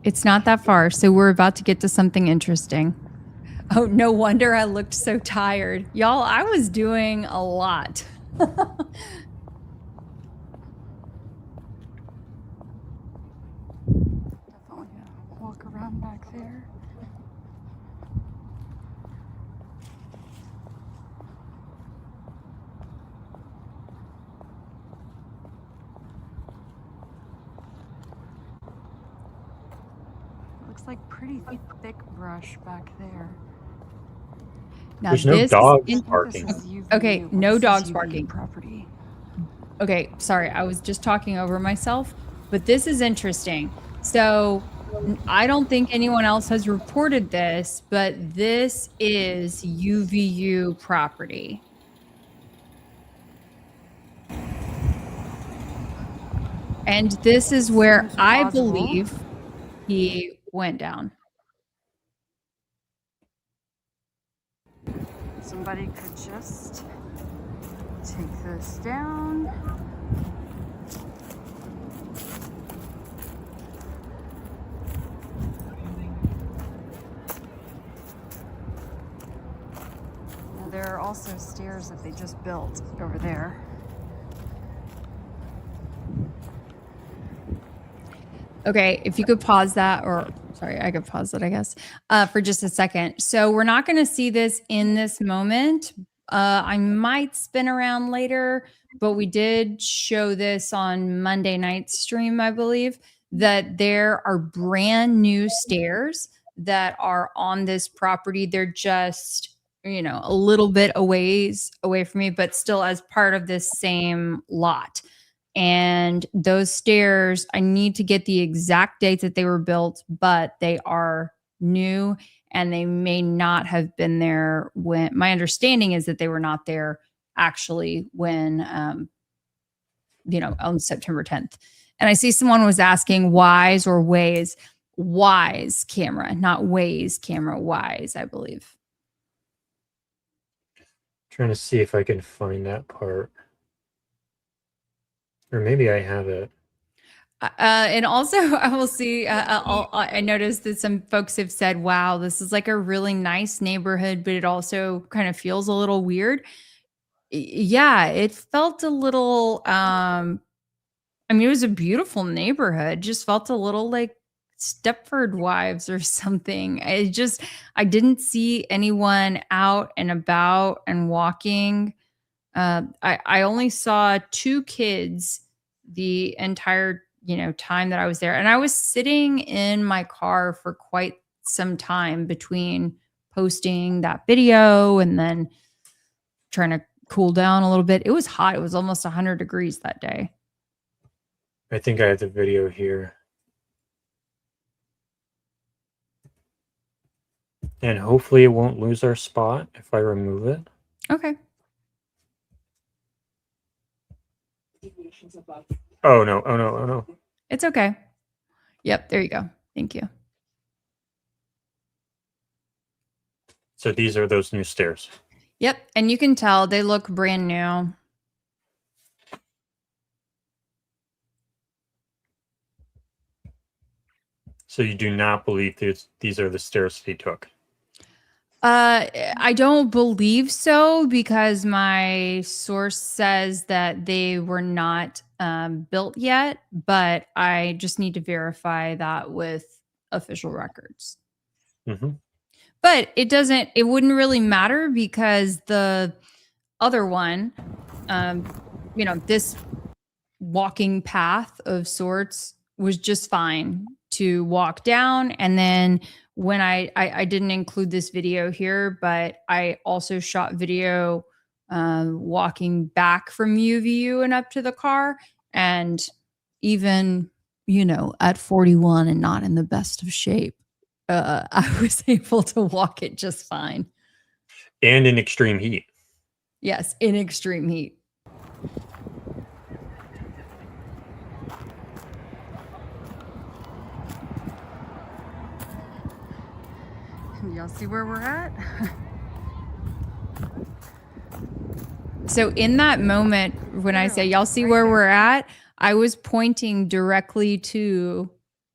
It's not that far. So we're about to get to something interesting. Oh, no wonder I looked so tired. Y'all, I was doing a lot. Definitely walk around back there. Looks like pretty thick brush back there. Now There's no this dogs is barking. Okay, no dogs UVU barking. property. Okay, sorry, I was just talking over myself, but this is interesting. So I don't think anyone else has reported this, but this is UVU property. And this is where Seems I plausible. believe he went down. Somebody could just take this down. Now, there are also stairs that they just built over there. Okay, if you could pause that, or sorry, I could pause it, I guess, for just a second. So we're not going to see this in this moment. I might spin around later, but we did show this on Monday night's stream, I believe, that there are brand new stairs that are on this property. They're just, you know, a little bit away from me, but still as part of this same lot. And those stairs, I need to get the exact dates that they were built, but they are new and they may not have been there when, my understanding is that they were not there actually when, on September 10th. And I see someone was asking Wise or Waze. Wise camera, not Waze camera, Wise, I believe. Trying to see if I can find that part. Or maybe I have it. And also, I will see. I noticed that some folks have said, "Wow, this is like a really nice neighborhood, but it also kind of feels a little weird." Yeah, it felt a little. I mean, it was a beautiful neighborhood. Just felt a little like Stepford Wives or something. I didn't see anyone out and about and walking. I only saw 2 kids the entire time that I was there, and I was sitting in my car for quite some time between posting that video and then trying to cool down a little bit. It was hot. It was almost 100 degrees that day. I think I have the video here. And hopefully it won't lose our spot if I remove it. Okay. Oh no, oh no, oh no. It's okay. Yep, there you go. Thank you. So these are those new stairs. Yep, and you can tell they look brand new. So you do not believe these are the stairs he took? I don't believe so because my source says that they were not built yet, but I just need to verify that with official records. Mm-hmm. But it wouldn't really matter because the other one, this walking path of sorts was just fine to walk down. And then when I didn't include this video here, but I also shot video walking back from UVU and up to the car. And even, at 41 and not in the best of shape, I was able to walk it just fine. And in extreme heat. Yes, in extreme heat. Y'all see where we're at? So in that moment, when I say y'all see where we're at, I was pointing directly to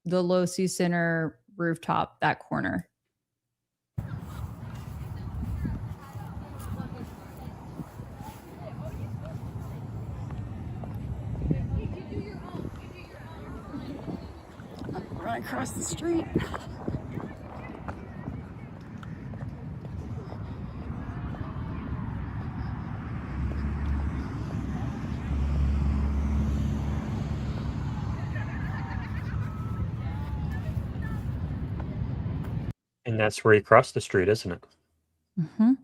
the Losi Center rooftop, that corner. Run across the street. And that's where you cross the street, isn't it? Mm-hmm.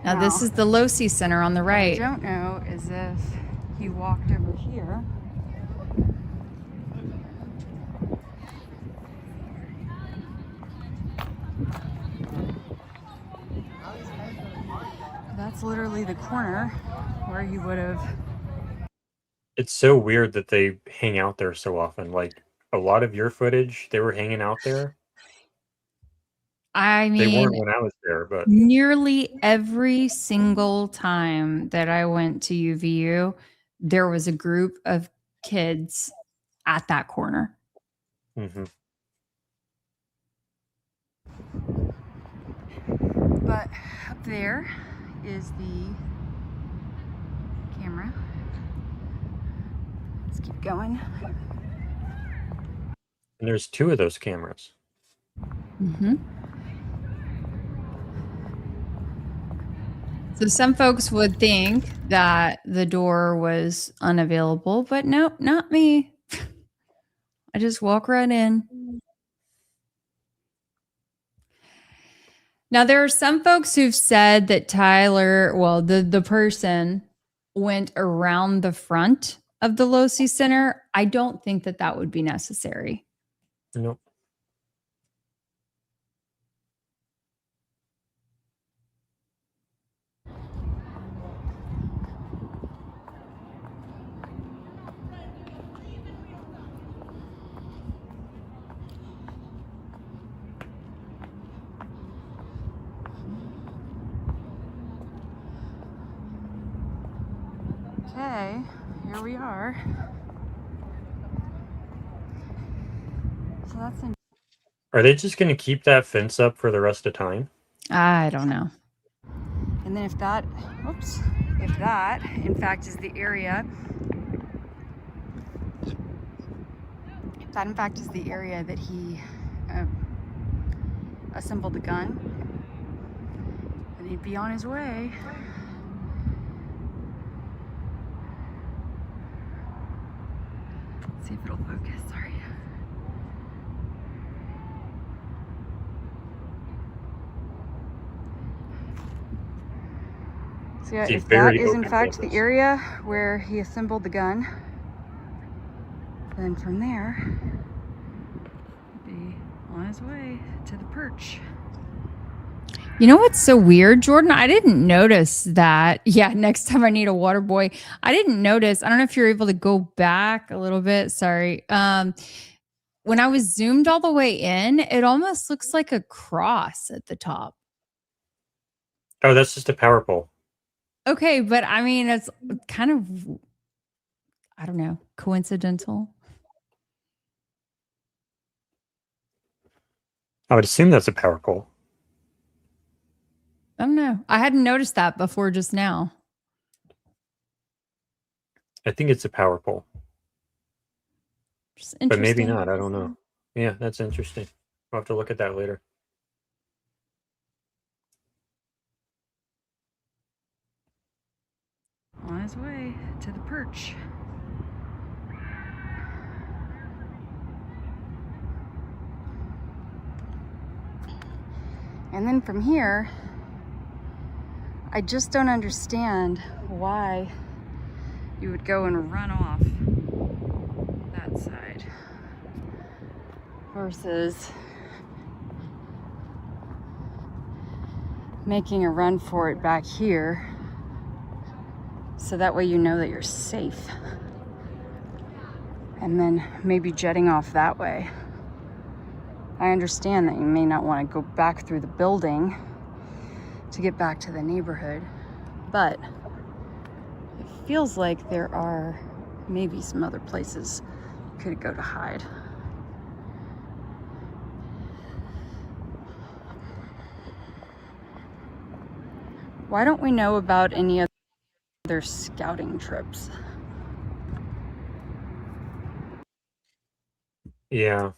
Now this is the Losi Center on the right. What I don't know is if he walked over here. That's literally the corner where he would have. It's so weird that they hang out there so often. Like a lot of your footage, they were hanging out there. I They mean, weren't when I was there, but nearly every single time that I went to UVU, there was a group of kids at that corner. mm-hmm. But up there is the camera. Let's keep going. And there's 2 of those cameras. Mm-hmm. So some folks would think that the door was unavailable, but nope, not me. I just walk right in. Now, there are some folks who've said that Tyler, well, the person went around the front of the Losi Center. I don't think that would be necessary. Nope. Okay, here we are. So that's in. Are they just going to keep that fence up for the rest of time? I don't know. And then if that, in fact is the area, that he assembled the gun, then he'd be on his way. Let's see if it'll focus, sorry. So yeah, if that is in fact the area where he assembled the gun, then from there, he'd be on his way to the perch. You know what's so weird, Jordan? I didn't notice that. Yeah, next time I need a water boy. I didn't notice. I don't know if you're able to go back a little bit. Sorry. When I was zoomed all the way in, it almost looks like a cross at the top. Oh, that's just a power pole. Okay, but I mean, it's kind of, I don't know, coincidental. I would assume that's a power pole. I don't know. I hadn't noticed that before just now. I think it's a power pole. Just But maybe interesting. not. I don't know. Yeah, that's interesting. We'll have to look at that later. On his way to the perch. And then from here, I just don't understand why you would go and run off that side versus making a run for it back here, so that way you know that you're safe, and then maybe jetting off that way. I understand that you may not want to go back through the building to get back to the neighborhood, but it feels like there are maybe some other places you could go to hide. Why don't we know about any other scouting trips? Yeah.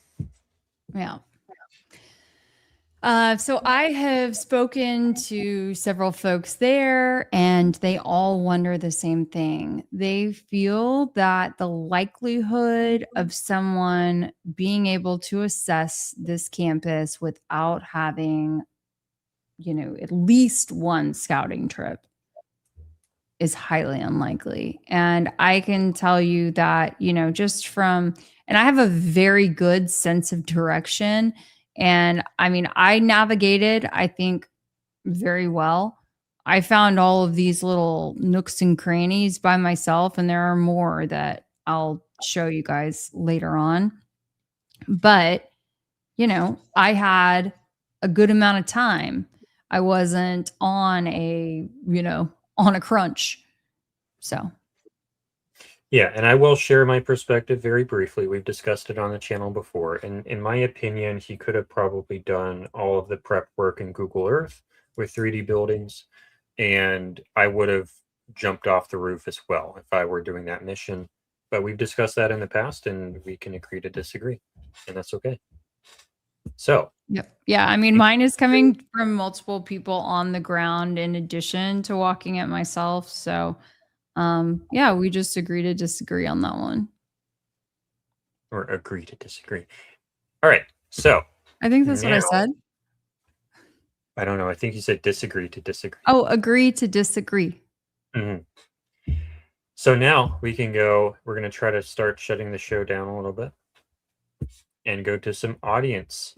Yeah. So I have spoken to several folks there, and they all wonder the same thing. They feel that the likelihood of someone being able to assess this campus without having, at least one scouting trip is highly unlikely. And I can tell you that, just from, and I have a very good sense of direction. And I mean, I navigated, I think, very well. I found all of these little nooks and crannies by myself, and there are more that I'll show you guys later on. But, I had a good amount of time. I wasn't on on a crunch. So, Yeah, and I will share my perspective very briefly. We've discussed it on the channel before. And in my opinion, he could have probably done all of the prep work in Google Earth with 3D buildings. And I would have jumped off the roof as well if I were doing that mission. But we've discussed that in the past, and we can agree to disagree. And that's okay. So, yep. Yeah. I mean, mine is coming from multiple people on the ground in addition to walking it myself. So, yeah, we just agree to disagree on that one. Or agree to disagree. All right. So, I think that's what I said. I don't know. I think you said disagree to disagree. Oh, agree to disagree. Mm-hmm. So now we can go, we're going to try to start shutting the show down a little bit and go to some audience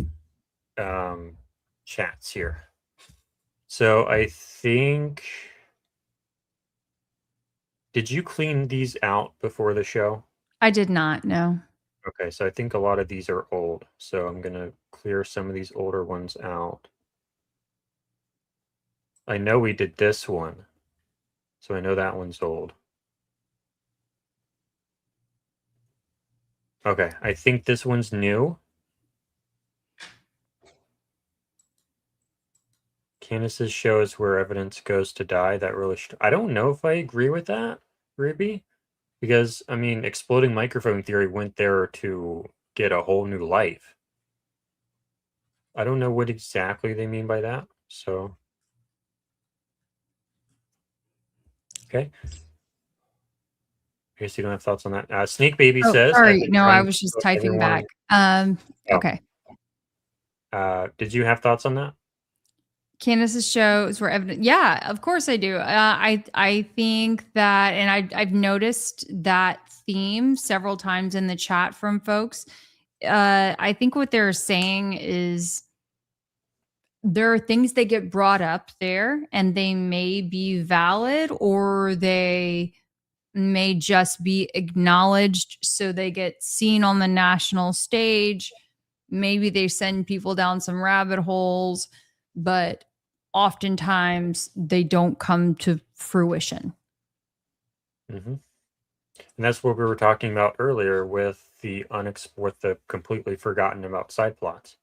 chats here. So I think, did you clean these out before the show? I did not, no. Okay, so I think a lot of these are old. So I'm going to clear some of these older ones out. I know we did this one. So I know that one's old. Okay, I think this one's new. Candace's show is where evidence goes to die. That really I don't know if I agree with that, Ruby. Because, I mean, exploding microphone theory went there to get a whole new life. I don't know what exactly they mean by that. So, okay. I guess you don't have thoughts on that. Snake Baby says. Sorry, no, I was just typing back. Okay. Did you have thoughts on that? Candace's show is where evidence. Yeah, of course I do. I think that, and I've noticed that theme several times in the chat from folks. I think what they're saying is there are things that get brought up there, and they may be valid, or they may just be acknowledged so they get seen on the national stage. Maybe they send people down some rabbit holes, but oftentimes they don't come to fruition. Mm-hmm. And that's what we were talking about earlier with the completely forgotten about side plots.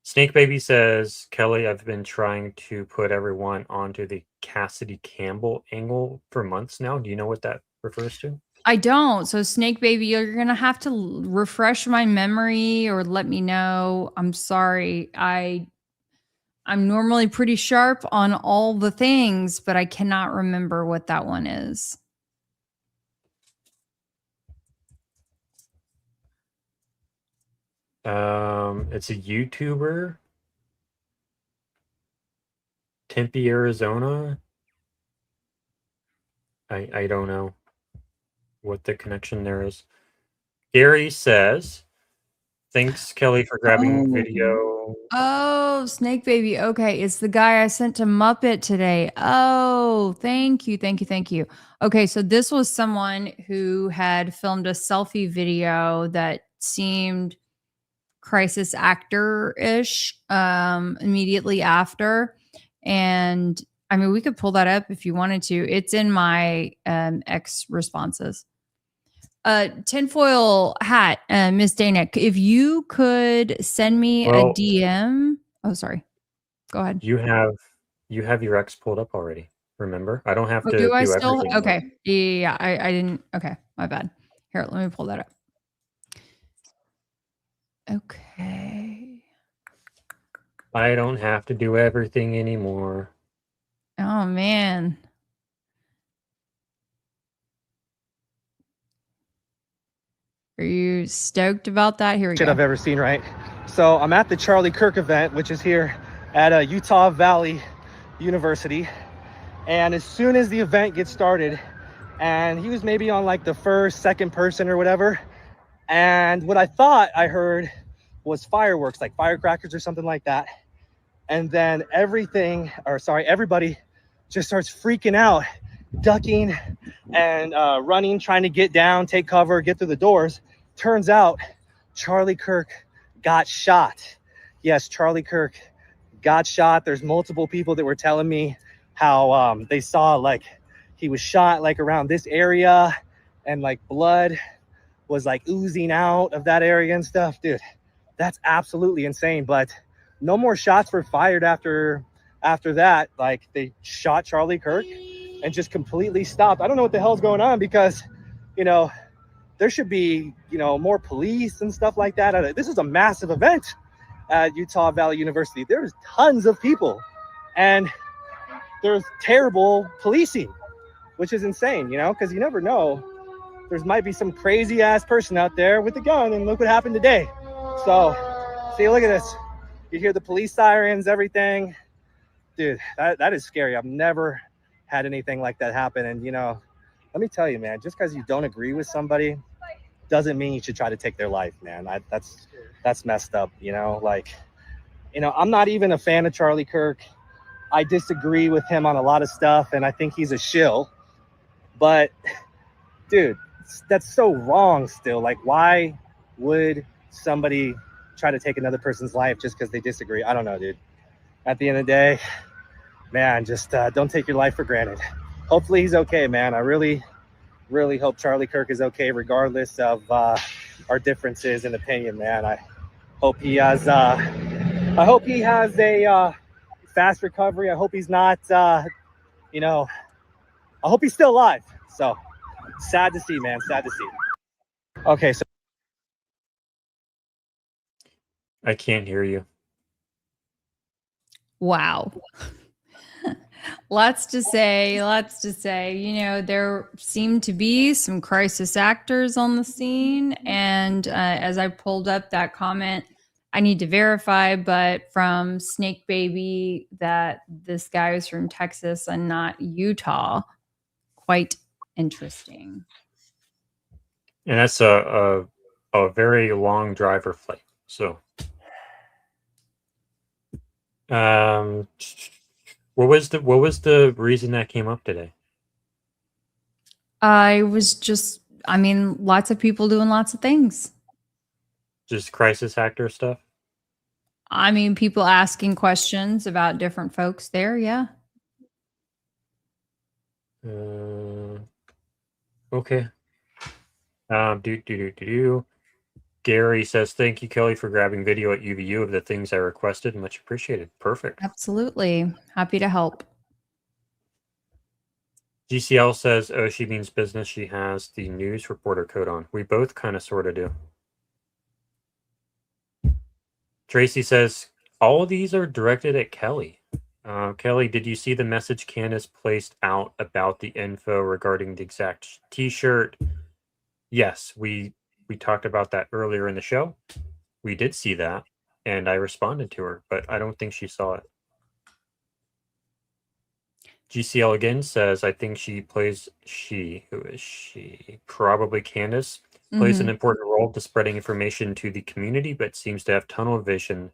Snake Baby says, Kelly, I've been trying to put everyone onto the Cassidy Campbell angle for months now. Do you know what that refers to? I don't. So Snake Baby, you're going to have to refresh my memory or let me know. I'm sorry. I'm normally pretty sharp on all the things, but I cannot remember what that one is. It's a YouTuber. Tempe, Arizona. I don't know what the connection there is. Gary says, thanks, Kelly, for grabbing video. Oh, Snake Baby. Okay. It's the guy I sent to Muppet today. Oh, thank you. Thank you. Thank you. Okay. So this was someone who had filmed a selfie video that seemed crisis actor-ish immediately after. And I mean, we could pull that up if you wanted to. It's in my X responses. Tinfoil hat, Miss Dana, if you could send me a DM. Oh, sorry. Go ahead. You have your X pulled up already. Remember? I don't have to Do I do still? everything. Okay. Yeah, I didn't. Okay, my bad. Here, let me pull that up. Okay. I don't have to do everything anymore. Oh man. Are you stoked about that? Here we go. I've ever seen, right? So I'm at the Charlie Kirk event, which is here at Utah Valley University. And as soon as the event gets started, and he was maybe on like the first, second person or whatever. And what I thought I heard was fireworks, like firecrackers or something like that. And then everybody just starts freaking out, ducking and running, trying to get down, take cover, get through the doors. Turns out Charlie Kirk got shot. Yes, Charlie Kirk got shot. There's multiple people that were telling me how they saw like he was shot like around this area and like blood was like oozing out of that area and stuff. Dude, that's absolutely insane. But no more shots were fired after that. Like they shot Charlie Kirk and just completely stopped. I don't know what the hell's going on because, you know, there should be, you know, more police and stuff like that. This is a massive event at Utah Valley University. There's tons of people and there's terrible policing, which is insane, you know, because you never know. There might be some crazy ass person out there with a gun and look what happened today. So, see, look at this. You hear the police sirens, everything. Dude, that is scary. I've never had anything like that happen. And, you know, let me tell you, man, just because you don't agree with somebody doesn't mean you should try to take their life, man. That's messed up, you know? Like, you know, I'm not even a fan of Charlie Kirk. I disagree with him on a lot of stuff, and I think he's a shill. But, dude, that's so wrong still. Like, why would somebody try to take another person's life just because they disagree? I don't know, dude. At the end of the day, man, just don't take your life for granted. Hopefully he's okay, man. I really, really hope Charlie Kirk is okay, regardless of our differences in opinion, man. I hope he has a fast recovery. I hope he's not, you know, I hope he's still alive. So sad to see, man. Sad to see. Okay, so I can't hear you. Wow. Lots to say. You know, there seem to be some crisis actors on the scene. And as I pulled up that comment, I need to verify, but from Snake Baby, that this guy is from Texas and not Utah. Quite interesting. And that's a very long driver flight. So, what was the reason that came up today? I mean, lots of people doing lots of things. Just crisis actor stuff? I mean, people asking questions about different folks there. Yeah. Okay. Gary says, thank you, Kelly, for grabbing video at UVU of the things I requested. Much appreciated. Perfect. Absolutely. Happy to help. GCL says, oh, she means business. She has the news reporter coat on. We both kind of sort of do. Tracy says, all of these are directed at Kelly. Kelly, did you see the message Candace placed out about the info regarding the exact t-shirt? Yes, we talked about that earlier in the show. We did see that, and I responded to her, but I don't think she saw it. GCL again says, I think she plays, who is she? Probably Candace, plays an important role to spreading information to the community, but seems to have tunnel vision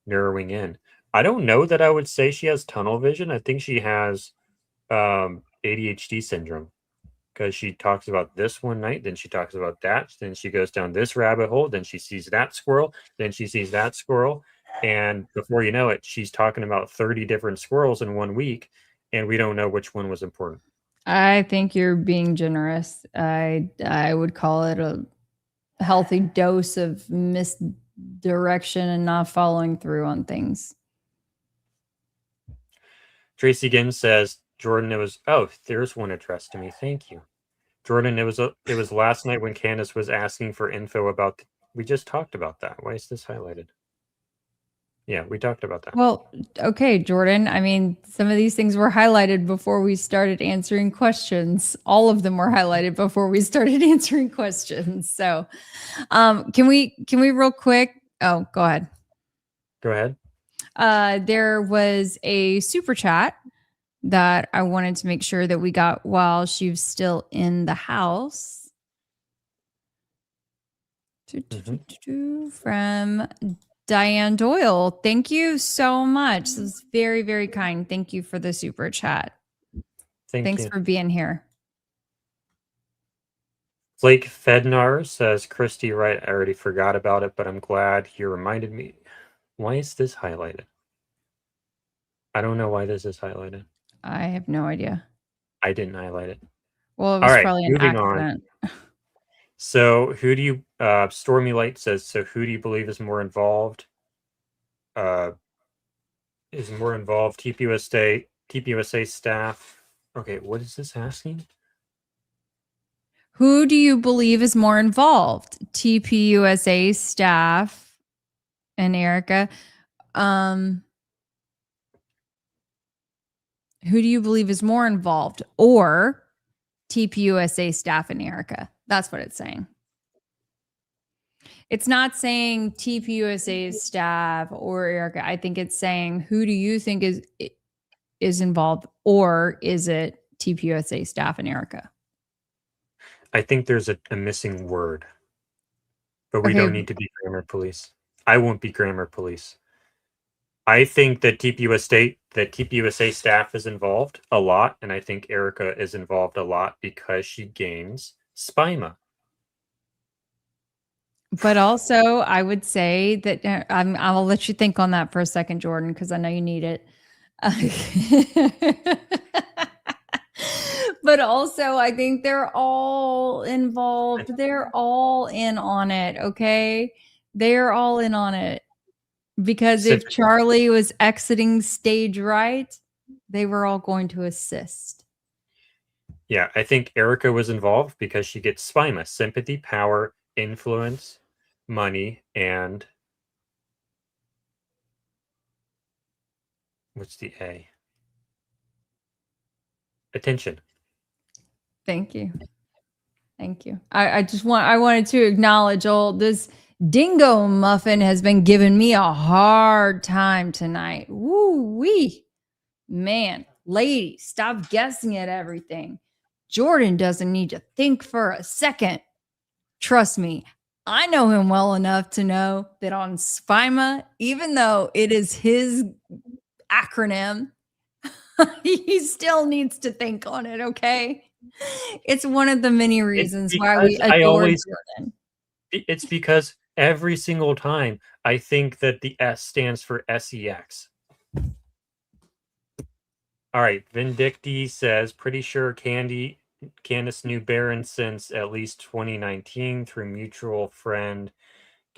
narrowing in. I don't know that I would say she has tunnel vision. I think she has ADHD syndrome, because she talks about this one night, then she talks about that, then she goes down this rabbit hole, then she sees that squirrel, then she sees that squirrel, and before you know it, she's talking about 30 different squirrels in 1 week, and we don't know which one was important. I think you're being generous. I would call it a healthy dose of misdirection and not following through on things. Tracy again says, Jordan, there's one addressed to me. Thank you. Jordan, it was last night when Candace was asking for info about, we just talked about that. Why is this highlighted? Yeah, we talked about that. Well, okay, Jordan. I mean, some of these things were highlighted before we started answering questions. All of them were highlighted before we started answering questions. So, can we real quick? Oh, go ahead. Go ahead. There was a super chat that I wanted to make sure that we got while she was still in the house. From Diane Doyle. Thank you so much. This is very, very kind. Thank you for the super chat. Thanks for being here. Blake Fednar says, Christy, right, I already forgot about it, but I'm glad you reminded me. Why is this highlighted? I don't know why this is highlighted. I have no idea. I didn't highlight it. Well, it was probably an accident. So who do you, Stormy Light says, so who do you believe is more involved? TPUSA staff. Okay, what is this asking? Who do you believe is more involved? TPUSA staff and Erica. Who do you believe is more involved, or TPUSA staff and Erica? That's what it's saying. It's not saying TPUSA staff or Erica. I think it's saying, who do you think is involved, or is it TPUSA staff and Erica? I think there's a missing word, but we don't need to be grammar police. I won't be grammar police. I think that TPUSA staff is involved a lot, and I think Erica is involved a lot because she gains SPIMA. But also, I would say that I'll let you think on that for a second, Jordan, because I know you need it. But also, I think they're all involved. They're all in on it. Okay. They're all in on it. Because if Charlie was exiting stage right, they were all going to assist. Yeah, I think Erica was involved because she gets SPIMA, sympathy, power, influence, money, and what's the A? Attention. Thank you. Thank you. I wanted to acknowledge this dingo muffin has been giving me a hard time tonight. Woo-wee. Man, lady, stop guessing at everything. Jordan doesn't need to think for a second. Trust me, I know him well enough to know that on SPIMA, even though it is his acronym, he still needs to think on it, okay? It's one of the many reasons why we adore Jordan. It's because every single time I think that the S stands for SEX. All right, Vindicti says, pretty sure Candace knew Barron since at least 2019 through mutual friend.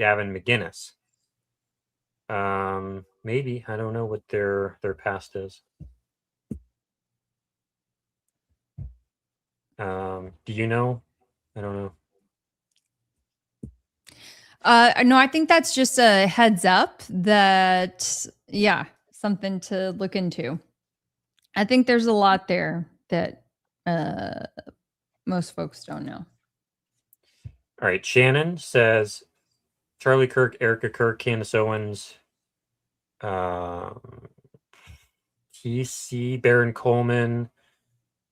Gavin McGinnis. Maybe. I don't know what their past is. Do you know? I don't know. No, I think that's just a heads up that, yeah, something to look into. I think there's a lot there that most folks don't know. All right. Shannon says Charlie Kirk, Erica Kirk, Candace Owens, TC, Baron Coleman,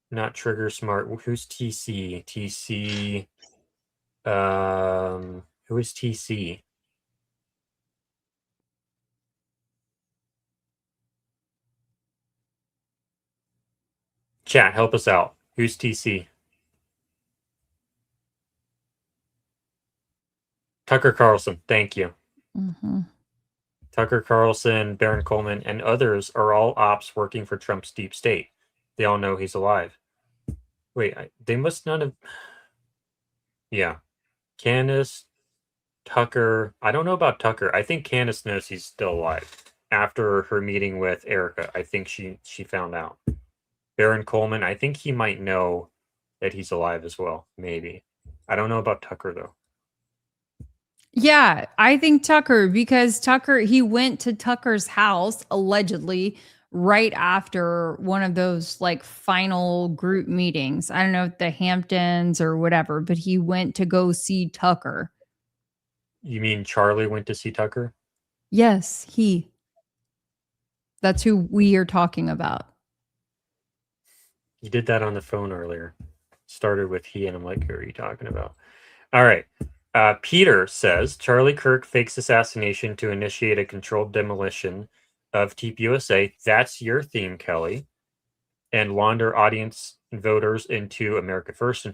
not Trigger Smart. Who's TC? TC. Who is TC? Chat, help us out. Who's TC? Tucker Carlson. Thank you. Mm-hmm. Tucker Carlson, Baron Coleman, and others are all ops working for Trump's deep state. They all know he's alive. Wait, they must not have. Yeah. Candace, Tucker. I don't know about Tucker. I think Candace knows he's still alive. After her meeting with Erica, I think she found out. Baron Coleman, I think he might know that he's alive as well. Maybe. I don't know about Tucker though. Yeah, I think Tucker, because Tucker, he went to Tucker's house allegedly right after one of those like final group meetings. I don't know if the Hamptons or whatever, but he went to go see Tucker. You mean Charlie went to see Tucker? Yes, he. That's who we are talking about. You did that on the phone earlier. Started with he, and I'm like, who are you talking about? All right. Peter says Charlie Kirk fakes assassination to initiate a controlled demolition of TPUSA. That's your theme, Kelly. And launder audience and voters into America First,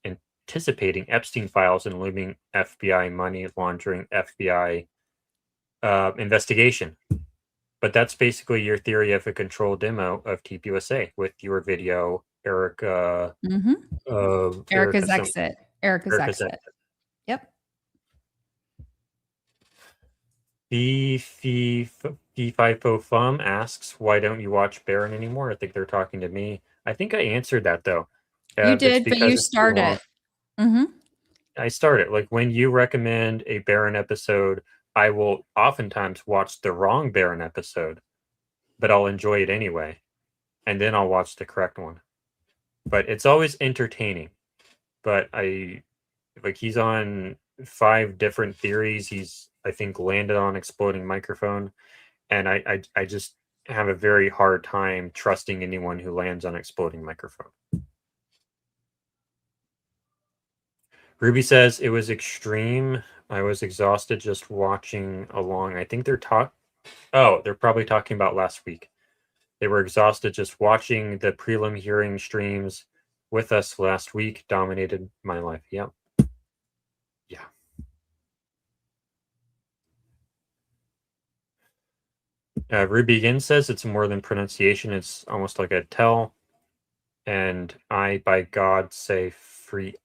anticipating Epstein files and looming FBI money laundering FBI investigation. But that's basically your theory of a controlled demo of TPUSA with your video, Erica. Mm-hmm. Erica's exit. Erica's exit. Yep. B5FOFUM asks, why don't you watch Baron anymore? I think they're talking to me. I think I answered that though. You did, but you started. Mm-hmm. I started. Like when you recommend a Baron episode, I will oftentimes watch the wrong Baron episode, but I'll enjoy it anyway. And then I'll watch the correct one. But it's always entertaining. But he's on 5 different theories. He's, I think, landed on exploding microphone. And I just have a very hard time trusting anyone who lands on exploding microphone. Ruby says it was extreme. I was exhausted just watching along. I think they're probably talking about last week. They were exhausted just watching the prelim hearing streams with us last week. Dominated my life. Yep. Yeah. Ruby again says it's more than pronunciation. It's almost like a tell. And I, by God, say Freon.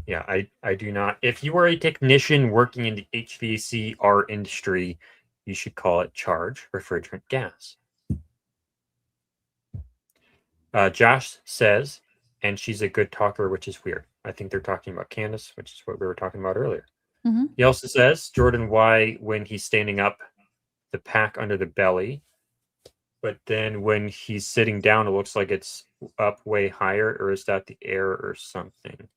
Yeah, I do not. If you are a technician working in the HVACR industry, you should call it charge refrigerant gas. Josh says, and she's a good talker, which is weird. I think they're talking about Candace, which is what we were talking about earlier. Mm-hmm. He also says, Jordan, why when he's standing up, the pack under the belly, but then when he's sitting down, it looks like it's up way higher, or is that the air or something?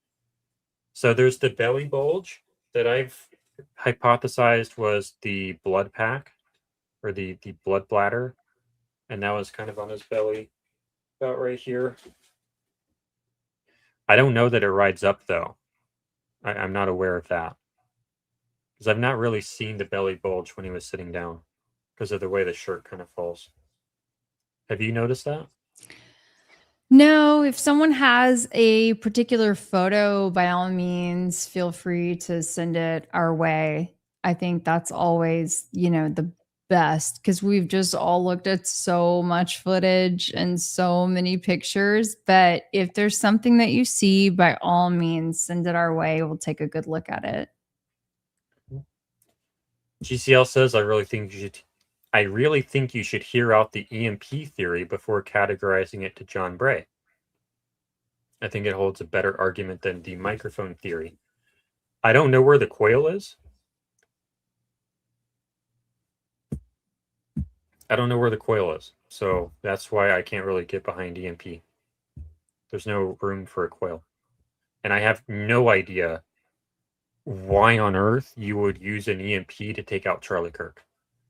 So there's the belly bulge that I've hypothesized was the blood pack or the blood bladder. And that was kind of on his belly about right here. I don't know that it rides up though. I'm not aware of that. Because I've not really seen the belly bulge when he was sitting down because of the way the shirt kind of falls. Have you noticed that? No, if someone has a particular photo, by all means, feel free to send it our way. I think that's always, the best because we've just all looked at so much footage and so many pictures. But if there's something that you see, by all means, send it our way. We'll take a good look at it. GCL says, I really think you should hear out the EMP theory before categorizing it to John Bray. I think it holds a better argument than the microphone theory. I don't know where the coil is. I don't know where the coil is. So that's why I can't really get behind EMP. There's no room for a coil. And I have no idea why on earth you would use an EMP to take out Charlie Kirk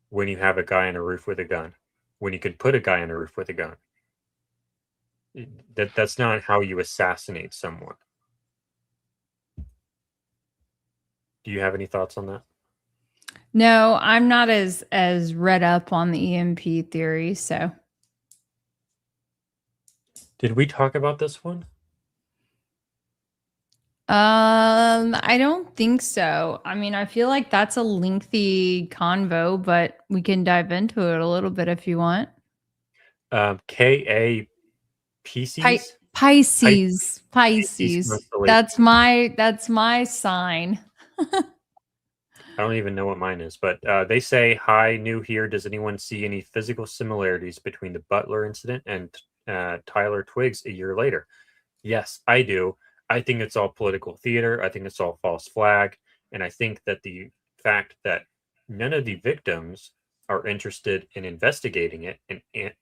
when you have a guy on a roof with a gun, when you could put a guy on a roof with a gun. That's not how you assassinate someone. Do you have any thoughts on that? No, I'm not as read up on the EMP theory, so. Did we talk about this one? I don't think so. I mean, I feel like that's a lengthy convo, but we can dive into it a little bit if you want. KA Pisces? Pisces. constellation. That's my sign. I don't even know what mine is, but they say, hi, new here. Does anyone see any physical similarities between the Butler incident and Tyler Twiggs a year later? Yes, I do. I think it's all political theater. I think it's all false flag. And I think that the fact that none of the victims are interested in investigating it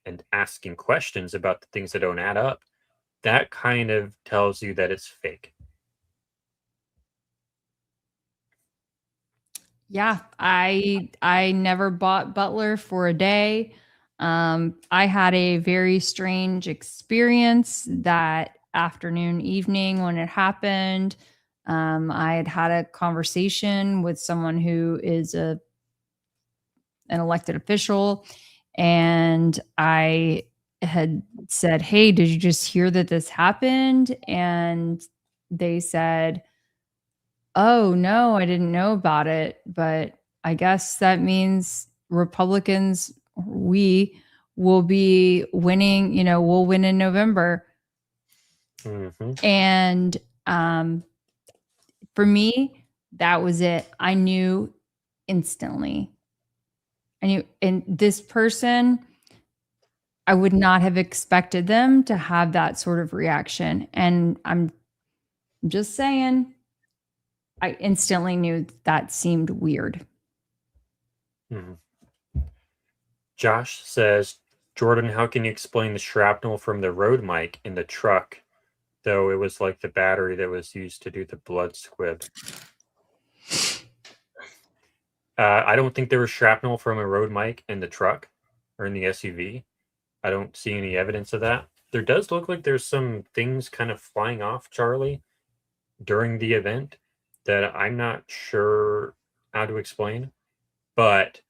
and asking questions about the things that don't add up, that kind of tells you that it's fake. Yeah, I never bought Butler for a day. I had a very strange experience that afternoon, evening when it happened. I had a conversation with someone who is an elected official, and I had said, "Hey, did you just hear that this happened?" And they said, "Oh, no, I didn't know about it, but I guess that means Republicans, we will be winning, we'll win in November." And for me, that was it. I knew instantly. I knew, and this person, I would not have expected them to have that sort of reaction. And I'm just saying, I instantly knew that seemed weird. Josh says, Jordan, how can you explain the shrapnel from the road mic in the truck, though it was like the battery that was used to do the blood squib? I don't think there was shrapnel from a road mic in the truck or in the SUV. I don't see any evidence of that. There does look like there's some things kind of flying off Charlie during the event that I'm not sure how to explain, but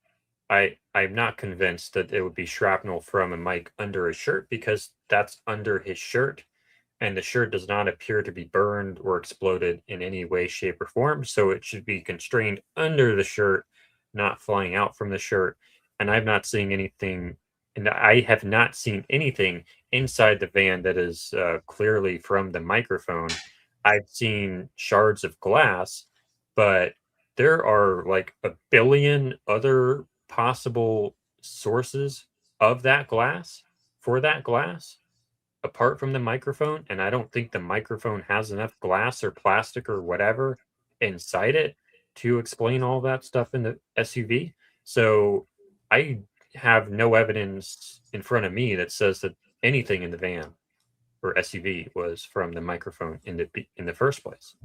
I'm not convinced that it would be shrapnel from a mic under his shirt, because that's under his shirt and the shirt does not appear to be burned or exploded in any way, shape, or form. So it should be constrained under the shirt, not flying out from the shirt. And I've not seen anything, and I have not seen anything inside the van that is clearly from the microphone. I've seen shards of glass, but there are like a billion other possible sources of that glass for that glass apart from the microphone, and I don't think the microphone has enough glass or plastic or whatever inside it to explain all that stuff in the SUV. So I have no evidence in front of me that says that anything in the van or SUV was from the microphone in the first place.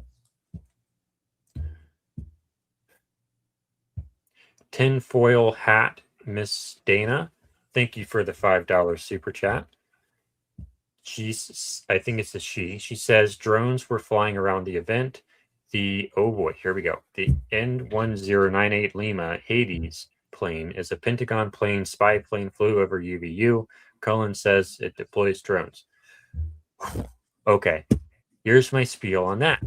Tinfoil hat, Miss Dana, thank you for the $5 super chat. I think it's a she. She says drones were flying around the event. Oh boy, here we go. The N1098 Lima Hades plane is a Pentagon plane. Spy plane flew over UVU. Cullen says it deploys drones. Okay, here's my spiel on that.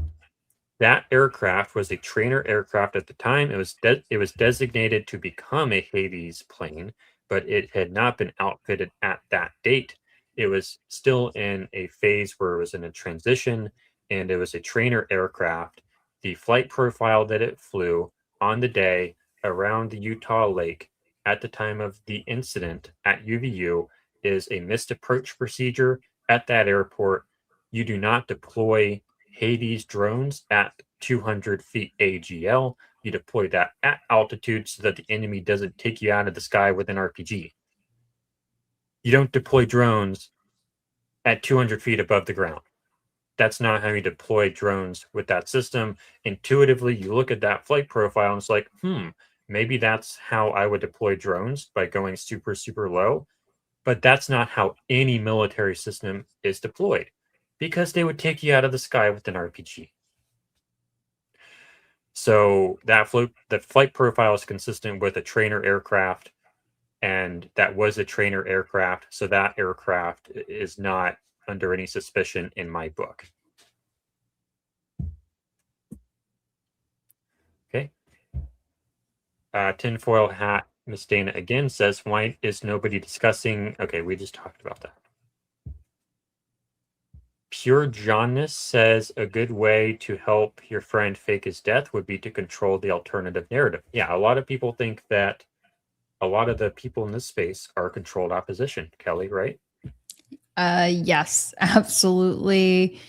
That aircraft was a trainer aircraft at the time. It was designated to become a Hades plane, but it had not been outfitted at that date. It was still in a phase where it was in a transition, and it was a trainer aircraft. The flight profile that it flew on the day around the Utah lake at the time of the incident at UVU is a missed approach procedure at that airport. You do not deploy Hades drones at 200 feet AGL. You deploy that at altitude so that the enemy doesn't take you out of the sky with an RPG. You don't deploy drones at 200 feet above the ground. That's not how you deploy drones with that system. Intuitively, you look at that flight profile and it's like, maybe that's how I would deploy drones, by going super, super low. But that's not how any military system is deployed, because they would take you out of the sky with an RPG. So the flight profile is consistent with a trainer aircraft, and that was a trainer aircraft. So that aircraft is not under any suspicion in my book. Okay. Tinfoil hat, Miss Dana again says, why is nobody discussing? Okay, we just talked about that. Pure Johnness says a good way to help your friend fake his death would be to control the alternative narrative. Yeah, a lot of people think that a lot of the people in this space are controlled opposition. Kelly, right? Yes, absolutely.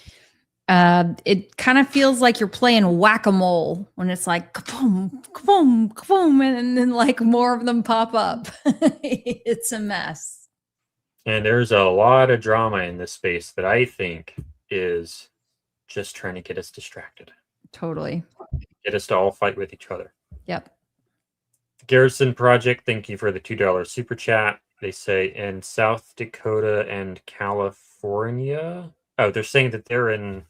It kind of feels like you're playing whack-a-mole when it's like kaboom, kaboom, kaboom, and then like more of them pop up. It's a mess. And there's a lot of drama in this space that I think is just trying to get us distracted. Totally. Get us to all fight with each other. Yep. Garrison Project, thank you for the $2 super chat. They say in South Dakota and California. Oh, they're saying that they're in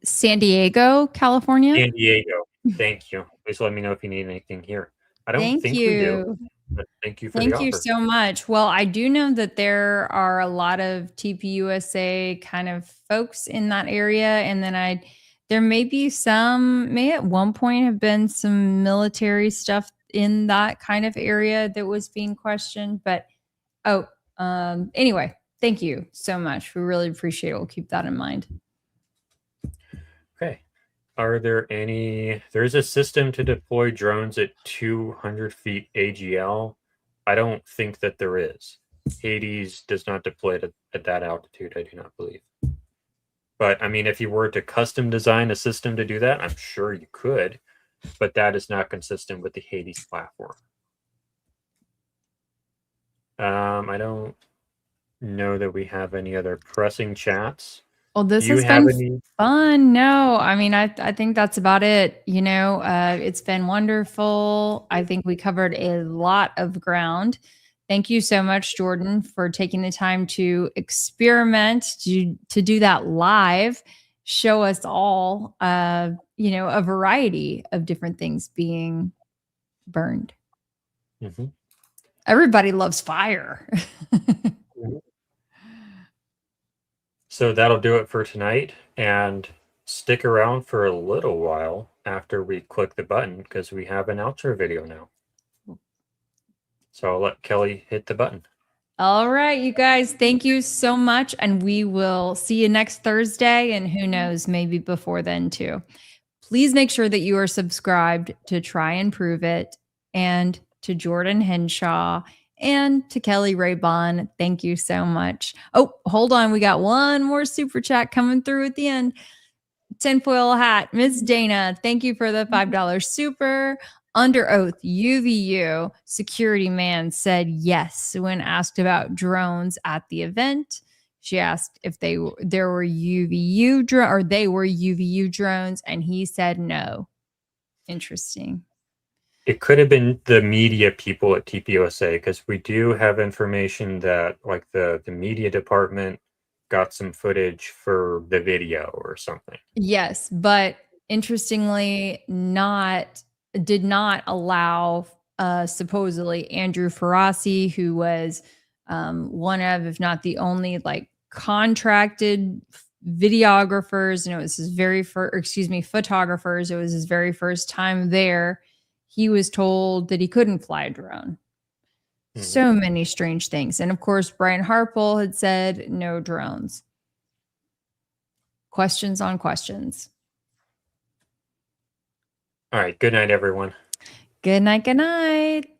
San Diego, California. San Diego. Thank you. Please let me know if you need anything here. I don't think we do. But thank you for the offer. Thank you so much. Well, I do know that there are a lot of TPUSA kind of folks in that area. And then there may be may at one point have been some military stuff in that kind of area that was being questioned. But anyway, thank you so much. We really appreciate it. We'll keep that in mind. Okay. There's a system to deploy drones at 200 feet AGL. I don't think that there is. Hades does not deploy it at that altitude, I do not believe. But I mean, if you were to custom design a system to do that, I'm sure you could, but that is not consistent with the Hades platform. I don't know that we have any other pressing chats. Well, this has been fun. No, I mean, I think that's about it. It's been wonderful. I think we covered a lot of ground. Thank you so much, Jordan, for taking the time to experiment, to do that live, show us all, a variety of different things being burned. Mm-hmm. Everybody loves fire. So that'll do it for tonight, and stick around for a little while after we click the button, because we have an outro video now. So I'll let Kelly hit the button. All right, you guys, thank you so much. And we will see you next Thursday. And who knows, maybe before then too. Please make sure that you are subscribed to Try and Prove It, and to Jordan Henshaw, and to Kelly Raybon. Thank you so much. Oh, hold on. We got one more super chat coming through at the end. Tinfoil hat, Miss Dana, thank you for the $5 super. Under oath, UVU security man said yes when asked about drones at the event. She asked if there were UVU drones, and he said no. Interesting. It could have been the media people at TPUSA, because we do have information that like the media department got some footage for the video or something. Yes, but interestingly, did not allow supposedly Andrew Ferrasi, who was one of, if not the only, like contracted videographers, and it was his photographers. It was his very first time there. He was told that he couldn't fly a drone. Mm-hmm. So many strange things. And of course, Brian Harpel had said no drones. Questions on questions. All right. Good night, everyone. Good night. Good night.